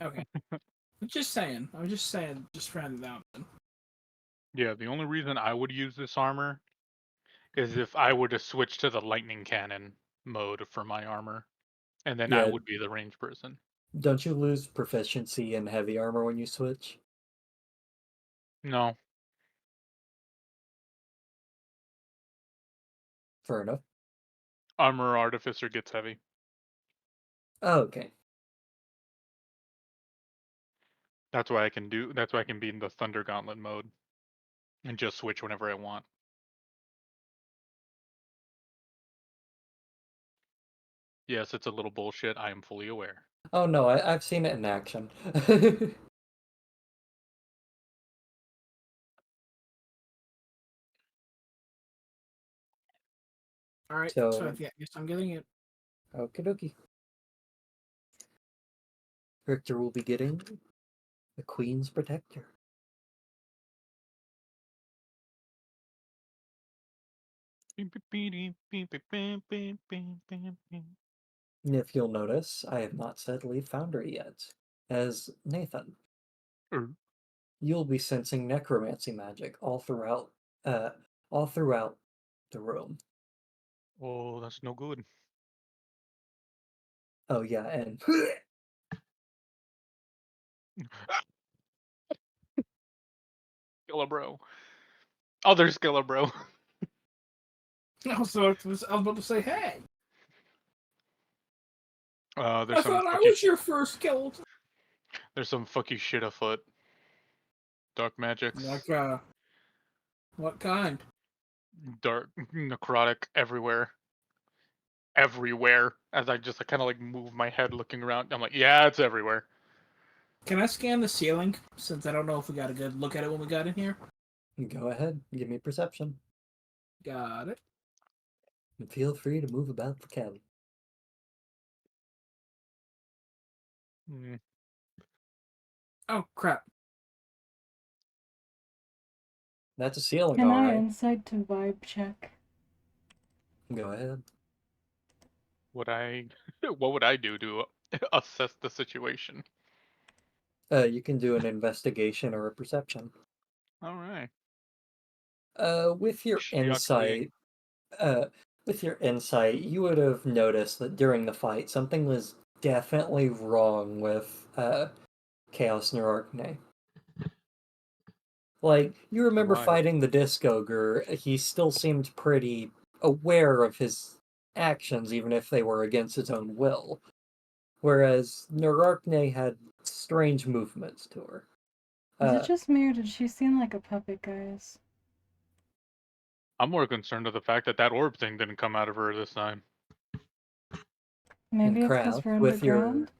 okay, I'm just saying. I'm just saying. Just round it out. Yeah, the only reason I would use this armor is if I were to switch to the lightning cannon mode for my armor, and then I Yeah, would be the range person. don't you lose proficiency in heavy armor when you switch? No, Fair enough. armor artificer gets heavy. Oh, okay. That's why I can do. That's why I can be in the Thunder Gauntlet mode and just switch whenever I want. Yes, it's a little bullshit. I am fully aware. Oh no, I've seen it in action. All right. So I So, guess I'm getting it. okie dokie. Richter will be getting the Queen's Protector. And if you'll notice, I have not said lead Foundry yet. As Nathan, you'll be sensing necromancy magic uh, all throughout the room. Oh, that's no good. Oh yeah, and Skillabro. Other Skillabro. Also, I was about to say, hey, There's I some thought I fucky. was your first skeleton. There's some fucky shit afoot. Dark magics. Like, what kind? Dark necrotic everywhere. Everywhere. As I just kind of like move my head looking around. I'm like, yeah, it's everywhere. Can I scan the ceiling? Since I don't know if we got a good look at it when we got in here. go ahead, give me perception. Got it. And feel free to move about the cabin. Mm. Oh, crap. That's a ceiling, Can I alright. insight to vibe check? Go ahead. What would I do to assess the situation? You can do an investigation or a perception. All right. With your Shocking. uh, you would have noticed that during the fight, something was definitely wrong with Chaos Neurarchne. Like, you remember Why? fighting the Disc Ogre, he still seemed pretty aware of his actions, even if they were against his own will. Whereas Neurarchne had strange movements to her. Is it Uh, just me or did she seem like a puppet, guys? I'm more concerned with the fact that that orb thing didn't come out of her this time. and Maybe it's because we're underground?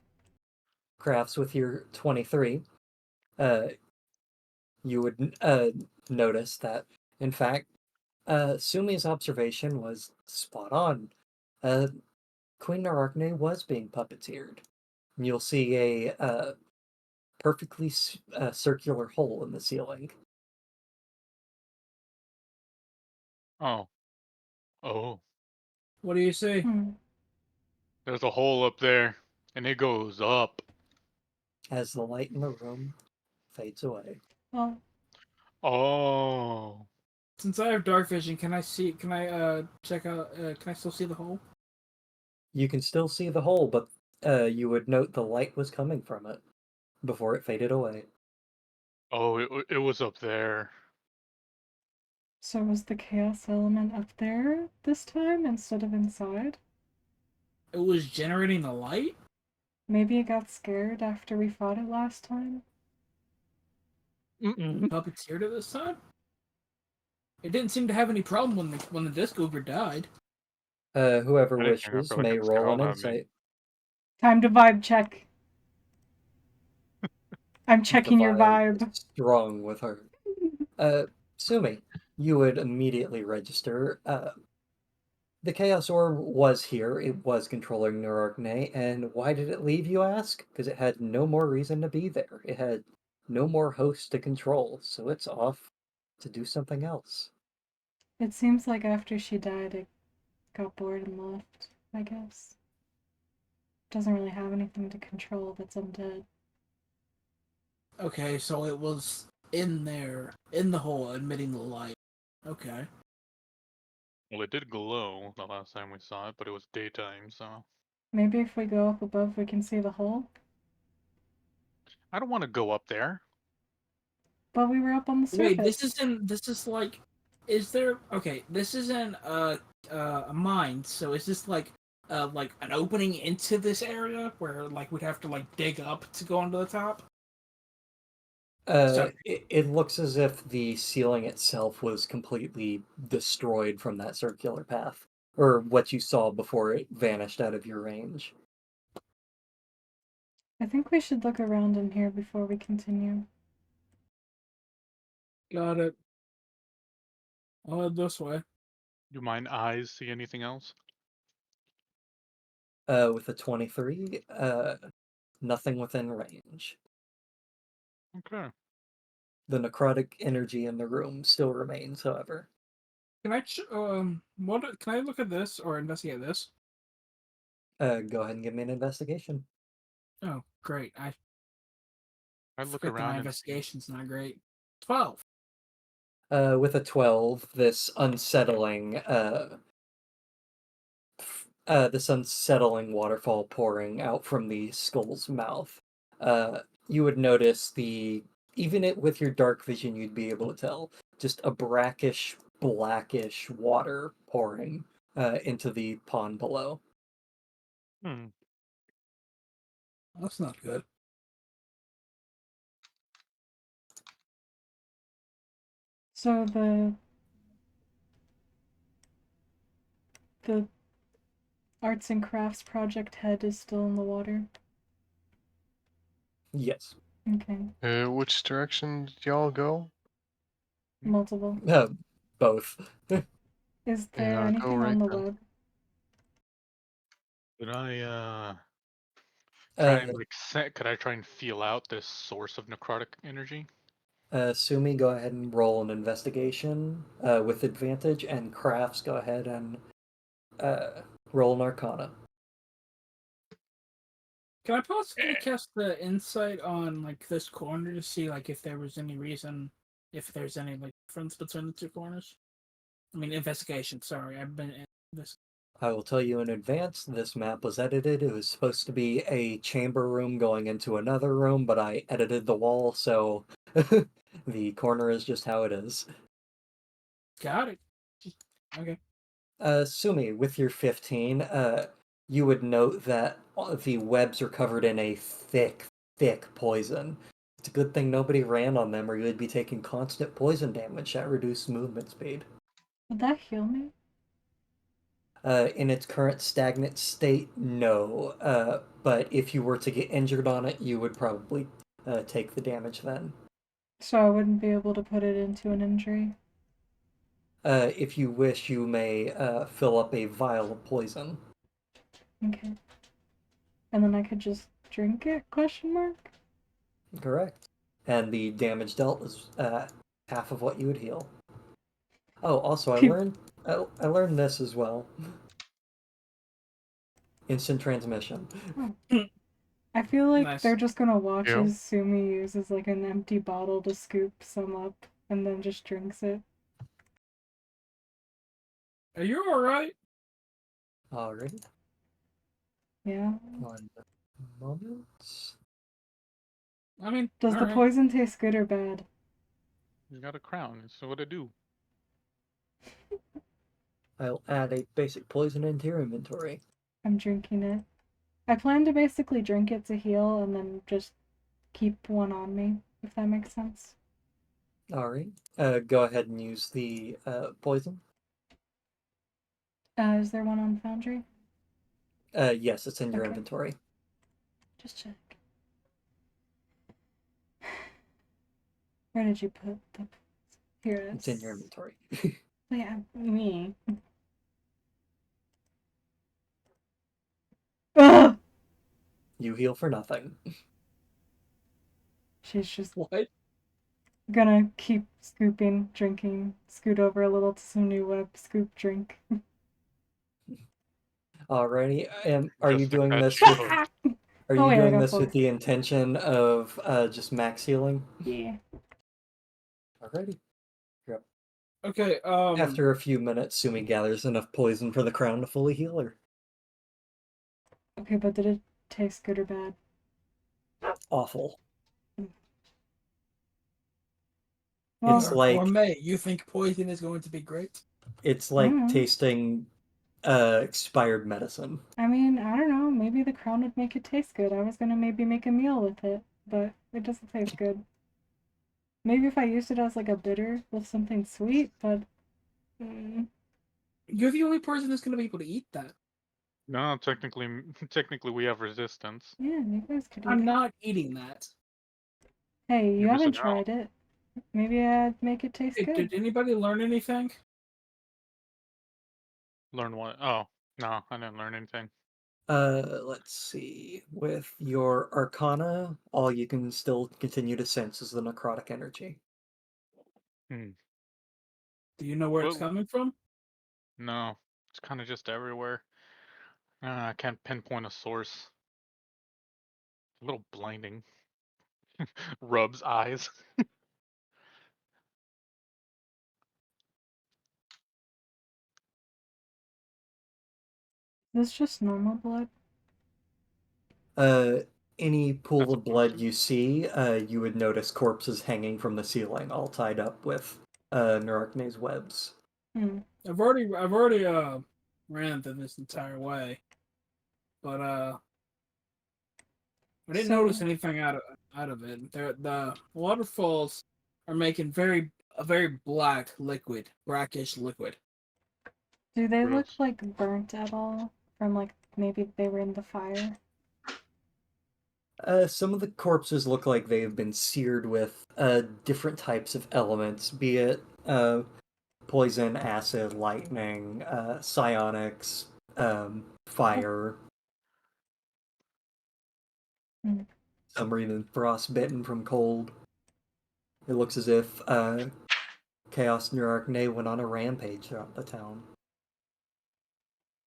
crafts with your 23, uh, you would notice that, in fact, Sumi's observation was spot on. Uh, Queen Narachne was being puppeteered. You'll see a perfectly circular hole in the ceiling. Oh. Oh. What do you see? Hmm. There's a hole up there, and it goes up. As the light in the room fades away. Well, Oh. Since I have dark vision, can I see? Can I check out? Can I still see the hole? You can still see the hole, but you would note the light was coming from it before it faded away. Oh, it was up there. so was the chaos element up there this time instead of inside? It was generating the light. Maybe it got scared after we fought it last time? Puppeteered it this time. It didn't seem to have any problem when the disc over died. Whoever If anything, I wishes feel like may it scared roll all an out of me. insight. Time to vibe check. I'm The checking your vibe vibe. is strong with her. Sumi, you would immediately register. The Chaos Orb was here. It was controlling Neurarchne, and why did it leave, you ask? Because it had no more reason to be there. It had no more host to control, so it's off to do something else. It seems like after she died, it got bored and left, I guess. Doesn't really have anything to control that's undead. Okay, so it was in there, in the hole, emitting the light. Okay. Well, it did glow the last time we saw it, but it was daytime, so Maybe if we go up above, we can see the hole? I don't want to go up there. But we were up on the Wait, surface. this is like, is there? Okay, this isn't a mine. So is this like an opening into this area where like we'd have to like dig up to go onto the top? So It looks as if the ceiling itself was completely destroyed from that circular path, or what you saw before it vanished out of your range. I think we should look around in here before we continue. got it. I'll head this way. Do mine eyes see anything else? With a 23, nothing within range. Okay. The necrotic energy in the room still remains, however. Can what? Can I look at this or investigate this? Go ahead and give me an investigation. Oh, great. I I look forget that my around and see. investigation's not great. 12. With a 12, this unsettling waterfall pouring out from the skull's mouth. You would notice even with your dark vision, you'd be able to tell just a brackish, blackish water pouring into the pond below. Hmm. That's not good. So the arts and crafts project head is still in the water. Yes. Okay. Which direction did y'all go? Multiple. Both. Is there Yeah, go anything right on the then. web? Could I try Uh, and could I try and feel out this source of necrotic energy? Sumi, go ahead and roll an investigation with advantage, and Crafts, go ahead and roll an Arcana. Can I possibly cast the insight on like this corner to see like if there was any reason, if there's any like difference between the two corners? I mean, investigation. Sorry, I've been in this. I will tell you in advance, this map was edited. It was supposed to be a chamber room going into another room, but I edited the wall, so the corner is just how it is. Got it. Okay. Sumi, with your 15, you would note that the webs are covered in a thick, thick poison. It's a good thing nobody ran on them, or you would be taking constant poison damage at reduced movement speed. Would that heal me? In its current stagnant state, no. But if you were to get injured on it, you would probably take the damage then. So I wouldn't be able to put it into an injury? If you wish, you may fill up a vial of poison. Okay. And then I could just drink it? Question mark. Correct. And the damage dealt is half of what you would heal. Oh, also I learned this as well. Instant transmission. I feel like Nice. they're just gonna watch Yeah. as Sumi uses like an empty bottle to scoop some up and then just drinks it. Are you alright? Alrighty. Yeah. 1 moment. I mean, Does the alright. poison taste good or bad? You got a crown, so what to do? I'll add a basic poison into your inventory. I'm drinking it. I plan to basically drink it to heal and then just keep one on me, if that makes sense. Alright. Go ahead and use the poison. Is there one on Foundry? Yes, it's in your Okay. inventory. Just check. Where did you put the... Here it is. It's in your inventory. Yeah, me. Ugh! You heal for nothing. She's just What? gonna keep scooping, drinking, scoot over a little to some new web, scoop, drink. Alrighty. And are you Just like doing that this shit with... post. Are Oh you wait, I doing got this 4. with the intention of just max healing? Yeah. Alrighty. Yep. Okay, After a few minutes, Sumi gathers enough poison for the crown to fully heal her. Okay, but did it taste good or bad? Awful. Well, It's like Gourmet, you think poison is going to be great? it's like Mm. tasting expired medicine. I mean, I don't know. Maybe the crown would make it taste good. I was gonna maybe make a meal with it, but it doesn't taste good. Maybe if I used it as like a bitter with something sweet, but You're the only person that's going to be able to eat that. No, technically we have resistance. yeah, you guys could eat I'm it. not eating that. Hey, you You're haven't missing out. tried it. Maybe I'd make it taste Hey, good. did anybody learn anything? Learn what? Oh, no, I didn't learn anything. Let's see. With your Arcana, all you can still continue to sense is the necrotic energy. Hmm. Do you know where it's Well, coming from? no, it's kind of just everywhere. I can't pinpoint a source. A little blinding. Rubs eyes. This just normal blood. Any pool That's a of blood potion. you see, you would notice corpses hanging from the ceiling, all tied up with Neurachne's webs. Hmm. I've already ran through this entire way, but I didn't notice anything out of it. The waterfalls are making a very black liquid, brackish liquid. Do they look Gross. like burnt at all? From like maybe they were in the fire? Some of the corpses look like they've been seared with different types of elements, be it poison, acid, lightning, psionics, fire. Mm. Some are even frostbitten from cold. It looks as if Chaos Neurachne went on a rampage throughout the town.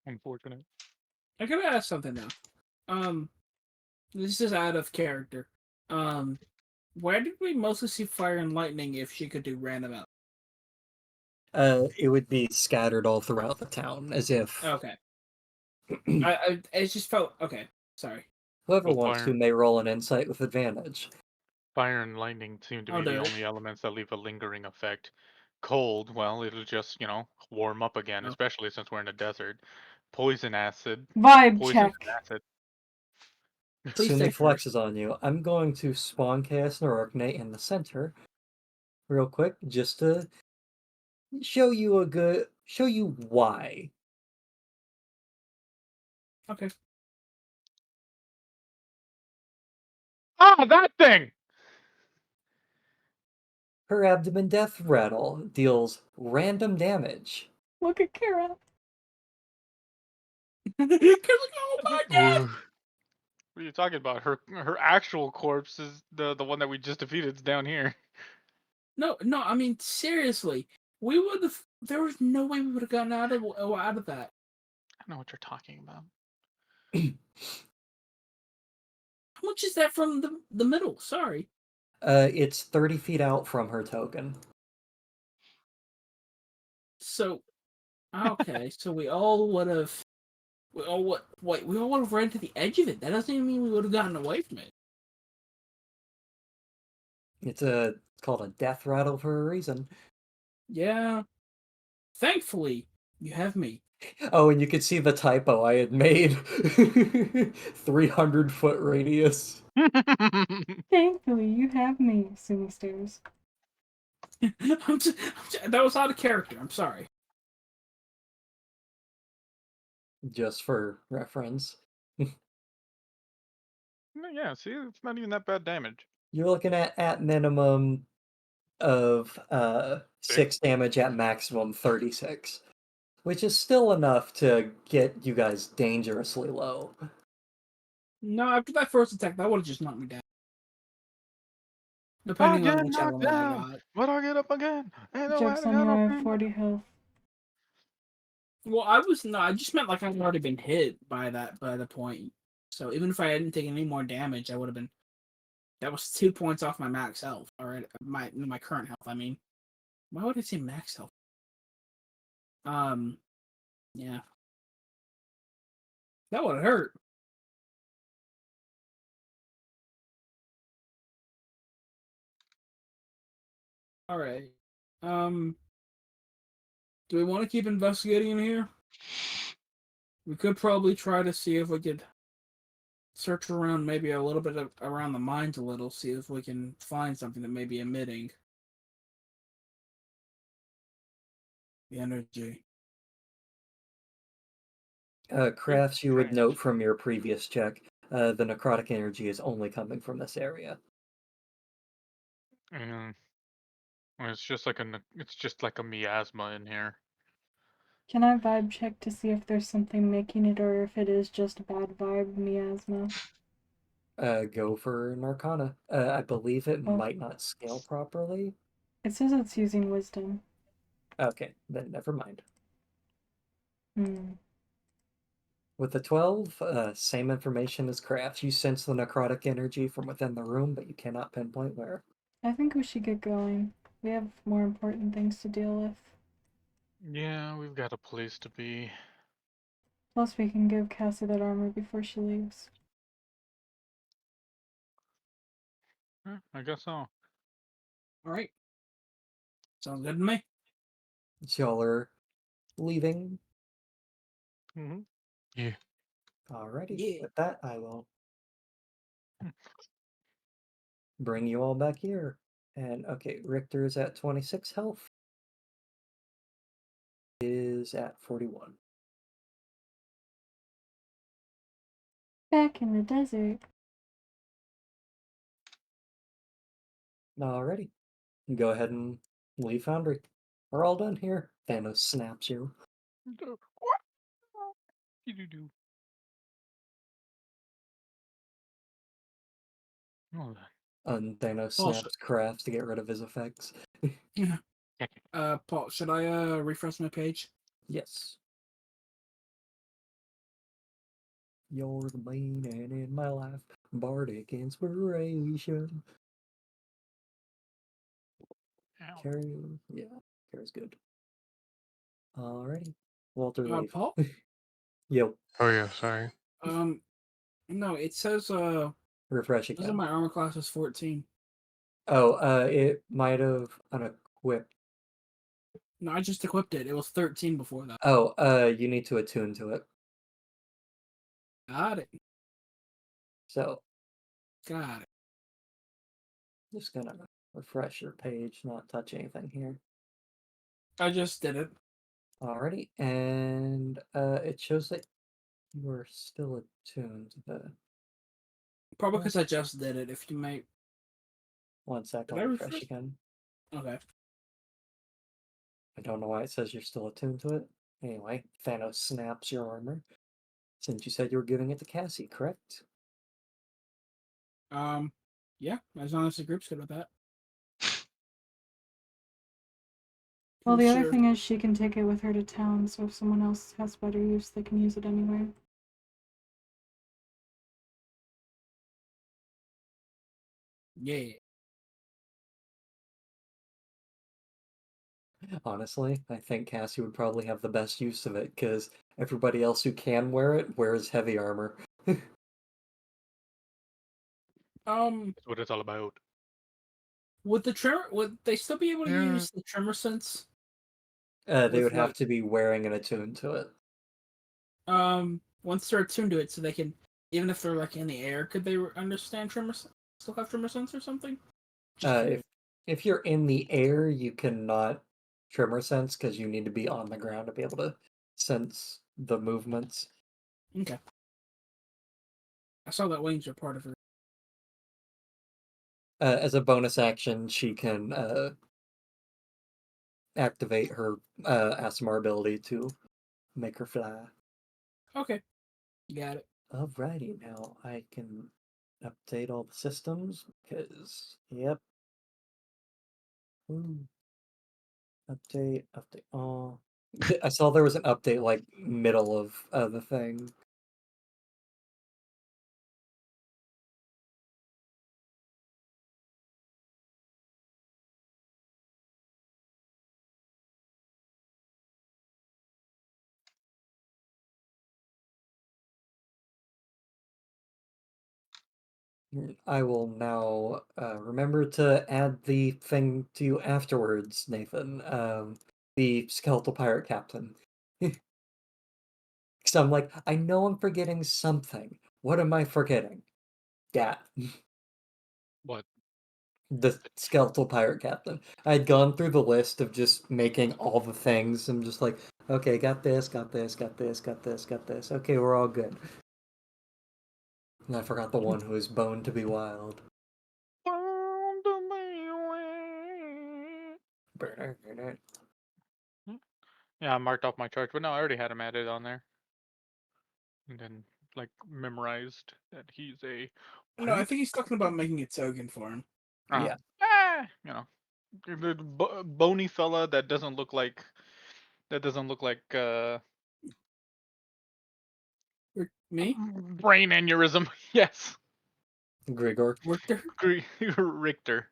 Unfortunate. I gotta ask something now. This is out of character. Where did we mostly see fire and lightning if she could do random out? It would be scattered all throughout the town, as if Okay. I it just felt okay. Sorry. whoever Well, wants to may roll an insight with advantage. fire and lightning seem to I'll be the do it. only elements that leave a lingering effect. Cold, well, it'll just, warm up again, Oh. especially since we're in a desert. Poison acid. Vibe Poison check. and acid. Please Sumi stay first. flexes on you. I'm going to spawn Chaos Neurachne in the center, real quick, just to show you why. Okay. Ah, that thing! Her abdomen death rattle deals random damage. Look at Kara. oh my god! Ooh. What are you talking about? Her actual corpse is the one that we just defeated. It's down here. No, no. I mean, seriously, we would have. There was no way we would have gotten out of that. I don't know what you're talking about. How much is that from the middle? Sorry. It's 30 feet out from her token. So, okay. So we all would have. We all what? Wait, we all would have ran to the edge of it. That doesn't even mean we would have gotten away from it. It's called a death rattle for a reason. Yeah. Thankfully, you have me. Oh, and you could see the typo I had made. 300-foot radius. Thankfully, you have me, Sumi stares. That was out of character. I'm sorry. Just for reference. Yeah, see, it's not even that bad damage. You're looking at minimum of 6 damage, at maximum 36. Which is still enough to get you guys dangerously low. No, after that first attack, that would have just knocked me down. Depending on Again, whichever knocked one I down. got. But I'll get up again. Ain't Joke's nobody on you, I gonna have bring 40 health. Well, I just meant like I'd already been hit by the point. So even if I hadn't taken any more damage, I would have been. That was 2 points off my max health, or my current health. I mean, why would I say max health? Yeah, that would have hurt. All right. Do we want to keep investigating in here? We could probably try to see if we could search around, maybe a little bit around the mines a little, see if we can find something that may be emitting the energy. Crafts, you would Strange. note from your previous check, the necrotic energy is only coming from this area. And it's just like a miasma in here. Can I vibe check to see if there's something making it or if it is just bad vibe miasma? Go for an Arcana. I believe it Oh. might not scale properly. It says it's using wisdom. Okay, then never mind. Hmm. With the 12, same information as crafts. You sense the necrotic energy from within the room, but you cannot pinpoint where. I think we should get going. We have more important things to deal with. Yeah, we've got a place to be. Plus, we can give Cassie that armor before she leaves. I guess so. All right. Sounds good to me. Y'all are leaving. Mm-hmm. Yeah. Alrighty. Yeah. With that, I will bring you all back here. And okay, Richter's at 26 health. Is at 41. Back in the desert. Alrighty. Go ahead and leave Foundry. We're all done here. Thanos snaps you. Do. Oh, And Thanos Oh, snaps crafts to get rid of his effects. yeah. Paul, should I refresh my page? Yes. You're the main and in my life. Bardic inspiration. ow. Carry. Yeah, Carry's good. Alrighty. Walter, leave. Paul? Yo, Oh yeah. Sorry. No, it says refresh this is again. my armor class is 14. Oh, it might have unequipped. No, I just equipped it. It was 13 before that. Oh, you need to attune to it. Got it. So, Got it. just gonna refresh your page, not touch anything here. I just did it. Alrighty, and it shows that you are still attuned to the. Probably because I just did it. If you may. 1 sec, Did I'll I refresh refresh? again. Okay. I don't know why it says you're still attuned to it. Anyway, Thanos snaps your armor. Since you said you were giving it to Cassie, correct? Yeah, as long as the group's good with that. Well, Pretty the other sure. thing is she can take it with her to town, so if someone else has better use, they can use it anywhere. Yeah. Honestly, I think Cassie would probably have the best use of it, because everybody else who can wear it wears heavy armor. That's what it's all about. Would the trimmer would they still be able to Yeah. use the trimmer sense They with would have like to be wearing and attuned to it. once they're attuned to it, so they can even if they're like in the air, could they understand still have trimmer sense or something? Just Uh, curious. if if you're in the air, you cannot tremor sense because you need to be on the ground to be able to sense the movements. Okay. I saw that wings are part of her. As a bonus action, she can activate her ASMR ability to make her fly. Okay. Got it. Alrighty, now I can update all the systems because, yep. Ooh. Update all. I saw there was an update like middle of the thing. I will now remember to add the thing to you afterwards, Nathan. The skeletal pirate captain. Because I'm like, I know I'm forgetting something. What am I forgetting? Yeah, What? the skeletal pirate captain. I'd gone through the list of just making all the things. I'm just like, okay, got this, got this, got this, got this, got this. Okay, we're all good. And I forgot the one who is bone to be wild. Yeah, I marked off my charge, but no, I already had him added on there. And then, like, memorized that he's a No, I pirate. think he's talking about making a token for him. Uh, Yeah. you know, the bony fella that doesn't look like Me? brain aneurysm. Yes, Grigor. Richter? Richter.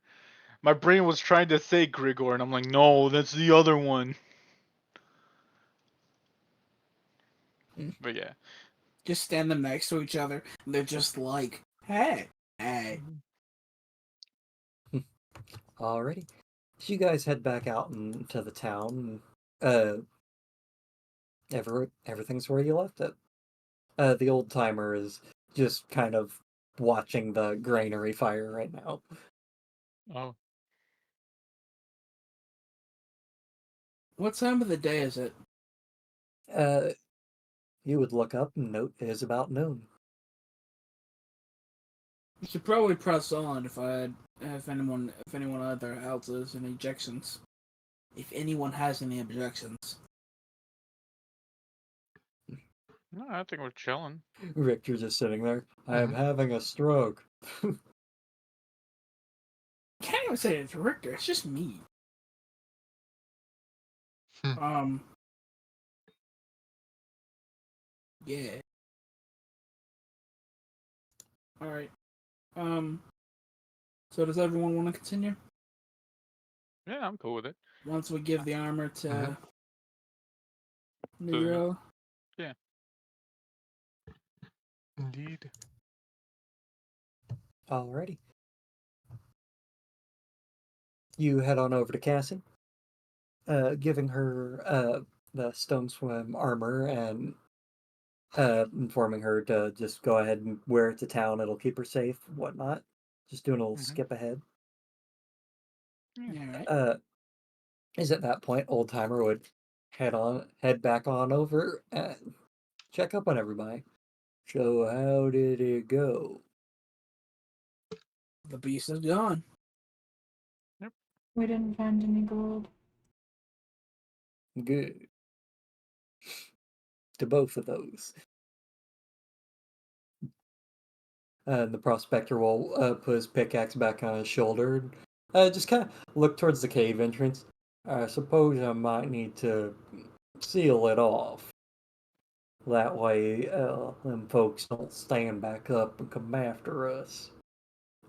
My brain was trying to say Grigor, and I'm like, no, that's the other one. But yeah. Just stand them next to each other. And they're just like, hey, hey. Alrighty. So you guys head back out into the town. Everything's where you left it. The old timer is just kind of watching the granary fire right now. Oh, What time of the day is it? Uh, you would look up and note it is about noon. You should probably press on if anyone other else has any objections. If anyone has any objections. no, I think we're chilling. Richter's just sitting there. I am Mhm. having a stroke. I can't even say it's Richter, it's just me. Hmm. Yeah. Alright. So does everyone want to continue? Yeah, I'm cool with it. Once we give the armor to Mhm. So, Nero. yeah. Indeed. Alrighty. You head on over to Cassie, giving her the stone swim armor and informing her to just go ahead and wear it to town. It'll keep her safe, whatnot. Just doing a little Hmm. skip ahead. Yeah. Alright. Is at that point, old timer would head back on over and check up on everybody. So how did it go? The beast is gone. Yep. We didn't find any gold. Good. To both of those. The prospector will put his pickaxe back on his shoulder and just kind of look towards the cave entrance. I suppose I might need to seal it off. That way, them folks don't stand back up and come after us.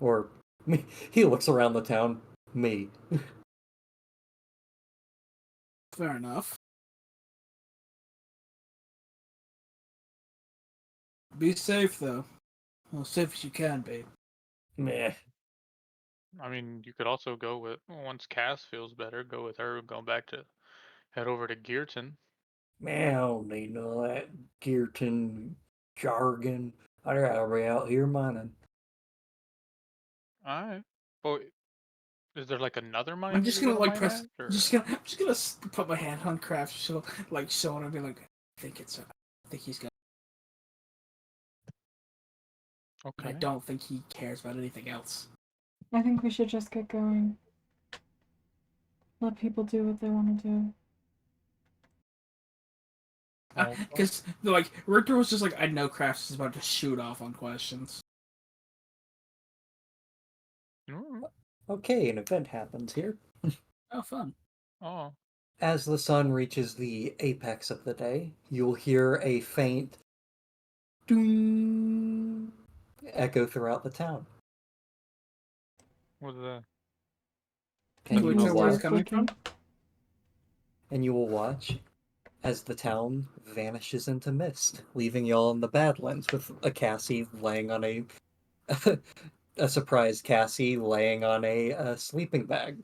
Or, me. He looks around the town. Me. Fair enough. Be safe, though. Well, safe as you can be. Meh. I mean, you could also go with once Cass feels better, go with her and go back to head over to Gearton. Man, I don't need none of that Gearton jargon. I'd rather be out here mining. Alright. But is there like another mine I'm that just you're gonna gonna like mine press. at? Or I'm just gonna put my hand on craft, so like showing and be like, I think he's gonna. I okay. don't think he cares about anything else. I think we should just get going. Let people do what they want to do. Also, Because like Richter was just like, I know Crafts is about to shoot off on questions. Okay, an event happens here. Oh, fun. oh. As the sun reaches the apex of the day, you'll hear a faint doom echo throughout the town. What's that? Can And Do you we you will know where it's watch, coming from? as the town vanishes into mist, leaving y'all in the Badlands with a Cassie laying on a a surprised Cassie laying on a sleeping bag.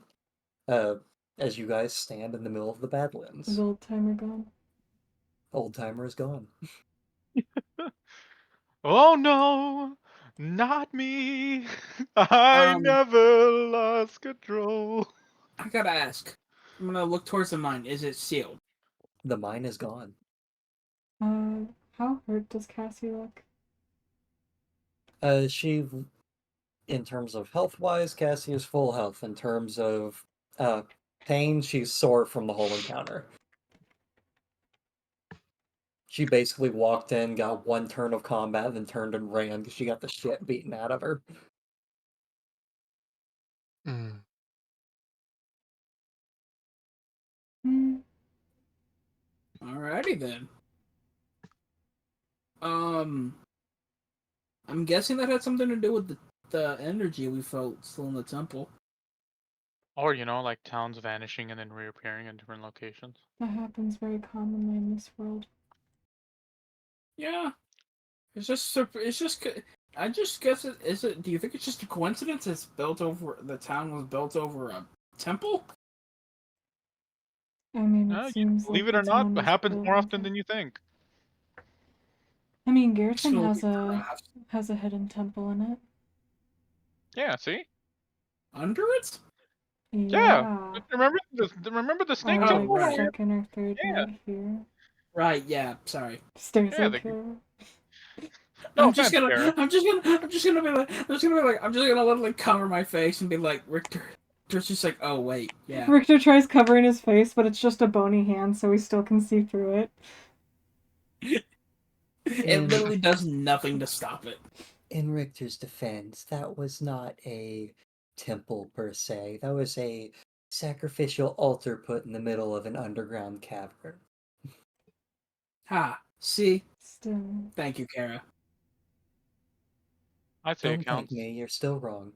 Uh, as you guys stand in the middle of the Is Badlands. old timer gone? Old timer is gone. Oh no, not me. I Um, never lost control. I gotta ask. I'm gonna look towards the mine. Is it sealed? The mine is gone. How hurt does Cassie look? She, in terms of health wise, Cassie is full health. In terms of uh, pain, she's sore from the whole encounter. She basically walked in, got one turn of combat, then turned and ran because she got the shit beaten out of her. Mm. Hmm. Alrighty then. I'm guessing that had something to do with the energy we felt still in the temple. Or, like towns vanishing and then reappearing in different locations. That happens very commonly in this world. Yeah, it's just. I just guess it is it. Do you think it's just a coincidence? It's built over the town was built over a temple. I mean, it seems Believe like it the or not, town it is happens built more on often top. than you think. I mean, Just gonna Gearton look has at a crafts. has a hidden temple in it. Yeah, see? Under it. Yeah. Yeah. Remember the snake Our Oh, temple? like right. second or third Yeah. night here. Right. Yeah. Sorry. Stairs Yeah, like here. no I'm just offense, gonna. Kara. I'm just gonna be like. I'm just gonna be like. I'm just gonna literally cover my face and be like, Richter. Richter's just like, oh wait, yeah. Richter tries covering his face, but it's just a bony hand, so he still can see through it. It In literally does nothing to stop it. in Richter's defense, that was not a temple per se. That was a sacrificial altar put in the middle of an underground cavern. Ha. See. Still. Thank you, Kara. I'd say it Don't thank counts. me, you're still wrong.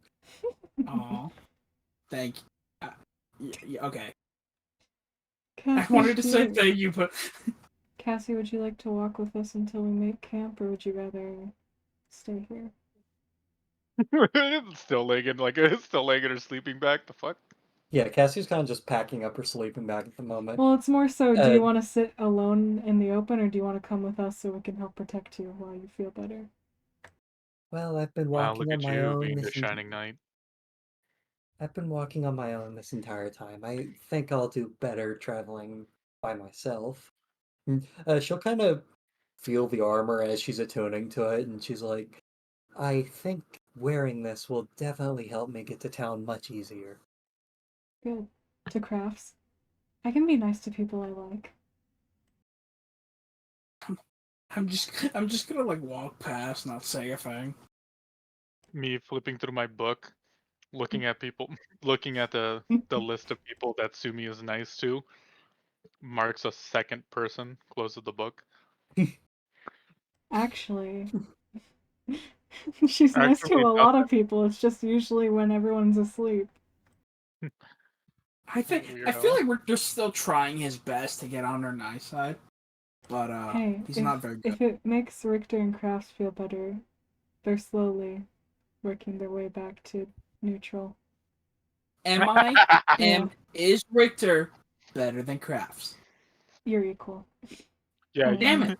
Aw. Thank you. Okay. I Cassie, wanted would to say you thank you, but Cassie, would you like to walk with us until we make camp, or would you rather stay here? It's still laying in her sleeping bag. The fuck? Yeah, Cassie's kind of just packing up her sleeping bag at the moment. Well, it's more so, do Uh, you want to sit alone in the open, or do you want to come with us so we can help protect you while you feel better? well, I've been Wow, walking look on at my you own being the shining knight. I've been walking on my own this entire time. I think I'll do better traveling by myself. She'll kind of feel the armor as she's attuning to it, and she's like, I think wearing this will definitely help me get to town much easier. Good. To crafts. I can be nice to people I like. I'm just gonna like walk past, not say a thing. Me flipping through my book, looking at people, looking at the list of people that Sumi is nice to. Marks a second person, closes the book. Actually, she's nice to Actually, a lot of people. It's just usually when everyone's asleep. I feel Weirdo. like they're still trying his best to get on her nice side, but Hey, he's not very good. if it makes Richter and Crafts feel better, they're slowly working their way back to neutral. Am I? Yeah. And is Richter better than Crafts? You're equal. Yeah. Damn it!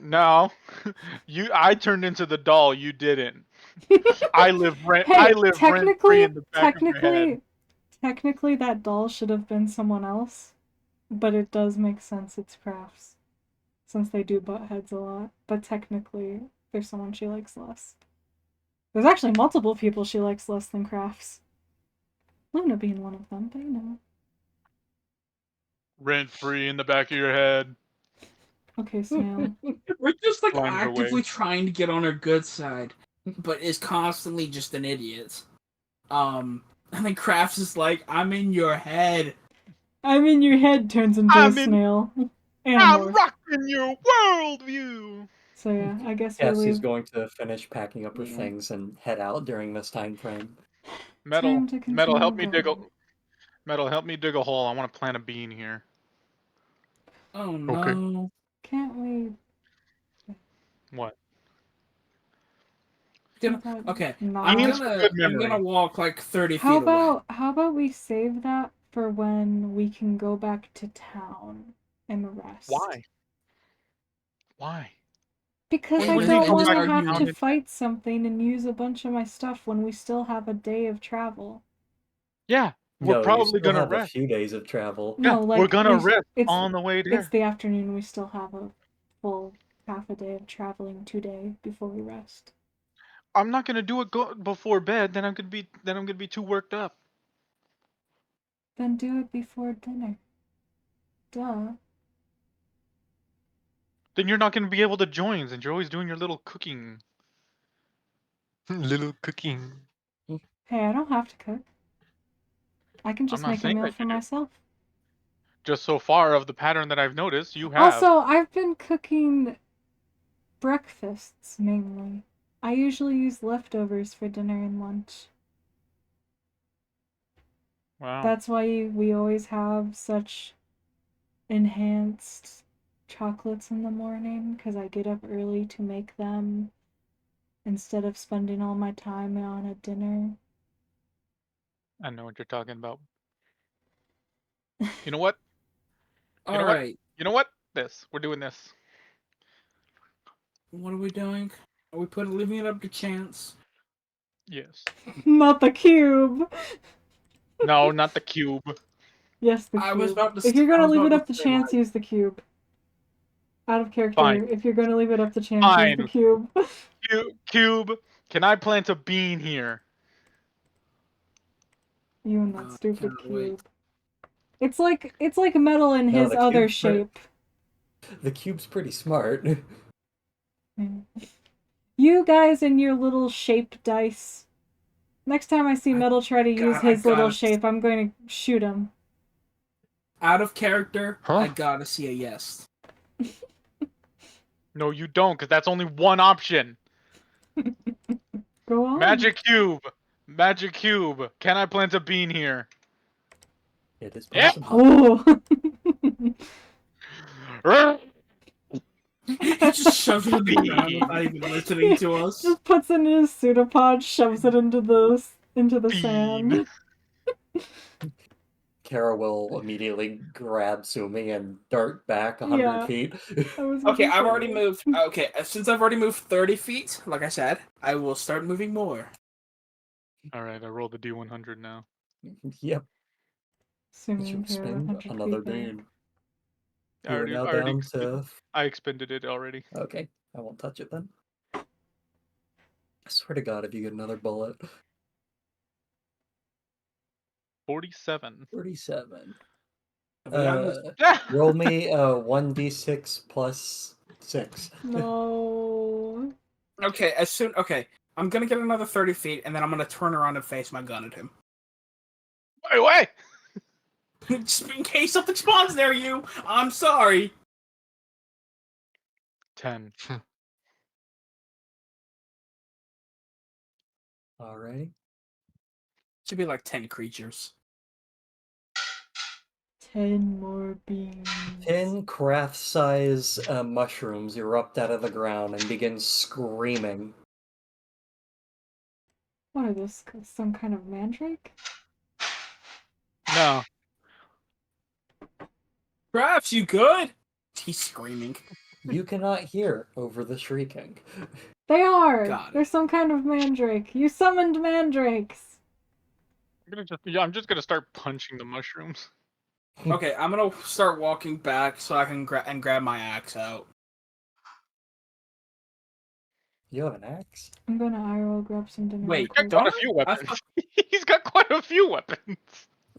No. I turned into the doll. You didn't. I live rent free in the back of your head. Technically, that doll should have been someone else, but it does make sense it's Crafts, since they do butt heads a lot. But technically, there's someone she likes less. There's actually multiple people she likes less than Crafts. Luna being one of them, but you know. Rent free in the back of your head. Okay, Snail. We're just like Slimed actively away. trying to get on her good side, but is constantly just an idiot. And then Crafts is like, "I'm in your head." I'm in your head turns into a snail. I'm rocking your worldview. So yeah, I guess we'll Cassie's leave. going to finish packing up her Yeah. things and head out during this time frame. Metal, Time to Metal, help me continue dig a voting. Metal, help me dig a hole. I want to plant a bean here. Oh Okay. no! Can't we? What? Okay, Nah. Beans for good I'm memory. gonna walk like 30 feet away. How about we save that for when we can go back to town and rest? Why? Why? Because And I then don't come want back to start have down to and- fight something and use a bunch of my stuff when we still have a day of travel. Yeah, we're No, you probably still gonna have a rest. few days of travel. Yeah, No, like we're gonna we, rest it's on the way it's there. the afternoon. We still have a full half a day of traveling today before we rest. I'm not gonna do it before bed. Then I'm gonna be too worked up. Then do it before dinner. Duh. Then you're not gonna be able to join, since you're always doing your little cooking. Little cooking. Hey, I don't have to cook. I can I'm just not make a saying meal that for you do. myself. Just so far of the pattern that I've noticed, you have. Also, I've been cooking breakfasts mainly. I usually use leftovers for dinner and lunch. Wow. That's why we always have such enhanced chocolates in the morning, because I get up early to make them instead of spending all my time on a dinner. I know what you're talking about. You know what? You All know what? right, You know what? We're doing this. what are we doing? Are we leaving it up to chance? Yes. Not the cube! No, not the cube. Yes, the I was cube. about to. If you're gonna I was leave it about up to say, chance, like, use the cube. Out of character, Fine. if you're gonna leave it up to chance, use the Fine. cube. Cube, can I plant a bean here? You and that stupid cannot wait. cube. It's like metal in No, his the other cube's pretty- shape. The cube's pretty smart. You guys and your little shape dice. Next time I see Metal try to use his little shape, I'm going to shoot him. Out of character, Huh? I gotta see a yes. No, you don't, because that's only one option. Go on. Magic cube. Magic cube. Can I plant a bean here? It is Yeah. possible. Oh. He just shoves it in the ground without even listening to us. Just puts it in his pseudopod, shoves it into the sand. Bean. Kara will immediately grab Sumi and dart back 100 Yeah. feet. Okay, I've already moved. Okay, since I've already moved 30 feet, like I said, I will start moving more. Alright, I rolled the D100 now. Yep, Assuming you you're spend 100 another feet back. bean. You are now down to... I expended it already. Okay, I won't touch it then. I swear to God, if you get another bullet. 47. 47. Yeah. Roll me 1d6 plus 6. No. Okay, I'm gonna get another 30 feet, and then I'm gonna turn around and face my gun at him. Wait! Just in case something spawns near you. I'm sorry. 10. Alrighty. Should be like 10 creatures. 10 more beans. 10 craft-size mushrooms erupt out of the ground and begin screaming. What are this? Some kind of mandrake? No. Crafts, you good? He's screaming. You cannot hear over the shrieking. They are! Got it. They're some kind of mandrake. You summoned mandrakes! I'm just gonna start punching the mushrooms. Okay, I'm gonna start walking back so I can grab my axe out. You have an axe? I'm gonna IRL grab some dinner. Wait, real quick. don't Quite a I? few I weapons. thought- He's got quite a few weapons.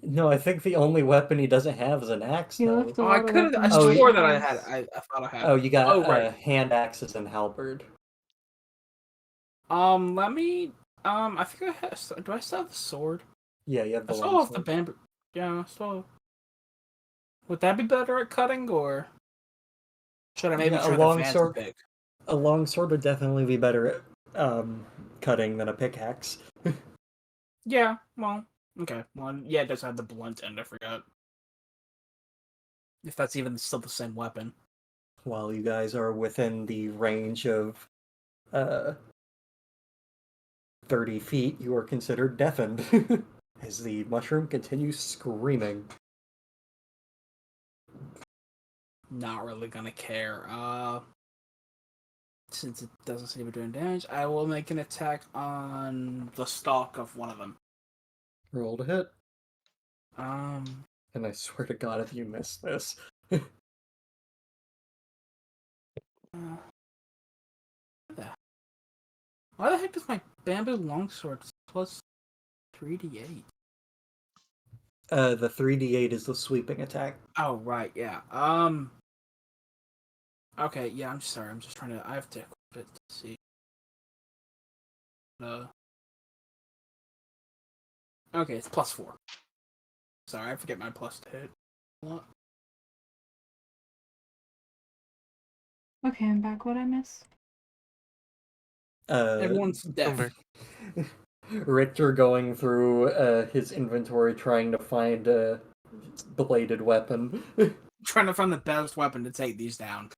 No, I think the only weapon he doesn't have is an axe, He though. left a Oh, I lot of could have. I weapons Oh, in swore the that I had. house. I thought I had. Oh, you got right. hand axes and halberd. Let me. I think I have. Do I still have the sword? Yeah, you have I the still have the longsword. bamboo. Yeah, I still. Would that be better at cutting, or should I maybe Yeah, try the fancy pick? A longsword would definitely be better at cutting than a pickaxe. Yeah. Well. Okay. Well, yeah, it does have the blunt end. I forgot. If that's even still the same weapon. While you guys are within the range of 30 feet, you are considered deafened as the mushroom continues screaming. Not really gonna care. Since it doesn't seem to be doing damage, I will make an attack on the stalk of one of them. Roll to hit. Um. And I swear to God, if you miss this. Why the heck does my bamboo longsword plus 3d8? The 3d8 is the sweeping attack. Oh right, yeah. Okay, yeah. I'm sorry. I'm just trying to. I have to equip it to see. Okay, it's +4. Sorry, I forget my plus to hit. What? Okay, I'm back. What'd I miss? Everyone's I'm deaf. back. Richter going through his inventory trying to find a bladed weapon. Trying to find the best weapon to take these down.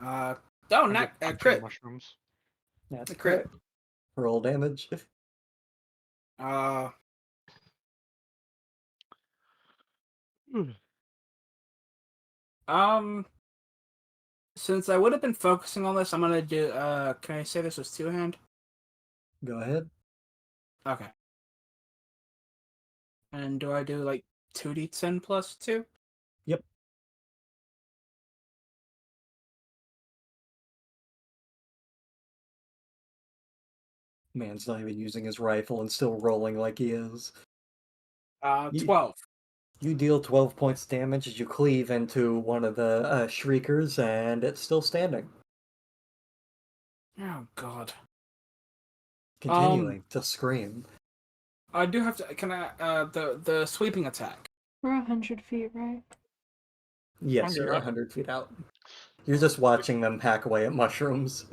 Oh, I'm not just punching crit. mushrooms. That's A crit. Roll damage. Uh, since I would have been focusing on this, I'm gonna do. Can I say this was 2-hand? Go ahead. Okay. And do I do like 2d10 plus 2? Yep. Man's not even using his rifle and still rolling like he is. 12. You deal 12 points damage as you cleave into one of the shriekers, and it's still standing. Oh god. Continuing to scream. I do have to. Can I? The sweeping attack. We're 100 feet, right? Yes, Okay, you're right. 100 feet out. You're just watching them pack away at mushrooms.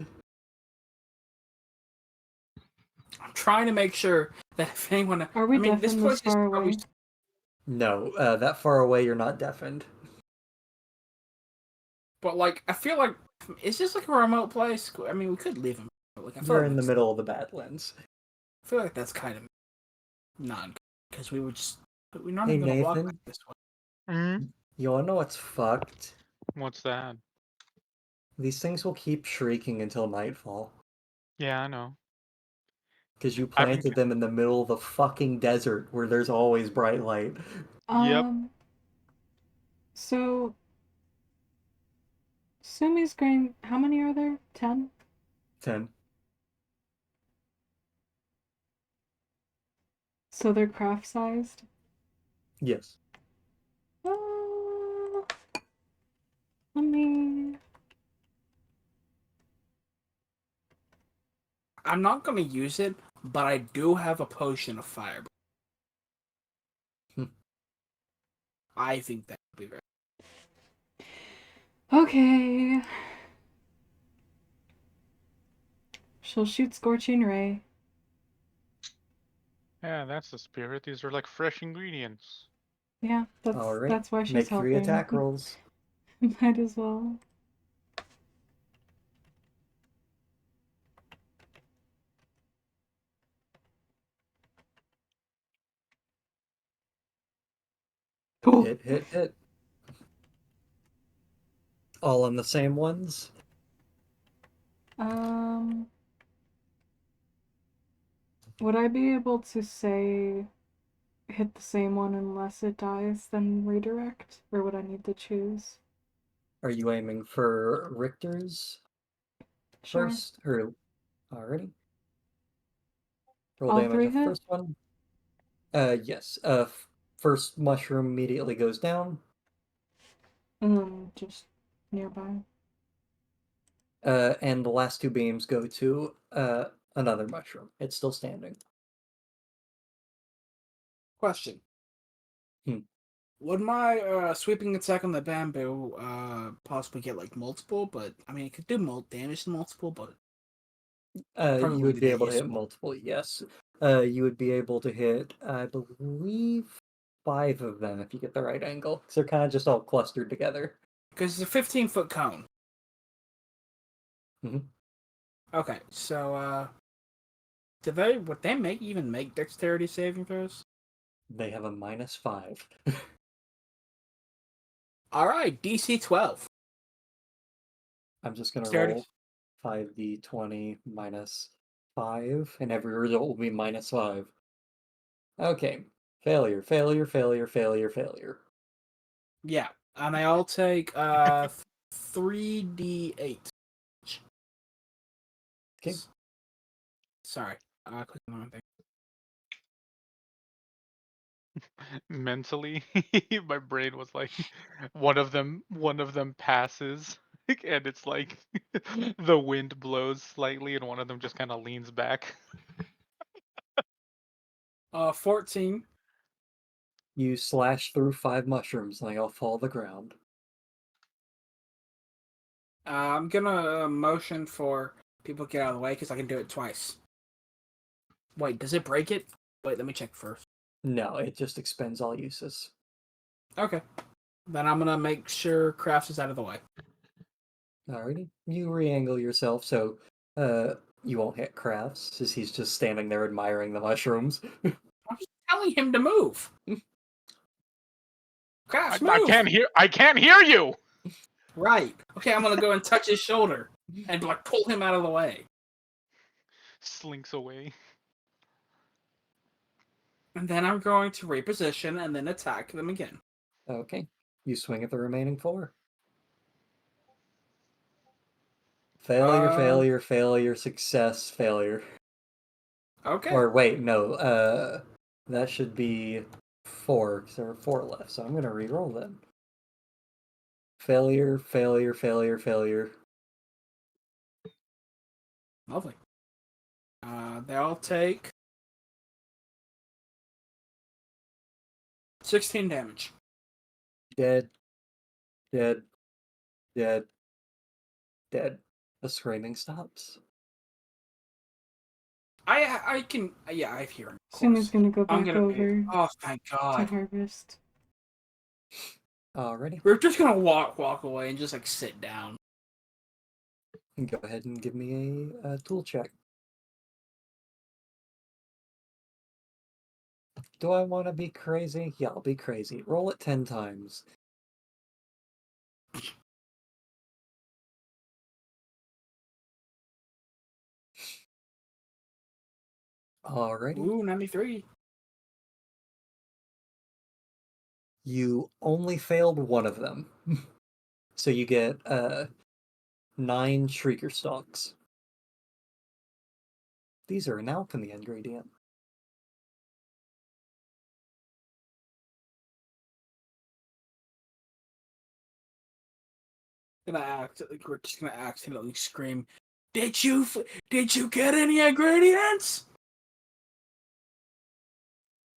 I'm trying to make sure that if anyone. Are we I mean, this deafened place this far is probably. away? No, that far away you're not deafened. But like, I feel like it's just like a remote place. I mean, we could leave them. But like, I feel You're like in the that's- middle of the Badlands. I feel like that's kind of not because we would just. We're not Hey, even gonna walk Nathan? like this way. Mm-hmm. You wanna know what's fucked? What's that? These things will keep shrieking until nightfall. Yeah, I know. Because you I've been- planted them in the middle of the fucking desert where there's always bright light. Yep. So Sumi's grain, how many are there? 10? 10. So they're craft sized? Yes. Let me. I'm not gonna use it, but I do have a potion of fire. Hmm. I think that would be very. Okay. She'll shoot Scorching Ray. Yeah, that's the spirit. These are like fresh ingredients. Yeah, All right. that's why she's Make 3 helping. attack rolls. Might as well. Cool. Hit, hit, hit. All on the same ones. Would I be able to say hit the same one unless it dies, then redirect? Or would I need to choose? Are you aiming for Richter's Sure. first? Or already? Roll All damage 3 of the hit? first one. Yes. First mushroom immediately goes down. And then just nearby. And the last 2 beams go to another mushroom. It's still standing. Question. Hmm. Would my sweeping attack on the bamboo possibly get like multiple? But I mean, it could do damage to multiple, but probably You wouldn't would be be that able to hit useful. multiple, yes. You would be able to hit, I believe, 5 of them if you get the right angle. Because they're kind of just all clustered together. Because it's a 15-foot cone. Mhm. Okay, so would they even make dexterity saving throws? They have a -5. All right, DC 12. I'm just going to Dexterity. roll 5d20 -5, and every result will be -5. Okay. Failure, failure, failure, failure, failure. Yeah, and they all take 3d8. Okay. Sorry, click on the wrong thing. Mentally, my brain was like, one of them passes, and it's like the wind blows slightly, and one of them just kind of leans back. 14. You slash through 5 mushrooms, and they all fall to the ground. I'm gonna motion for people to get out of the way because I can do it twice. Wait, does it break it? Wait, let me check first. No, it just expends all uses. Okay. Then I'm gonna make sure Crafts is out of the way. Alrighty. You re-angle yourself so you won't hit Crafts, as he's just standing there admiring the mushrooms. I'm just telling him to move. Crafts, I move! can't hear you. Right. Okay, I'm gonna go and touch his shoulder and like pull him out of the way. Slinks away. And then I'm going to reposition and then attack them again. Okay. You swing at the remaining 4. Failure, failure, failure, success, failure. Okay. Or wait, no, that should be 4, because there are 4 left, so I'm gonna re-roll them. Failure, failure, failure, failure. Lovely. They all take 16 damage. Dead, dead, dead, dead. The screaming stops. I can I hear him. Sumi's gonna go I'm back gonna be. over Oh, thank to God. harvest. Alrighty. We're just gonna walk away and just like sit down. Go ahead and give me a tool check. Do I want to be crazy? Yeah, I'll be crazy. Roll it 10 times. Alrighty. Ooh, 93. You only failed one of them. So you get 9 Shrieker Stalks. These are an alchemy ingredient. We're just gonna accidentally scream, Did you get any ingredients?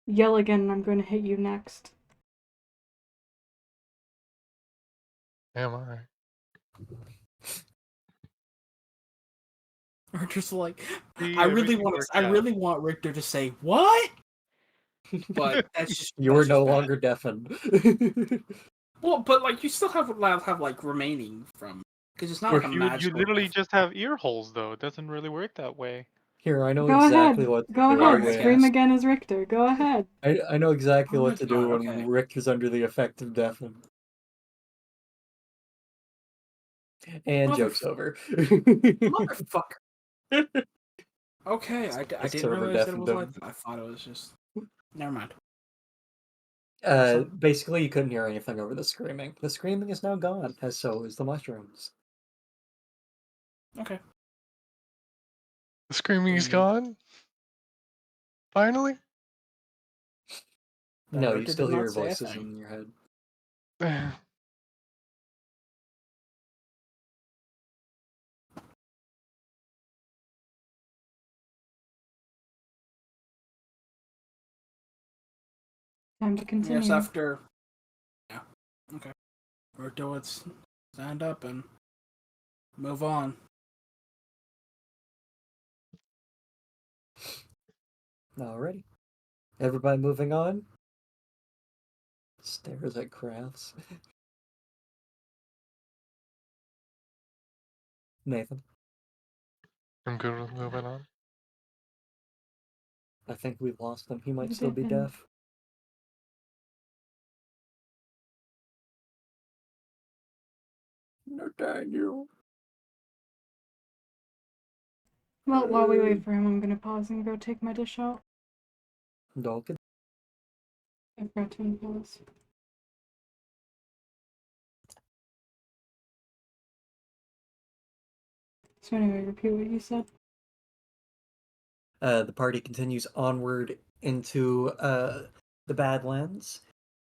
Yell again and I'm going to hit you next. Am I? Or just like, See, I really everything worked out. want Richter to say what? But that's You are just no bad. longer deafened. Well, but like you still have like remaining from because it's not like a You magical. literally just have ear holes though. It doesn't really work that way. Here, I know Go exactly ahead. what to Go do ahead. Alright, when Scream again as Richter. Go ahead. I know exactly Oh what my to do God, when okay. Rick is under the effect of deafen. And joke's over. Motherfucker. Okay, I didn't server realize that it deafened was like him. that. I thought it was just. Never mind. Basically, you couldn't hear anything over the screaming. The screaming is now gone, as so is the mushrooms. Okay. The screaming's Mm. gone? Finally? No, you Richter still did hear not your say a voices thing. in your head. Time to continue. Yes, after. Yeah. Okay. Richter would stand up and move on. Alrighty. Everybody moving on? Stares at crafts. Nathan, I'm good with moving on. I think we've lost him. He might You still be didn't. deaf. Nathaniel. Well, while we wait for him, I'm gonna pause and go take my dish out. Dalkin. I forgot to unpause. So anyway, repeat what you said. The party continues onward into the Badlands,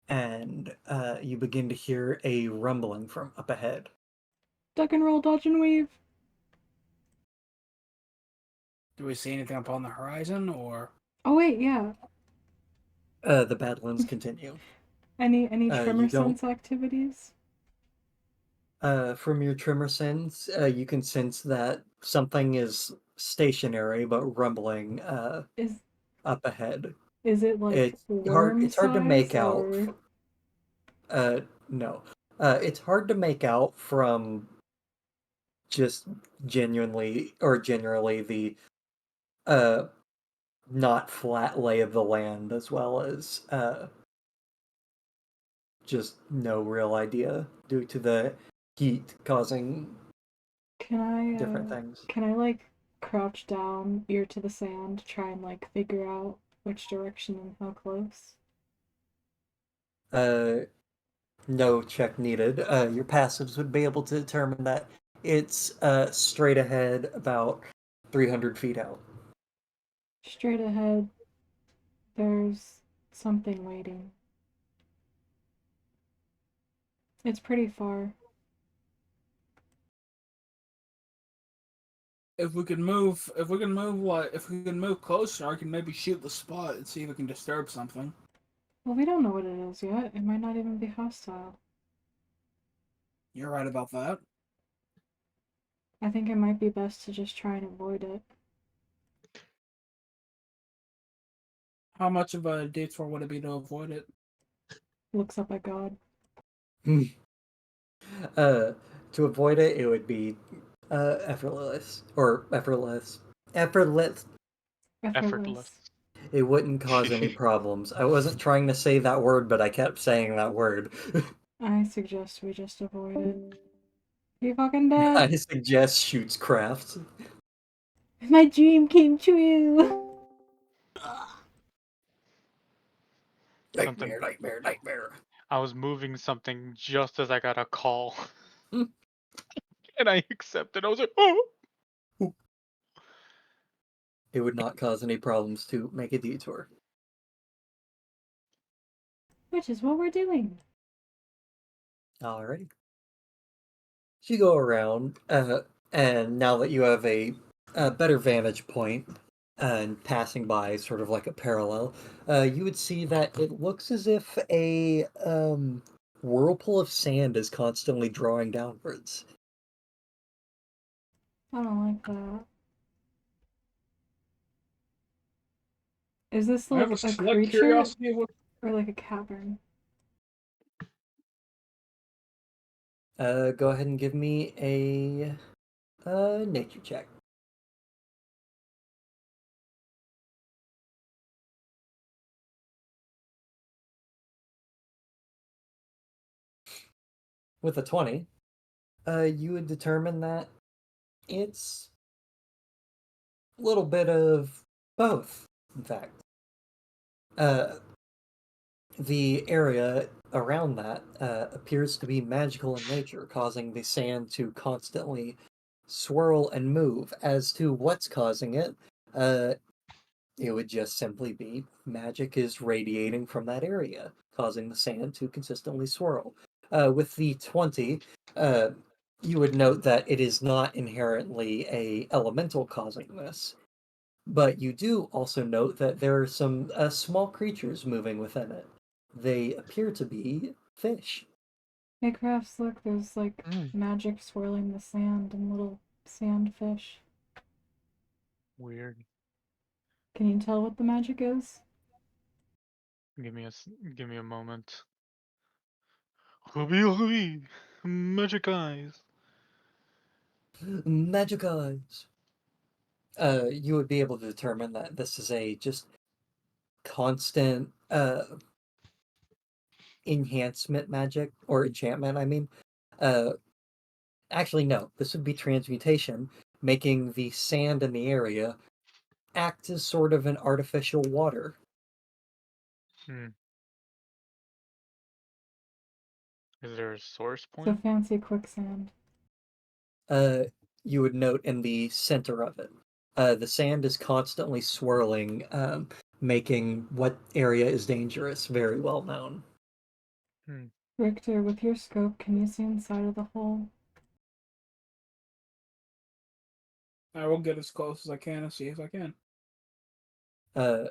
and you begin to hear a rumbling from up ahead. Duck and roll, dodge and weave. Do we see anything up on the horizon, or Oh wait, yeah. The Badlands continue. Any You tremor don't. sense activities? From your tremor sense, you can sense that something is stationary but rumbling Is up ahead. it like It's hard. worm It's hard to make size out. or No. It's hard to make out from just generally the uh not flat lay of the land, as well as just no real idea due to the heat causing different things. can I like crouch down, ear to the sand, try and like figure out which direction and how close? Uh, no check needed. Your passives would be able to determine that it's straight ahead, about 300 feet out. Straight ahead, there's something waiting. It's pretty far. if we can move closer, I can maybe shoot the spot and see if we can disturb something. Well, we don't know what it is yet. It might not even be hostile. You're right about that. I think it might be best to just try and avoid it. How much of a detour would it be to avoid it? Looks up at God. To avoid it, it would be effortless or effortless. Effortless. Effortless. It wouldn't cause any problems. I wasn't trying to say that word, but I kept saying that word. I suggest we just avoid it. You fucking dead? I suggest shoots craft. My dream came true! Something. Nightmare. I was moving something just as I got a call, and I accepted. I was like, oh. It would not cause any problems to make a detour. Which is what we're doing. Alrighty. So you go around, And now that you have a better vantage point and passing by sort of like a parallel, you would see that it looks as if a whirlpool of sand is constantly drawing downwards. I don't like that. Is this I have like a a slight creature curiosity of what. or like a cavern? Go ahead and give me a nature check. With a 20, you would determine that it's a little bit of both, in fact. Uh, the area around that appears to be magical in nature, causing the sand to constantly swirl and move. As to what's causing it, uh, it would just simply be magic is radiating from that area, causing the sand to consistently swirl. With the 20, uh, you would note that it is not inherently a elemental causing this, but you do also note that there are some small creatures moving within it. They appear to be fish. Hey Crafts, look, there's like Mm, magic swirling the sand and little sand fish. weird. Can you tell what the magic is? Give me a moment. Hooby hooby, magic eyes. Magic eyes. You would be able to determine that this is a just constant enhancement magic or enchantment, I mean. Uh, Actually, no, this would be transmutation, making the sand in the area act as sort of an artificial water. Hmm. Is there a source So point? fancy quicksand. Uh, you would note in the center of it. The sand is constantly swirling, making what area is dangerous very well known. Hmm. Richter, with your scope, can you see inside of the hole? I will get as close as I can and see if I can. Uh,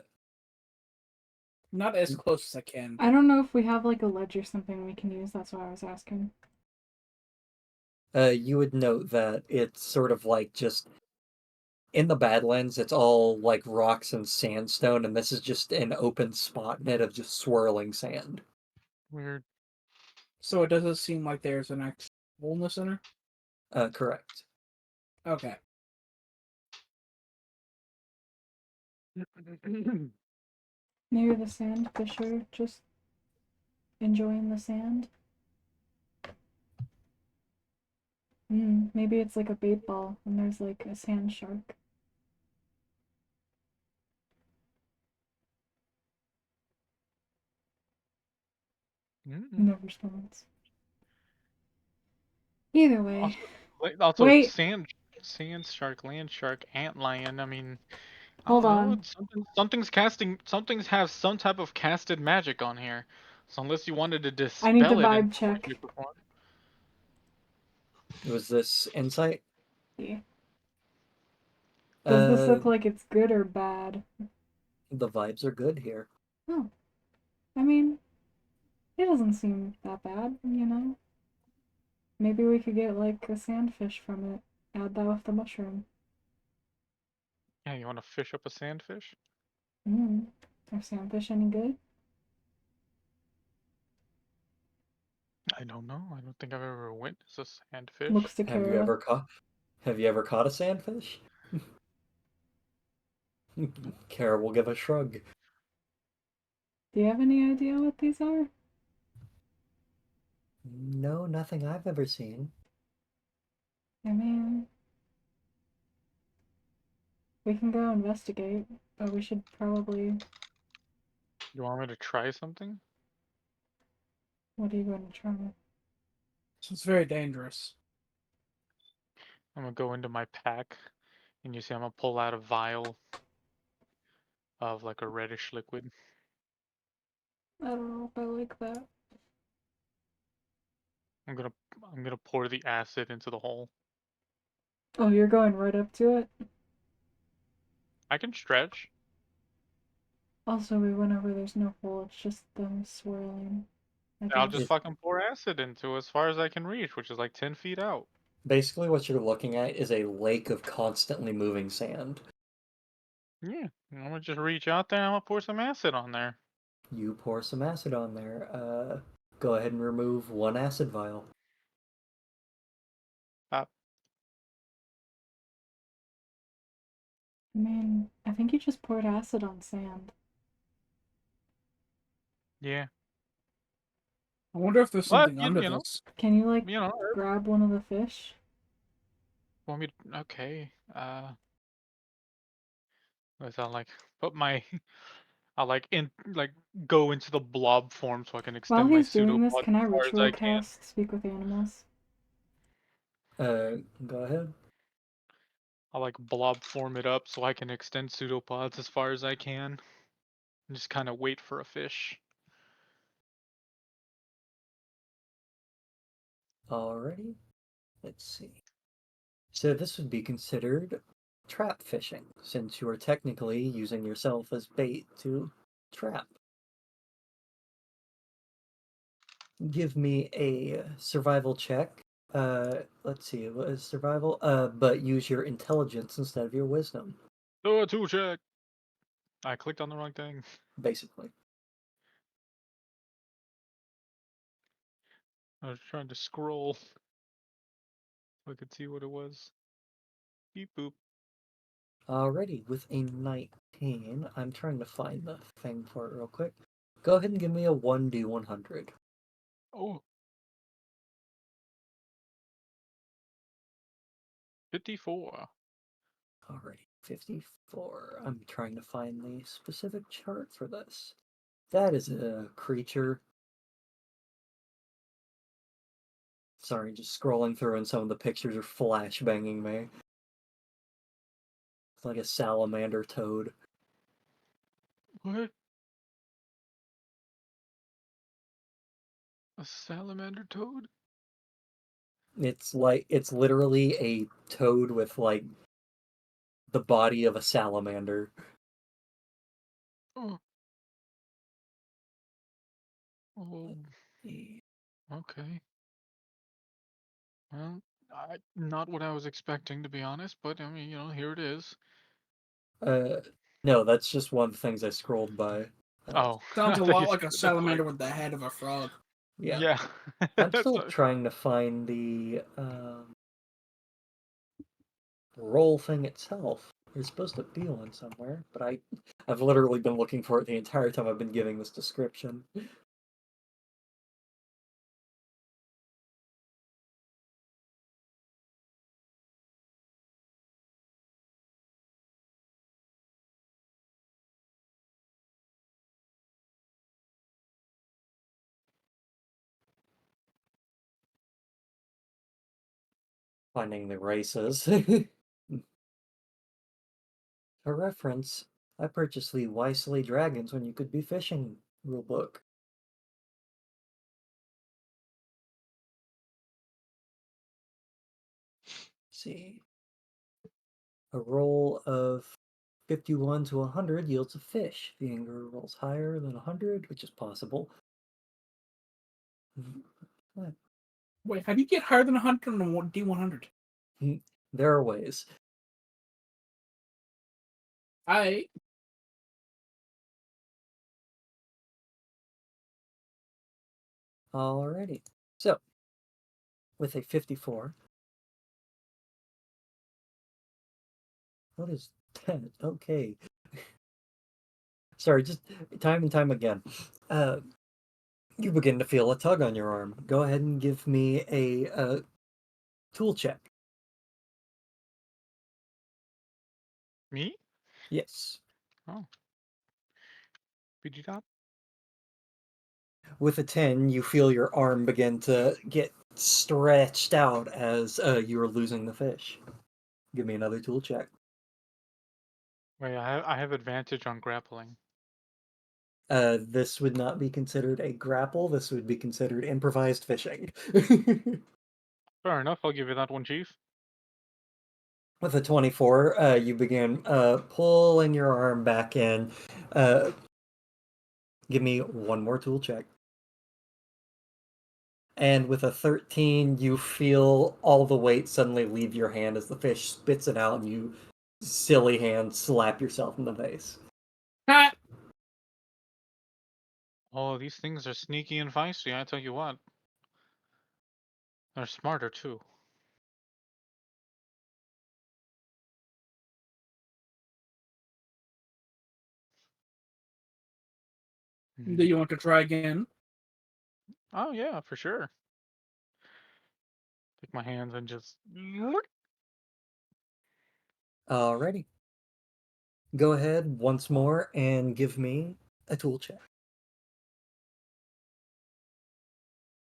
Not as close as I can. I don't know if we have like a ledge or something we can use, that's why I was asking. you would note that it's sort of like just in the Badlands, it's all like rocks and sandstone, and this is just an open spot in it of just swirling sand. Weird. So it doesn't seem like there's an actual hole in the center. Correct. Okay. Maybe the sand fish are just enjoying the sand? Maybe it's like a bait ball and there's like a sand shark. No response. Either way. Also, Wait, sand shark, land shark, ant lion. I mean, I hold don't know. on. It's something's casting. Something's have some type of casted magic on here. So unless you wanted to I need to dispel it in vibe some way, check. shape, or form. Was this insight? Yeah. Does this Uh, look like it's good or bad? the vibes are good here. Oh, I mean, it doesn't seem that bad, you know? Maybe we could get like a sandfish from it. Add that with the mushroom. Yeah, you want to fish up a sandfish? Mmm. Are sandfish any good? I don't know. I don't think I've ever witnessed a sandfish. Looks to Have you Kara. ever caught? Have you ever caught a sandfish? Kara will give a shrug. Do you have any idea what these are? No, nothing I've ever seen. I mean, we can go investigate, but we should probably. You want me to try something? What are you going to try? So it's very dangerous. I'm gonna go into my pack, and you see I'm gonna pull out a vial of like a reddish liquid. I don't know if I like that. I'm gonna I'm gonna pour the acid into the hole. Oh, you're going right up to it? I can stretch. Also, we went over there's no hole, it's just them swirling, I I'll just guess. fucking pour acid into as far as I can reach, which is like 10 feet out. Basically, what you're looking at is a lake of constantly moving sand. Yeah, I'm gonna just reach out there and I'm gonna pour some acid on there. You pour some acid on there. Go ahead and remove one acid vial. Uh, I mean, I think you just poured acid on sand. yeah. I wonder if there's But, something under you know, this. Can you, like, you know, grab one of the fish? want me to, okay. Guess I'll like put my, I'll like go into the blob form so I can While extend my he's doing this, pseudopod can I as far as ritual I can. cast Speak with Animals? Go ahead. I'll like blob form it up so I can extend pseudopods as far as I can. And just kind of wait for a fish. Alrighty. Let's see. So this would be considered trap fishing, since you are technically using yourself as bait to trap. Give me a survival check. Let's see, what is survival? But use your intelligence instead of your wisdom, Oh, a tool check. I clicked on the wrong thing. basically. I was trying to scroll so I could see what it was. Beep boop. Alrighty, with a 19, I'm trying to find the thing for it real quick. Go ahead and give me a 1d100. Oh, 54. Alrighty, 54. I'm trying to find the specific chart for this. That is a creature. Sorry, just scrolling through and some of the pictures are flashbanging me. It's like a salamander toad. What? A salamander toad? It's literally a toad with like the body of a salamander. Oh. Oh. Okay. Well, not what I was expecting to be honest, but I mean, here it is. Uh, no, that's just one of the things I scrolled by. Oh, Sounds I a thought you lot said like a that's like salamander with the head of a frog. Yeah, yeah. I'm That's still what, trying to find the roll thing itself. There's supposed to be one somewhere, but I've literally been looking for it the entire time I've been giving this description. Finding the races. For reference, I purchased the Why Slay Dragons When You Could Be Fishing rulebook. See. A roll of 51 to 100 yields a fish. The angler rolls higher than 100, which is possible. What? Wait, how do you get higher than 100 on a D100? There are ways. I Alrighty. So, with a 54. What is that? Okay. Sorry, just time and time again. Uh, you begin to feel a tug on your arm. Go ahead and give me a tool check. me? Yes. Oh. Pidgeot? With a 10, you feel your arm begin to get stretched out as you are losing the fish. Give me another tool check. Wait, I have advantage on grappling. This would not be considered a grapple. This would be considered improvised fishing. Fair enough, I'll give you that one, Chief. With a 24, you begin pulling your arm back in. Give me one more tool check. And with a 13, you feel all the weight suddenly leave your hand as the fish spits it out, and you, silly hand, slap yourself in the face. Ha! Oh, these things are sneaky and feisty, I tell you what. They're smarter too. Do you want to try again? Oh yeah, for sure. Take my hands and just. Alrighty. Go ahead once more and give me a tool check.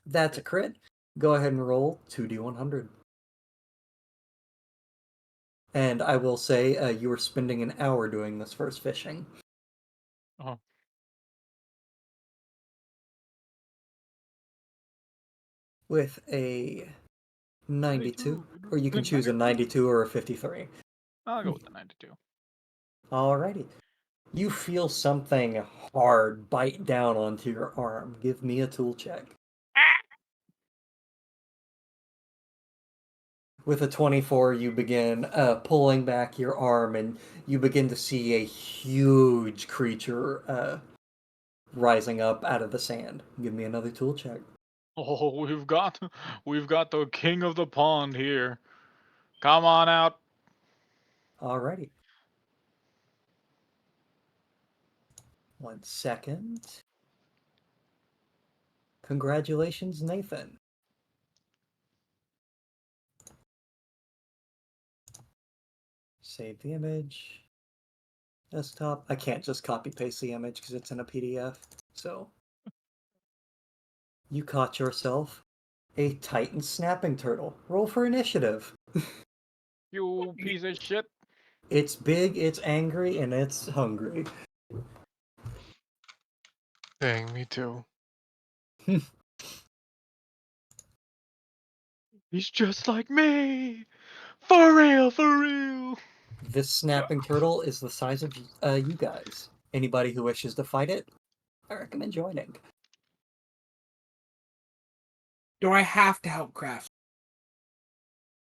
That's a crit. Go ahead and roll 2d100. And I will say you were spending an hour doing this first fishing. Oh. With a 92, or you can choose a 92 or a 53. I'll go with the 92. Alrighty. You feel something hard bite down onto your arm. Give me a tool check. With a 24, you begin pulling back your arm, and you begin to see a huge creature rising up out of the sand. Give me another tool check. Oh, we've got the king of the pond here. Come on out. Alrighty. 1 second. Congratulations, Nathan. Save the image. Desktop. I can't just copy paste the image because it's in a PDF. So you caught yourself a Titan snapping turtle. Roll for initiative. You piece of shit. It's big, it's angry, and it's hungry. Dang, me too. He's just like me. For real, for real. This snapping turtle is the size of you guys. Anybody who wishes to fight it, I recommend joining. Do I have to help craft?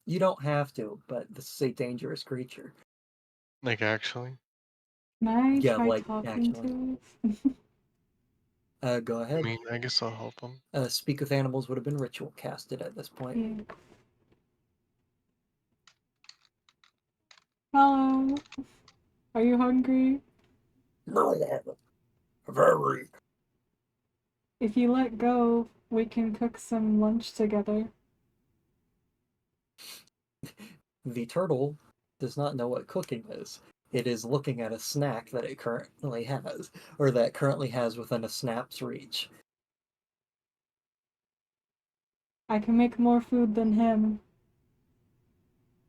You don't have to, but this is a dangerous creature. Like, actually? Can I Yeah, try like, talking actually. to it? Go I ahead. mean, I guess I'll help him. Speak with animals would have been ritual casted at this point. Yeah. Hello. Are you hungry? Very. If you let go, we can cook some lunch together. The turtle does not know what cooking is. It is looking at a snack that it currently has, or that currently has within a snap's reach. I can make more food than him.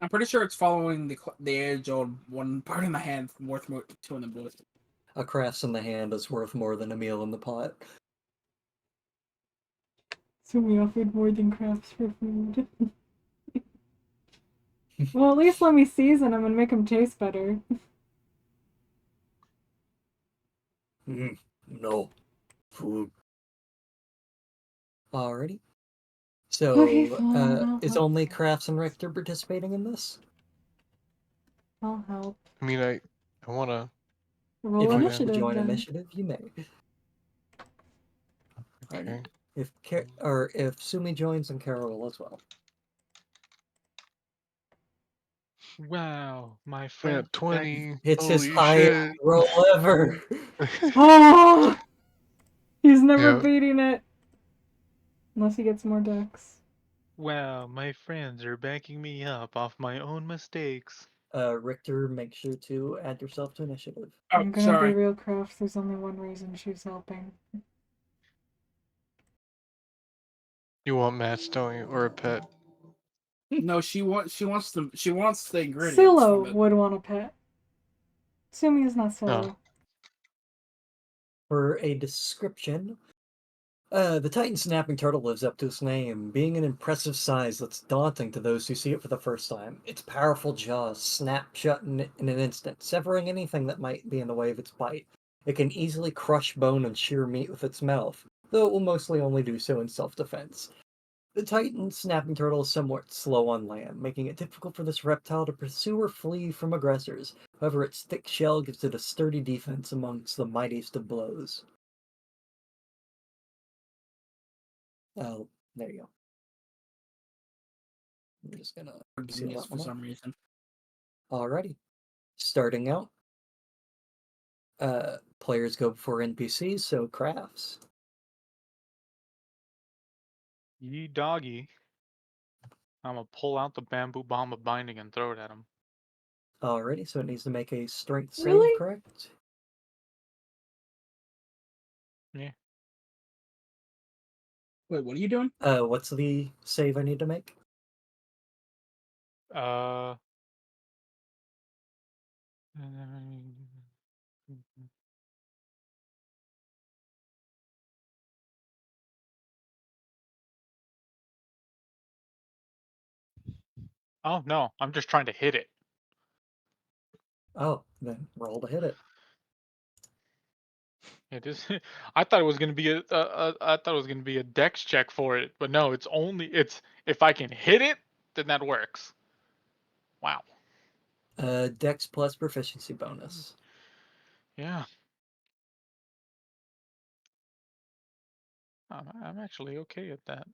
I'm pretty sure it's following the age-old one part in the hand worth more two in the bush. A crafts in the hand is worth more than a meal in the pot. So we offered more than crafts for food. Well, at least let me season them and make them taste better. No. Food. Alrighty. Okay, So, fine. I'll is help. only Crafts and Richter participating in this? I'll help. I mean, I wanna Roll If you join wish to in. initiative join then. initiative, you may. Okay. If Sumi joins, and Carol will as well. Wow, my I friend. got 20. It's his Holy highest shit. roll ever. Oh! He's never Yeah. beating it. Unless he gets more decks. Wow, my friends are backing me up off my own mistakes. Richter, make sure to add yourself to initiative. Oh, I'm gonna be sorry. real, Crafts. There's only one reason she's helping. You want mats, don't you? Or a pet? No, she wants the ingredients Silo from it. would want a pet. Sumi is not Oh. Silo. For a description The Titan snapping turtle lives up to its name, being an impressive size that's daunting to those who see it for the first time. Its powerful jaws snap shut in an instant, severing anything that might be in the way of its bite. It can easily crush bone and shear meat with its mouth, though it will mostly only do so in self-defense. The Titan snapping turtle is somewhat slow on land, making it difficult for this reptile to pursue or flee from aggressors. However, its thick shell gives it a sturdy defense amongst the mightiest of blows. Oh, there you go. I'm just gonna zoom Yes, that for one up. some reason. Alrighty. Starting out, players go before NPCs, so crafts. Ye doggy. I'm gonna pull out the bamboo bomb of binding and throw it at him. Alrighty, so it needs to make a strength save, Really? correct? Yeah. Wait, what are you doing? What's the save I need to make? Uh. Oh no, I'm just trying to hit it. Oh, then roll to hit it. It is. I thought it was gonna be I thought it was gonna be a dex check for it, but no, it's if I can hit it, then that works. Wow. Dex plus proficiency bonus. Yeah. I'm actually okay at that.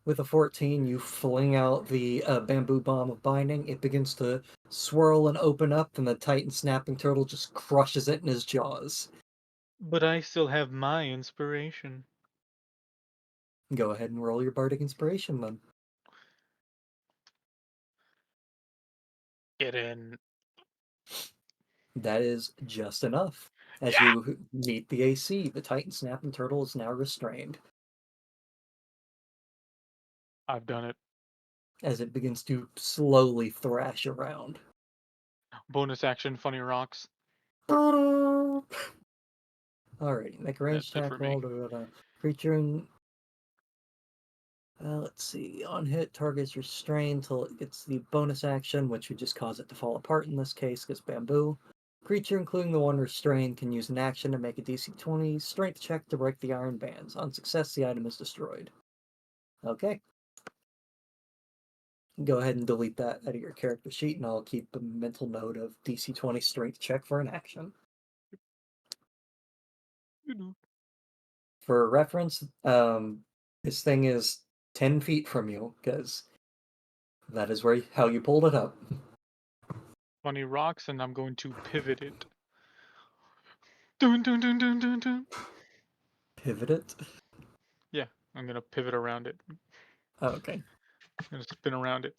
With a 14, you fling out the bamboo bomb of binding. It begins to swirl and open up, and the Titan snapping turtle just crushes it in his jaws. But I still have my inspiration. Go ahead and roll your bardic inspiration then. Get in. That is just enough. As Yeah. you meet the AC, the Titan snapping turtle is now restrained. I've done it. As it begins to slowly thrash around. Bonus action, funny rocks. Alrighty, make a range That's it attack for me. roll to creature in. Let's see. On hit, target's restrained till it gets the bonus action, which would just cause it to fall apart in this case, because bamboo. Creature, including the one restrained, can use an action to make a DC 20 strength check to break the iron bands. On success, the item is destroyed. Okay. Go ahead and delete that out of your character sheet, and I'll keep a mental note of DC 20 strength check for an action. For reference, this thing is 10 feet from you, because that is how you pulled it up. Funny rocks, and I'm going to pivot it. Dun, dun, dun, dun, dun, dun. Pivot it? Yeah, I'm gonna pivot around it. Oh, okay. I'm gonna spin around it.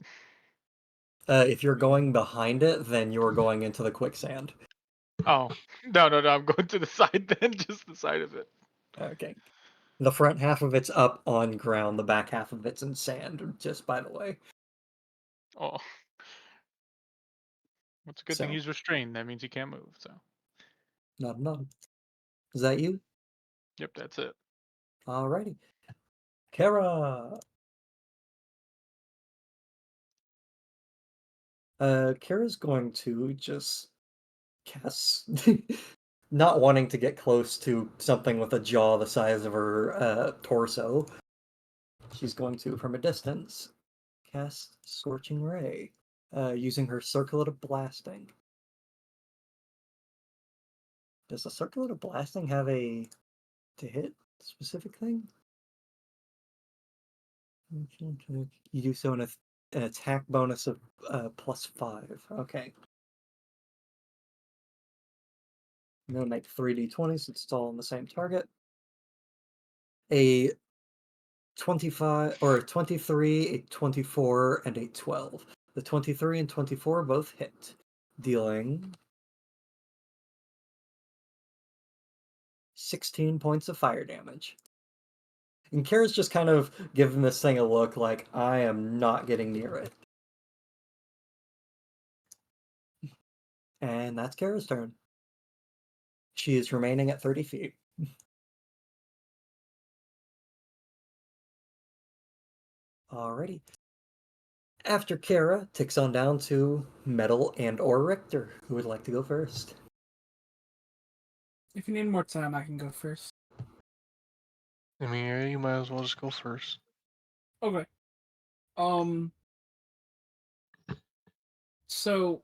If you're going behind it, then you're going into the quicksand. Oh, no, no, no, I'm going to the side then, just the side of it. Okay. The front half of it's up on ground, the back half of it's in sand, just by the way. Oh, it's a good thing So, he's restrained. That means he can't move, so. not. Is that you? Yep, that's it. Alrighty. Kara! Kara's going to just cast... not wanting to get close to something with a jaw the size of her torso. She's going to, from a distance, cast Scorching Ray, using her Circlet of Blasting. Does a Circlet of Blasting have a to hit specific thing? You do so in an attack bonus of +5. Okay. I'm going to make 3d20 since it's all on the same target. A 25 or a 23, a 24, and a 12. The 23 and 24 both hit, dealing 16 points of fire damage. And Kara's just kind of giving this thing a look like, I am not getting near it. And that's Kara's turn. She is remaining at 30 feet. Alrighty. After Kara, ticks on down to Metal and or Richter. Who would like to go first? If you need more time, I can go first. I mean, yeah, you might as well just go first. Okay. So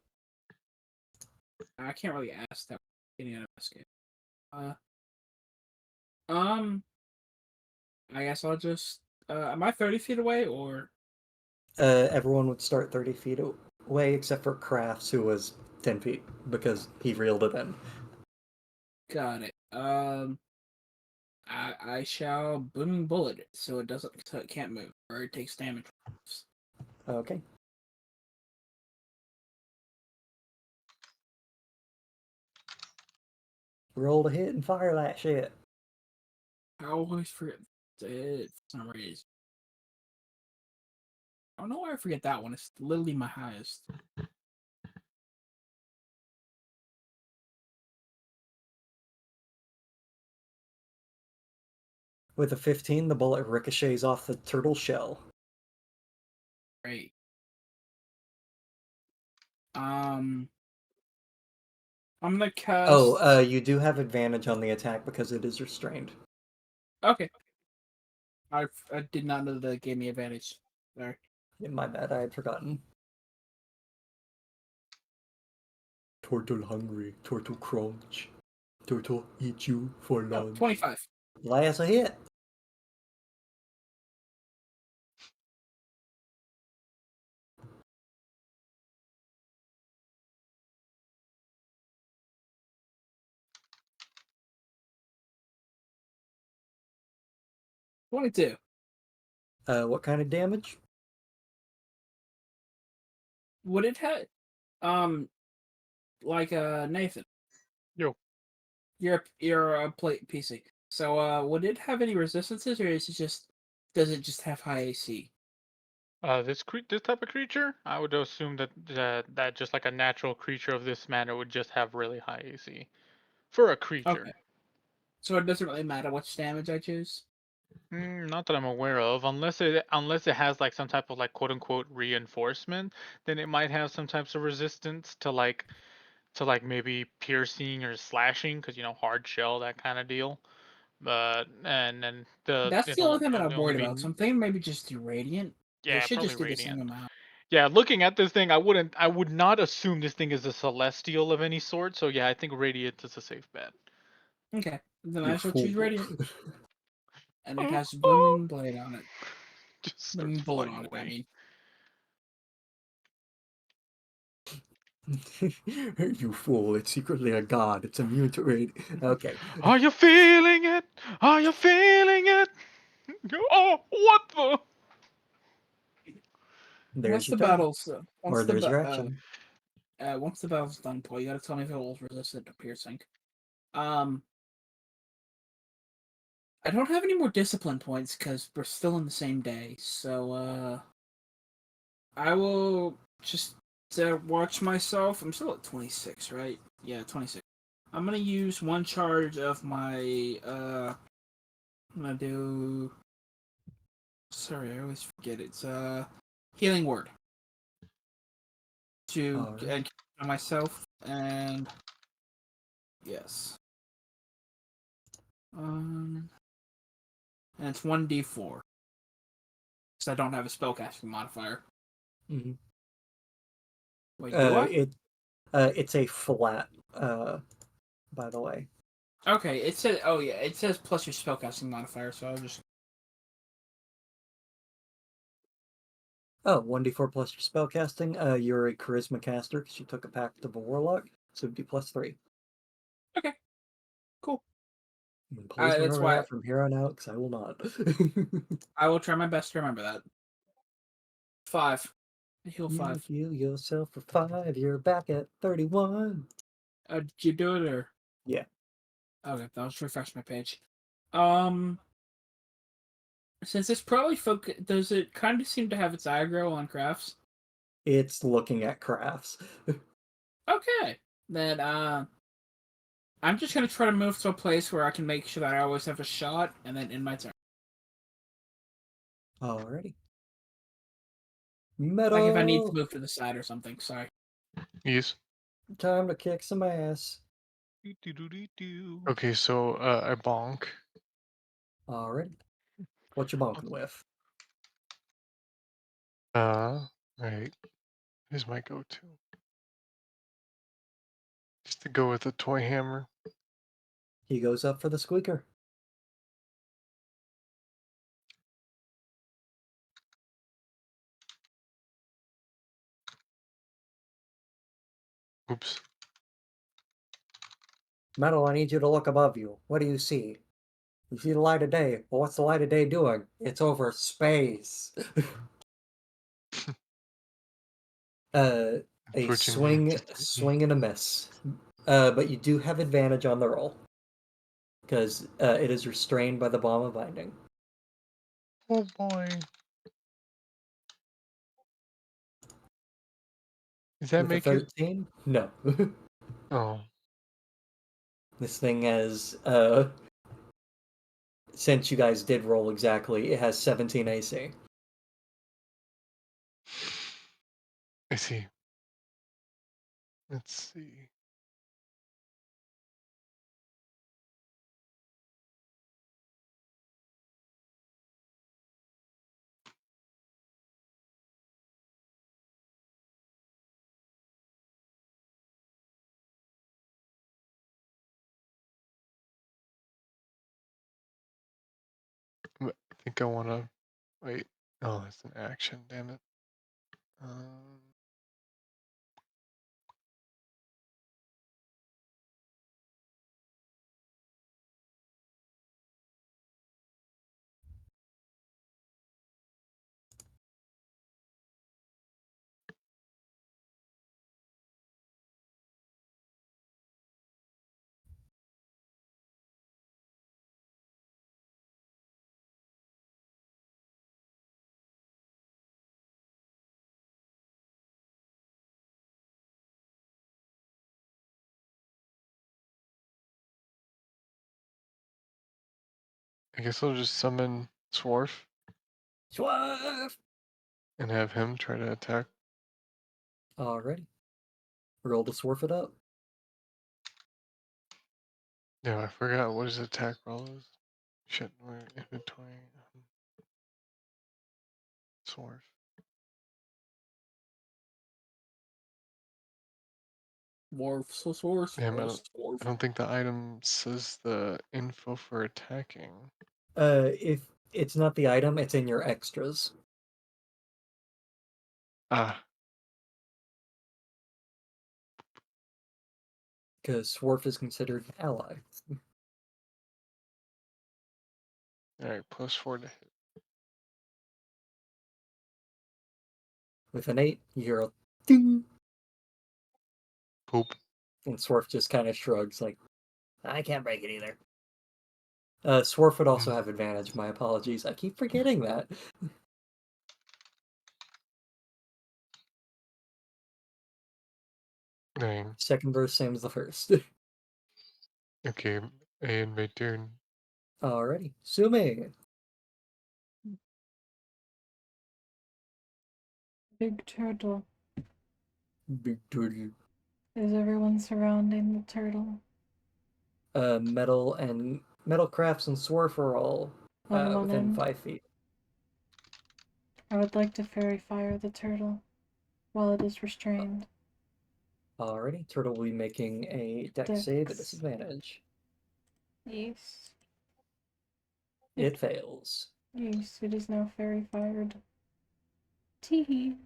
I can't really ask that any other basket. Um, I guess I'll just. Am I 30 feet away or? Everyone would start 30 feet away except for Crafts, who was 10 feet because he reeled it in. Got it. I shall booming bullet it so it can't move or it takes damage. Okay. Roll to hit and fire that shit. I always forget to hit for some reason. I don't know why I forget that one. It's literally my highest. With a 15, the bullet ricochets off the turtle shell. Great. I'm gonna cast. Oh, you do have advantage on the attack because it is restrained. Okay. I did not know that it gave me advantage. Sorry. Yeah, my bad, I had forgotten. Turtle hungry, turtle crunch. Turtle eat you for Oh, lunch. 25. Last a hit. $22. What kind of damage? Would it have like Nathan? Yo. You're a plate PC. So would it have any resistances or does it just have high AC? This type of creature, I would assume that just like a natural creature of this manner would just have really high AC for a creature. Okay. So it doesn't really matter which damage I choose? Not that I'm aware of, unless it has like some type of like quote unquote reinforcement, then it might have some types of resistance to like maybe piercing or slashing, because hard shell, that kind of deal. But and then That's the only thing that I'm it'll only worried be, about. So I'm thinking maybe just do radiant. They yeah, should probably just do the same radiant. amount. Yeah, looking at this thing, I would not assume this thing is a celestial of any sort. So yeah, I think radiant is a safe bet. Okay. Then You I shall choose fool. radiant. And it has booming blade on it. Just starts Booming bullet flying on it, I away. mean. You fool, it's secretly a god. It's immune to raid. Okay. Are you feeling it? Are you feeling it? Oh, what the? There's your turn. Or Once there's your the action. once the battle's done, Paul, you gotta tell me if it will resistant to piercing. Um, I don't have any more discipline points because we're still in the same day. So I will just watch myself. I'm still at 26, right? Yeah, 26. I'm gonna use one charge of my I'm gonna do. Sorry, I always forget. It's healing word to Alright. myself and yes. And it's 1d4 because I don't have a spellcasting modifier. Mm-hmm. Wait, do I? It's a flat, by the way. Okay, it says. Oh yeah, it says plus your spellcasting modifier. So I'll just. Oh, 1d4 plus your spellcasting. You're a charisma caster because you took a pact of a warlock, so it'd be plus 3. Okay, cool. Please That's remember why that from here on out, because I will not. I will try my best to remember that. 5. I heal You 5. heal yourself for 5, you're back at 31. Did you do it or? Yeah. Okay, I'll just refresh my page. Um, since it's probably does it kind of seem to have its aggro on crafts? It's looking at crafts. Okay, then I'm just gonna try to move to a place where I can make sure that I always have a shot, and then in my turn. Alrighty. Like if I need to Metal! move to the side or something. Sorry. Yes. Time to kick some ass. Do-do-do-do-do. Okay, so I bonk. Alrighty. What you bonking with? Right. Here's my go-to. Just to go with a toy hammer. He goes up for the squeaker. Oops. Metal, I need you to look above you. What do you see? You see the light of day. Well, what's the light of day doing? It's over space. uh, a Switching me swing, instantly. swing and a miss. But you do have advantage on the roll because it is restrained by the bomb of binding. Oh boy. Does that With a make it? 13, no. Oh. This thing has since you guys did roll exactly, it has 17 AC. I see. Let's see. I think I wanna wait. Oh, it's an action. Damn it. Um, I guess I'll just summon Swarf Swerve! and have him try to attack. Alrighty. Roll to swerve it up. Yeah, I forgot what his attack roll is. Shit, my inventory. Swarf. Damn, I don't think the item says the info for attacking. If it's not the item, it's in your extras. Ah, Because Swarf is considered an ally. alright, +4 to hit. With an 8, you hear a ding! Poop. And Swarf just kind of shrugs, like, I can't break it either. Swarf would also have advantage. My apologies. I keep forgetting that. Dang. Second verse, same as the first. Okay, and my turn. Alrighty. Sumi. Big turtle. Big turtle. Is everyone surrounding the turtle? Metal crafts and Swarf are all On one within end. 5 feet. I would like to fairy fire the turtle while it is restrained. Alrighty. Turtle will be making a dex save at disadvantage. Yes. It fails. Yes, it is now fairy fired. Teehee.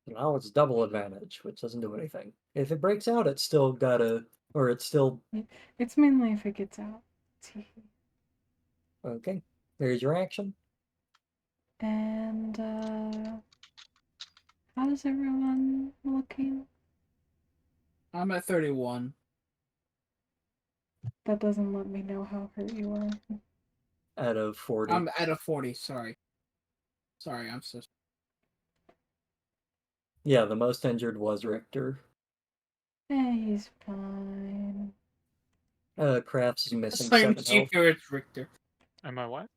Now it's double advantage, which doesn't do anything. If it breaks out, it's still gotta, or it's still It's mainly if it gets out. Teehee. okay. There's your action. And how's everyone looking? I'm at 31. That doesn't let me know how hurt you are. Out of 40. I'm at a 40. Sorry. Sorry, I'm so. Yeah, the most injured was Richter. He's fine. Crafts is missing Same 7 health. secret, Richter. Am I what?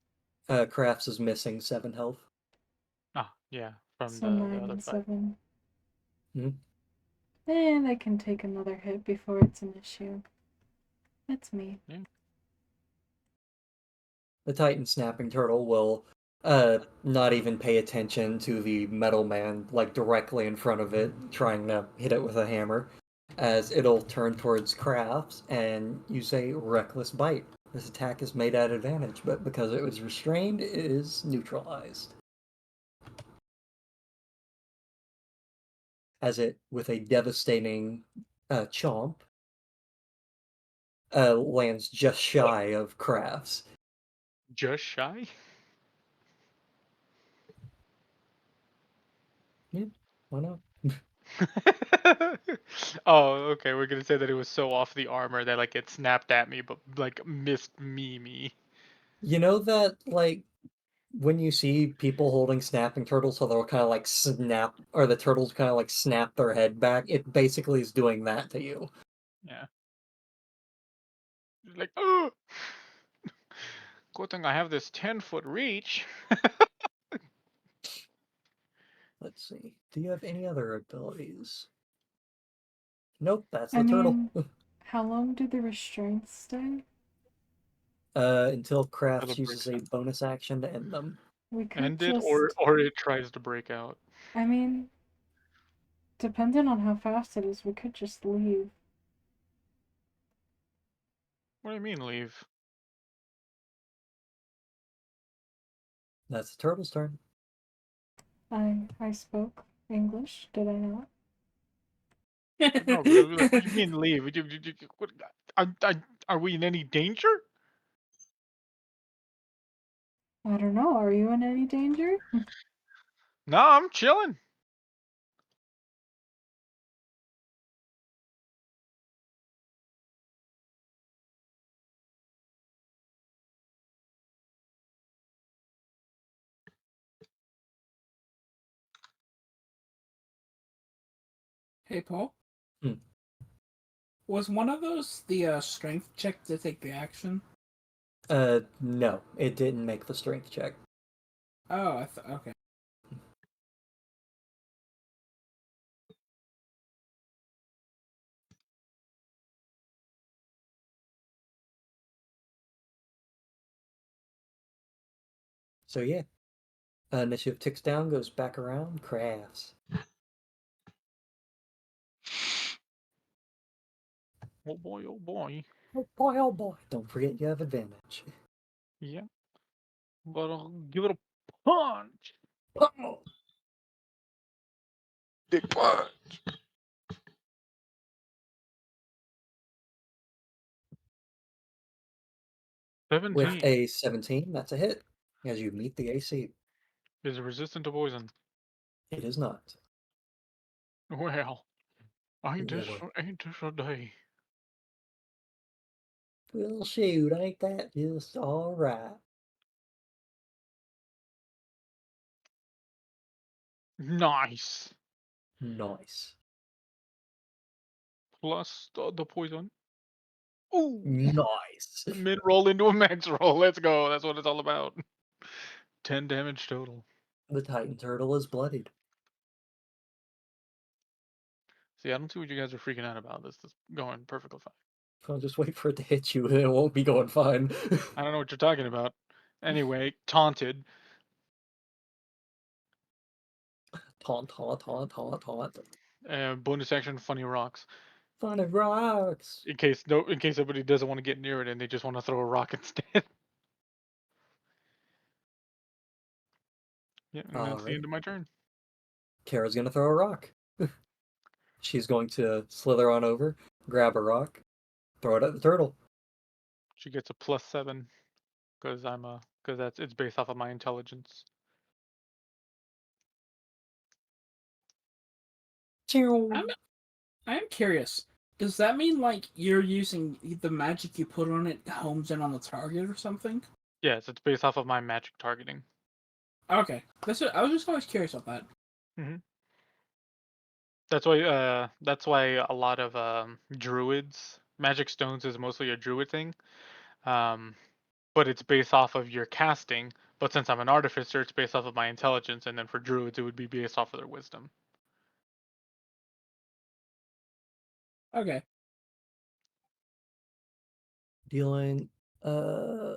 Crafts is missing 7 health. Ah, yeah, from So the 9 other and fight. 7. Hmm? And I can take another hit before it's an issue. That's me. Yeah. The Titan Snapping Turtle will not even pay attention to the Metal Man, like directly in front of it, trying to hit it with a hammer, as it'll turn towards Crafts and use a Reckless Bite. This attack is made at advantage, but because it was restrained, it is neutralized. As it, with a devastating chomp, lands just shy of Crafts. Just shy? Yeah, why not? Oh, okay. We're gonna say that it was so off the armor that like it snapped at me, but like missed me. You know that, like, when you see people holding snapping turtles, so they'll kind of like snap, or the turtles kind of like snap their head back, it basically is doing that to you. Yeah. Like, oh, good thing I have this 10-foot reach. Let's see. Do you have any other abilities? Nope, that's I the turtle. mean, how long do the restraints stay? Until Or the Crafts uses breaks a out. bonus action to end them. We could End it, just. or it tries to break out. I mean, depending on how fast it is, we could just leave. What do you mean leave? That's the turtle's turn. I spoke English, did I not? No, but like, what do you mean leave? What, are we in any danger? I don't know. Are you in any danger? No, I'm chilling. Hey, Paul. Hmm. Was one of those the strength check to take the action? No, it didn't make the strength check. Oh, okay. So yeah, initiative ticks down, goes back around, Crafts. Oh boy, oh boy. Oh boy, oh boy. Don't forget you have advantage. Yeah. But I'll give it a punch. Oh! Big punch. With 17. a 17, that's a hit, as you meet the AC. Is it resistant to poison? It is not. Well, Well, ain't this a day? well, shoot, ain't that just alright? Nice. Nice. Plus the poison. Ooh. Nice. Mid roll into a max roll. Let's go. That's what it's all about. 10 damage total. The Titan Turtle is bloodied. See, I don't see what you guys are freaking out about. This is going perfectly fine. I'll just wait for it to hit you and it won't be going fine. I don't know what you're talking about. Anyway, taunted. Taunt, taunt, taunt, taunt, taunt. Bonus action, funny rocks. Funny rocks. In case somebody doesn't want to get near it and they just want to throw a rock instead. Yeah, and that's the Alright. end of my turn. Kara's gonna throw a rock. She's going to slither on over, grab a rock, throw it at the turtle. She gets a +7 because it's based off of my intelligence. Chew. I'm curious. Does that mean like you're using the magic you put on it homes in on the target or something? Yes, it's based off of my magic targeting. Okay, I was just always curious about that. Mm-hmm. That's why a lot of druids, magic stones is mostly a druid thing. Um, but it's based off of your casting. But since I'm an artificer, it's based off of my intelligence, and then for druids, it would be based off of their wisdom. Okay. Dealing, uh,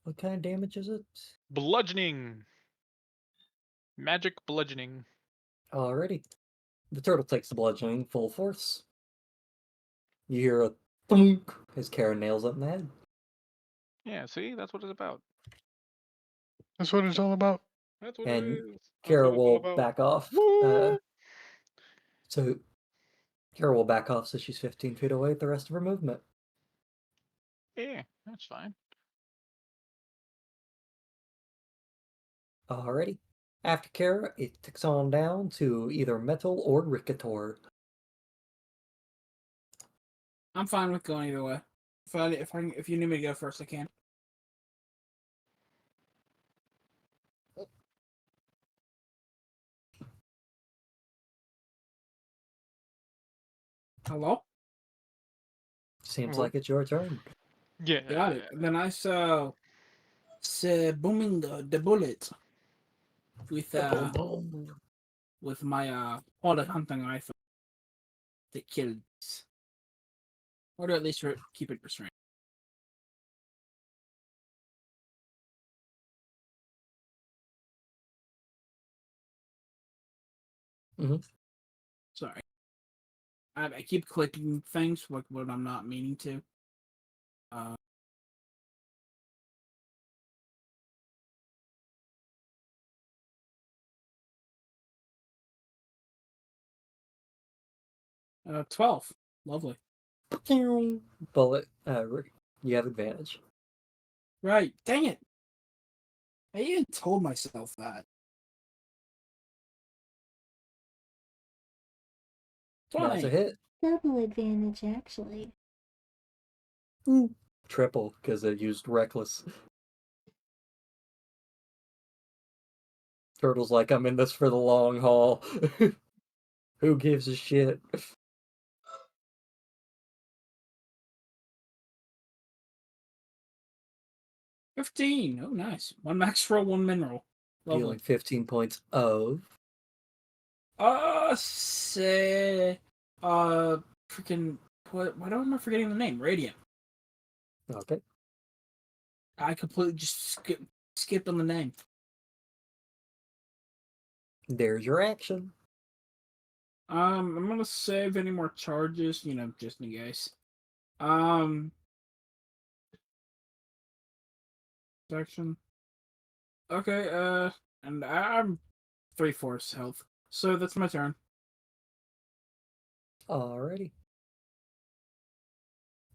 what kind of damage is it? Bludgeoning, magic bludgeoning. Alrighty. The turtle takes the bludgeoning full force. You hear a thunk as Kara nails it in the head. Yeah, see, that's what it's about. That's what it's all about. That's what it And is. That's Kara what it's all will about. back off. Woo! So Kara will back off so she's 15 feet away with the rest of her movement. Yeah, that's fine. Alrighty. After Kara, it ticks on down to either Metal or Rickator. I'm fine with going either way. If you need me to go first, I can. Hello? Seems Well, like it's your turn. Yeah. Got it. And then I saw booming the bullet with Boom, boom. with my auto hunting rifle that kills, or to at least keep it restrained. Mhm. Sorry, I keep clicking things like what I'm not meaning to. Uh, 12. Lovely. Bullet. You have advantage. Right. Dang it. I even told myself that. That's a 20. hit. Double advantage, actually. Triple, because it used Reckless. Turtle's like, I'm in this for the long haul. Who gives a shit? 15. Oh, nice. One max roll, one mineral. Dealing Lovely. 15 points of. Say, freaking, why am I forgetting the name? Radiant. Okay. I completely just skipped on the name. There's your action. I'm gonna save any more charges, just in case. Section. Okay, and I'm 3/4 health. So that's my turn. Alrighty.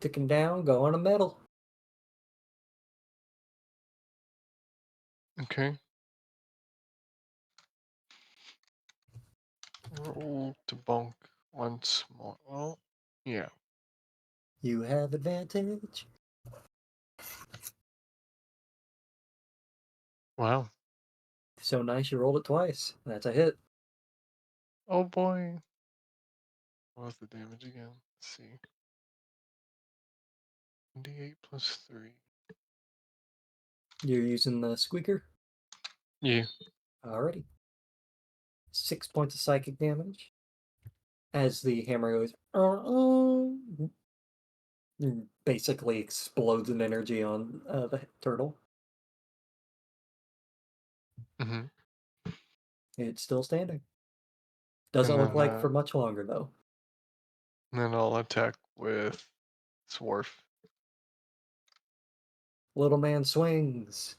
Ticking down, go on a metal. okay. Roll to bonk once more. Well, yeah. You have advantage. Wow. So nice you rolled it twice. That's a hit. Oh boy. What was the damage again? Let's see. D8 plus 3. You're using the squeaker. Yeah. Alrighty. 6 points of psychic damage. As the hammer goes, basically explodes in energy on the turtle. Mm-hmm. It's still standing. And Doesn't look then, like for much longer, though. I'll attack with Swarf. Little man swings.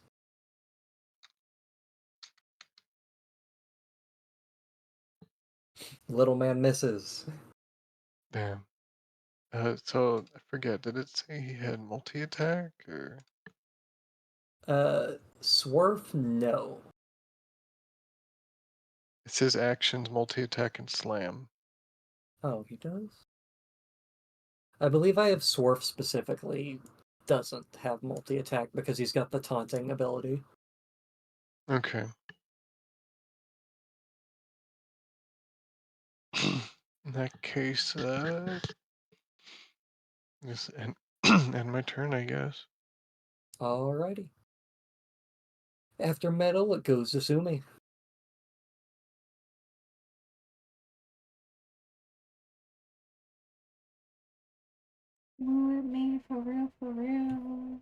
Little man misses. Damn. So I forget. Did it say he had multi-attack or? Swerve, no. It says actions, multi-attack, and slam. Oh, he does? I believe I have Swerve specifically doesn't have multi-attack because he's got the taunting ability. Okay. In that case, just end, end my turn, I guess. Alrighty. After metal, it goes to Sumi. With me for real, for real.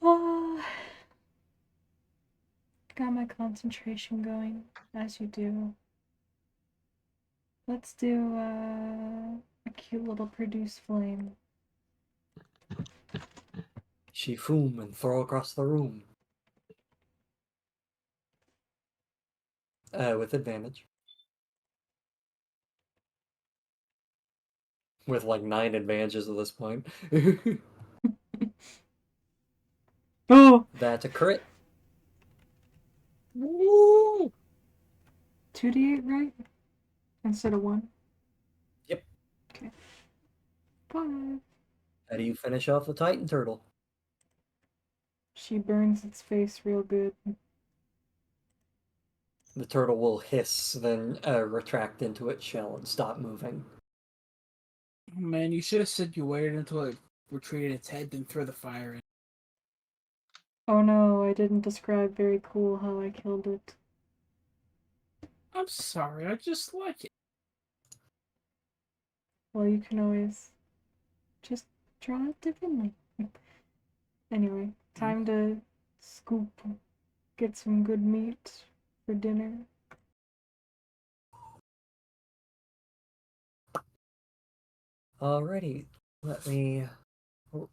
Ah, got my concentration going, as you do. Let's do a cute little produce flame. She foom and throw across the room. With advantage. With like 9 advantages at this point. Oh! That's a crit. Woo! 2d8, right? Instead of 1? Yep. Okay. 5. How do you finish off the Titan Turtle? She burns its face real good. The turtle will hiss, then retract into its shell and stop moving. Man, you should have said you waited until it retreated its head, then throw the fire in. Oh no, I didn't describe very cool how I killed it. I'm sorry, I just like it. Well, you can always just draw it differently. Anyway, time to scoop, get some good meat for dinner. Alrighty, let me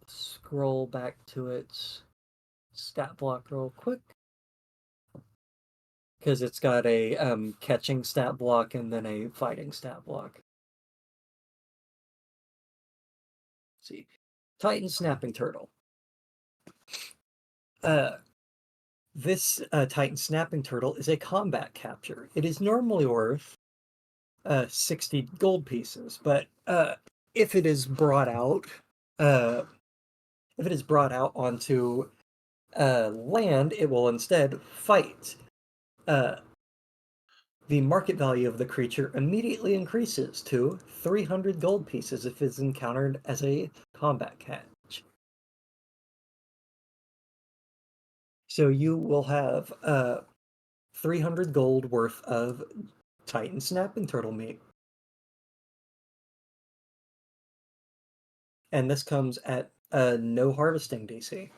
scroll back to its stat block real quick. Because it's got a catching stat block and then a fighting stat block. Let's see. Titan Snapping Turtle. This Titan Snapping Turtle is a combat capture. It is normally worth 60 gold pieces, but if it is brought out, onto land, it will instead fight. The market value of the creature immediately increases to 300 gold pieces if it's encountered as a combat catch. So you will have 300 gold worth of Titan Snapping Turtle meat. And this comes at no harvesting DC.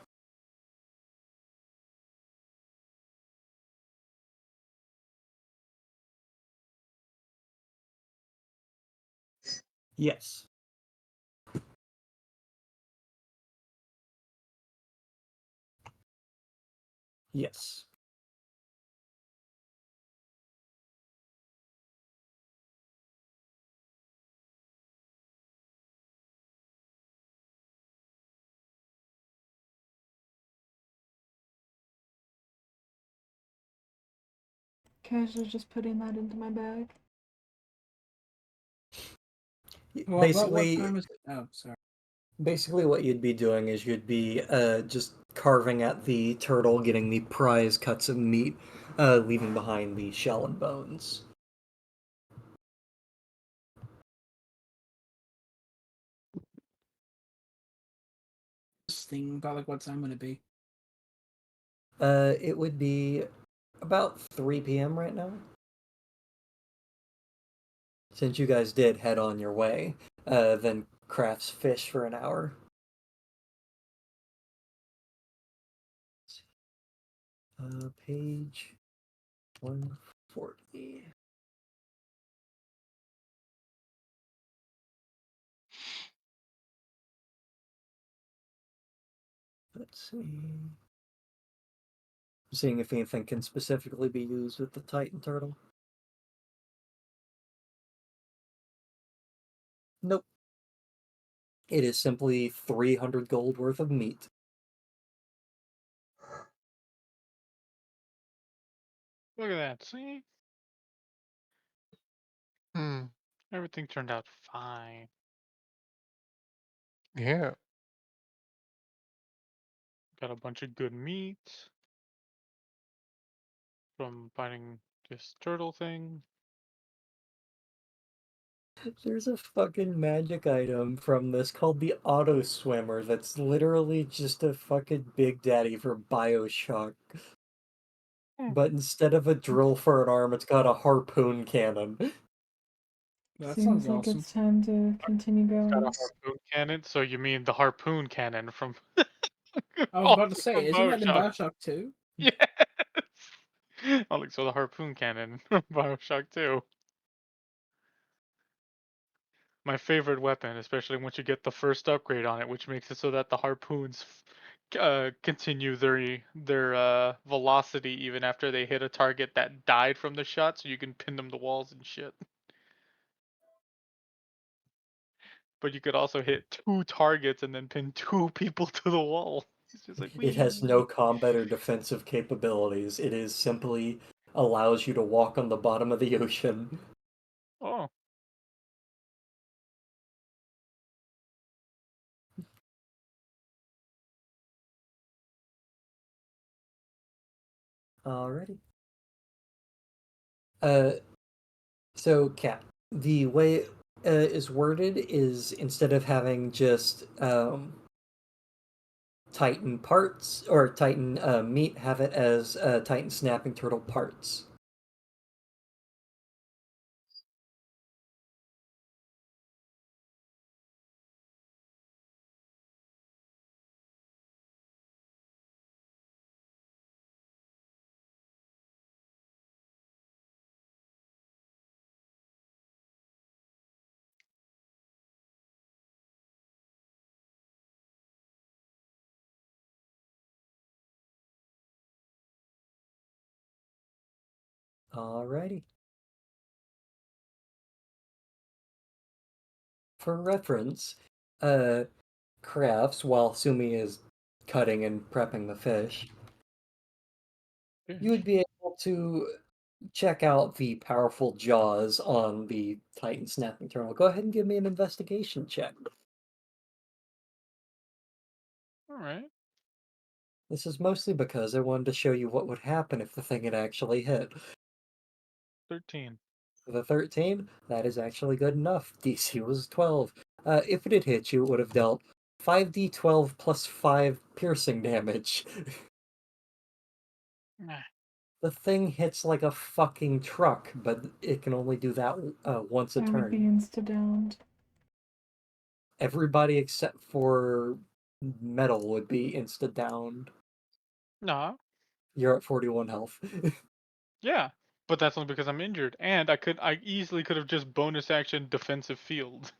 Yes. Yes. Casually just putting that into my bag. Well, about what Basically, time is it? Oh, sorry. basically what you'd be doing is you'd be just carving at the turtle, getting the prize cuts of meat, leaving behind the shell and bones. Just thinking about like what time would it be? It would be about 3 p.m. right now. Since you guys did head on your way, then crafts fish for an hour. Page 140. Let's see. Seeing if anything can specifically be used with the Titan Turtle. Nope. It is simply 300 gold worth of meat. Look at that. See? Hmm. Everything turned out fine. Yeah. Got a bunch of good meat from finding this turtle thing. There's a fucking magic item from this called the Auto Swimmer that's literally just a fucking Big Daddy for Bioshock. But instead of a drill for an arm, it's got a harpoon cannon. That Seems sounds like awesome. it's time to continue It's got a going. harpoon cannon, so you mean the harpoon cannon from I was about to also say, from isn't that in Bioshock? Bioshock 2? Yes. Oh, look, so the harpoon cannon from Bioshock 2. My favorite weapon, especially once you get the first upgrade on it, which makes it so that the harpoons continue their velocity even after they hit a target that died from the shot, so you can pin them to walls and shit. But you could also hit 2 targets and then pin 2 people to the wall. It's just like, It has no wee. combat or defensive capabilities. It is simply allows you to walk on the bottom of the ocean. Oh, Alrighty. Uh, so, Cat, the way it is worded is instead of having just Titan parts or Titan meat, have it as Titan snapping turtle parts. Alrighty. For reference, crafts, while Sumi is cutting and prepping the fish, you would be able to check out the powerful jaws on the Titan snapping turtle. Go ahead and give me an investigation check. alright. This is mostly because I wanted to show you what would happen if the thing had actually hit. 13. For the 13, that is actually good enough. DC was 12. If it had hit you, it would have dealt 5d12 plus 5 piercing damage. Nah. The thing hits like a fucking truck, but it can only do that once a I would be turn. insta-downed. Everybody except for metal would be insta-downed. Nah. You're at 41 health. Yeah. But that's only because I'm injured. And I easily could have just bonus action defensive field.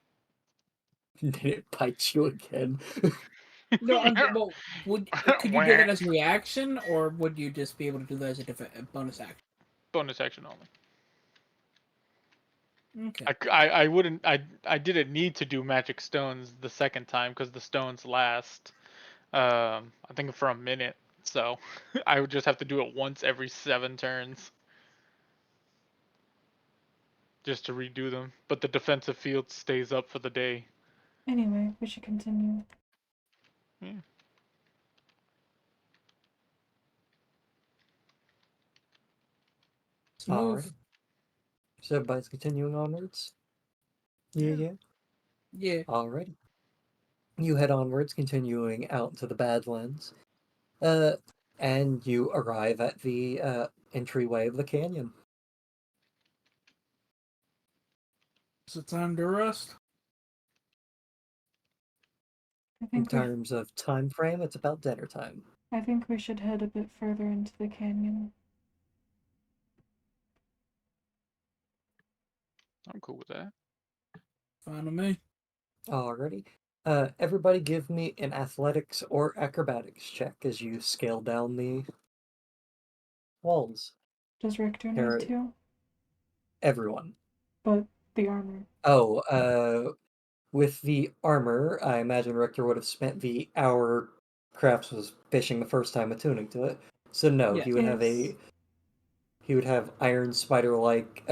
Did it bite you again? No, well, could you do Wah. that as a reaction, or would you just be able to do that as a bonus action? Bonus action only. Okay. I wouldn't I didn't need to do magic stones the second time because the stones last I think for a minute, so I would just have to do it once every 7 turns just to redo them. But the defensive field stays up for the day. Anyway, we should continue. Yeah. Let's move. Alrighty. So everybody's continuing onwards? Yeah. Yeah. Alrighty. You head onwards, continuing out into the Badlands. Uh, and you arrive at the entryway of the canyon. Is it time to rest? I In think we terms of time frame, it's about dinner time. I think we should head a bit further into the canyon. I'm cool with that. Fine with me. Alrighty. Everybody give me an athletics or acrobatics check as you scale down the walls. Does Richter need Here, to? everyone. But the armor. Oh, with the armor, I imagine Richter would have spent the hour Crafts was fishing the first time attuning to it. So no, Yeah. he would have iron spider-like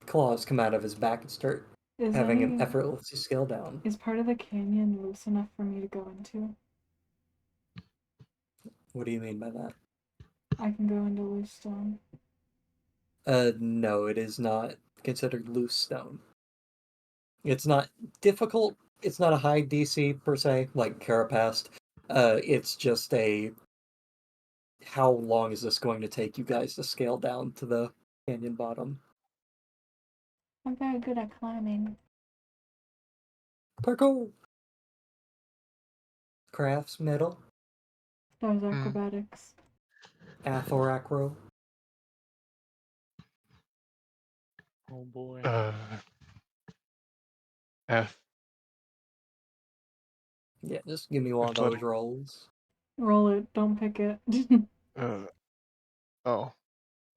claws come out of his back and start Is having an any effortless scale down. is part of the canyon loose enough for me to go into? What do you mean by that? I can go into loose stone. No, it is not considered loose stone. It's not difficult. It's not a high DC per se, like Carapast. It's just a how long is this going to take you guys to scale down to the canyon bottom? I'm very good at climbing. Parkour! Crafts, metal, That was acrobatics. Athorakro. Oh boy. Ath Yeah, just give me one of those Athletic. rolls. Roll it, don't pick it. Oh.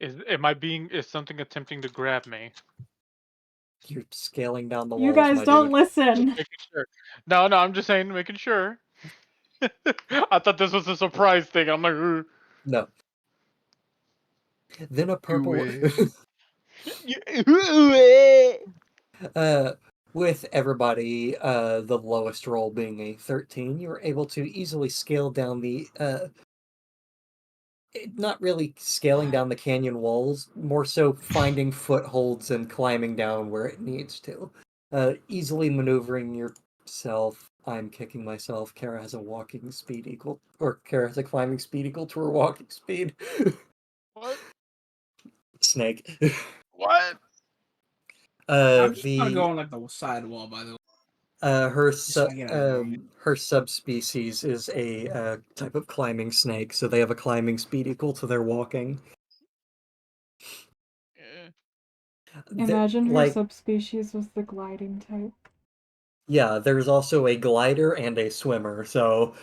Is something attempting to grab me? You're scaling down the You walls, guys my don't dude. listen! Making sure. No, I'm just saying, making sure. I thought this was a surprise thing. I'm like, "Ugh." No. Then a You purple. win. uh, with everybody, the lowest roll being a 13, you were able to easily scale down the not really scaling down the canyon walls, more so finding footholds and climbing down where it needs to. Easily maneuvering yourself. I'm kicking myself. Kara has a walking speed equal, or Kara has a climbing speed equal to her walking speed. What? Snake. What? I'm just gonna go The on like the side wall, by the way. her Just so I get out of the way. her subspecies is a type of climbing snake, so they have a climbing speed equal to their walking. Eh. Imagine her Like, subspecies was the gliding type. yeah, there's also a glider and a swimmer, so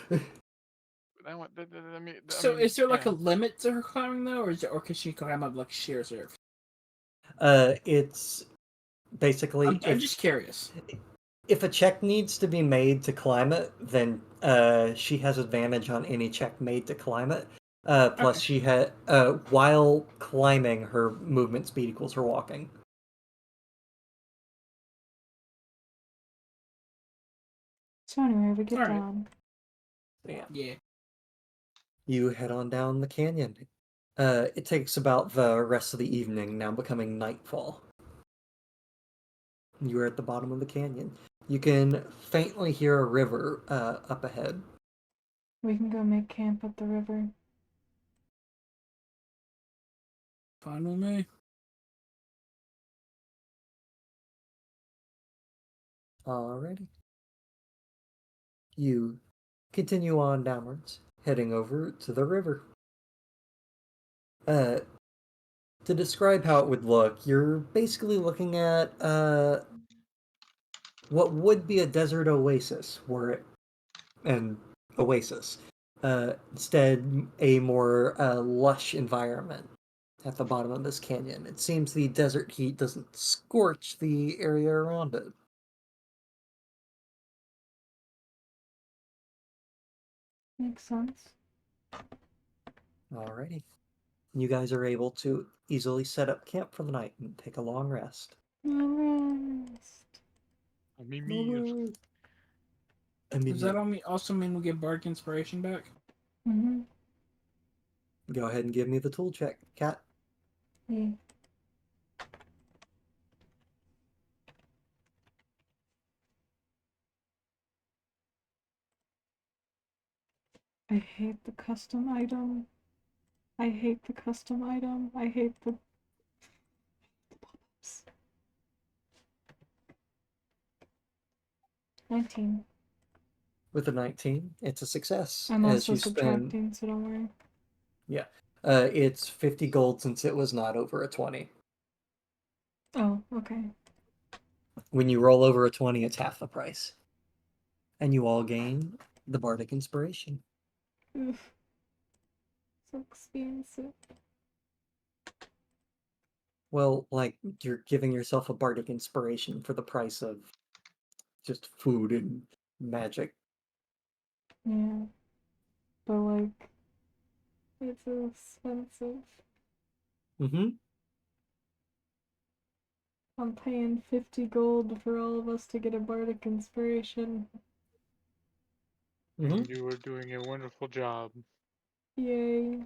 So is there like yeah. a limit to her climbing though, or can she climb up like sheer surf? it's basically I'm just curious. if a check needs to be made to climb it, then she has advantage on any check made to climb it. Plus, Okay. she had while climbing, her movement speed equals her walking. So anyway, we get Alright. down. Yeah. Yeah. You head on down the canyon. It takes about the rest of the evening, now becoming nightfall. You are at the bottom of the canyon. You can faintly hear a river up ahead. We can go make camp at the river. Fine with me. Alrighty. You continue on downwards, heading over to the river. Uh, to describe how it would look, you're basically looking at what would be a desert oasis, were it an oasis. Instead, a more lush environment at the bottom of this canyon. It seems the desert heat doesn't scorch the area around it. Makes sense. Alrighty. You guys are able to easily set up camp for the night and take a long rest. Rest. Me. Does that also mean we get bardic inspiration back? Mm-hmm. Go ahead and give me the tool check, Cat. Yeah. I hate the custom item. I hate the custom item. I hate the pop-ups. 19. With a 19, it's a success. I'm As also you spend, subtracting, so don't worry. yeah, it's 50 gold since it was not over a 20. Oh, okay. When you roll over a 20, it's half the price. And you all gain the Bardic Inspiration. Oof. So expensive. Well, like, you're giving yourself a Bardic Inspiration for the price of just food and magic. Yeah. But like, it's expensive. Mm-hmm. I'm paying 50 gold for all of us to get a bardic inspiration. Mm-hmm. You were doing a wonderful job. Yay.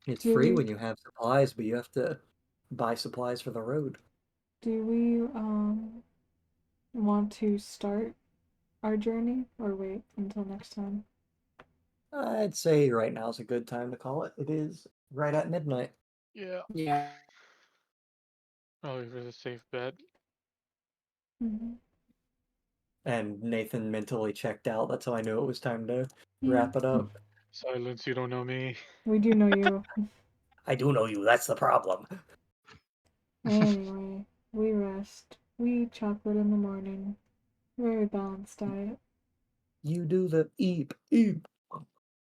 It's Do free we when you have supplies, but you have to buy supplies for the road. do we want to start our journey or wait until next time? I'd say right now is a good time to call it. It is right at midnight. Yeah. Yeah. Probably for the safe bet. Mm-hmm. And Nathan mentally checked out. That's how I knew it was time to Yeah. wrap it up. Silence, you don't know me. We do know you. I do know you, that's the problem. Anyway, we rest. We eat chocolate in the morning. Very balanced diet. You do the eep, eep.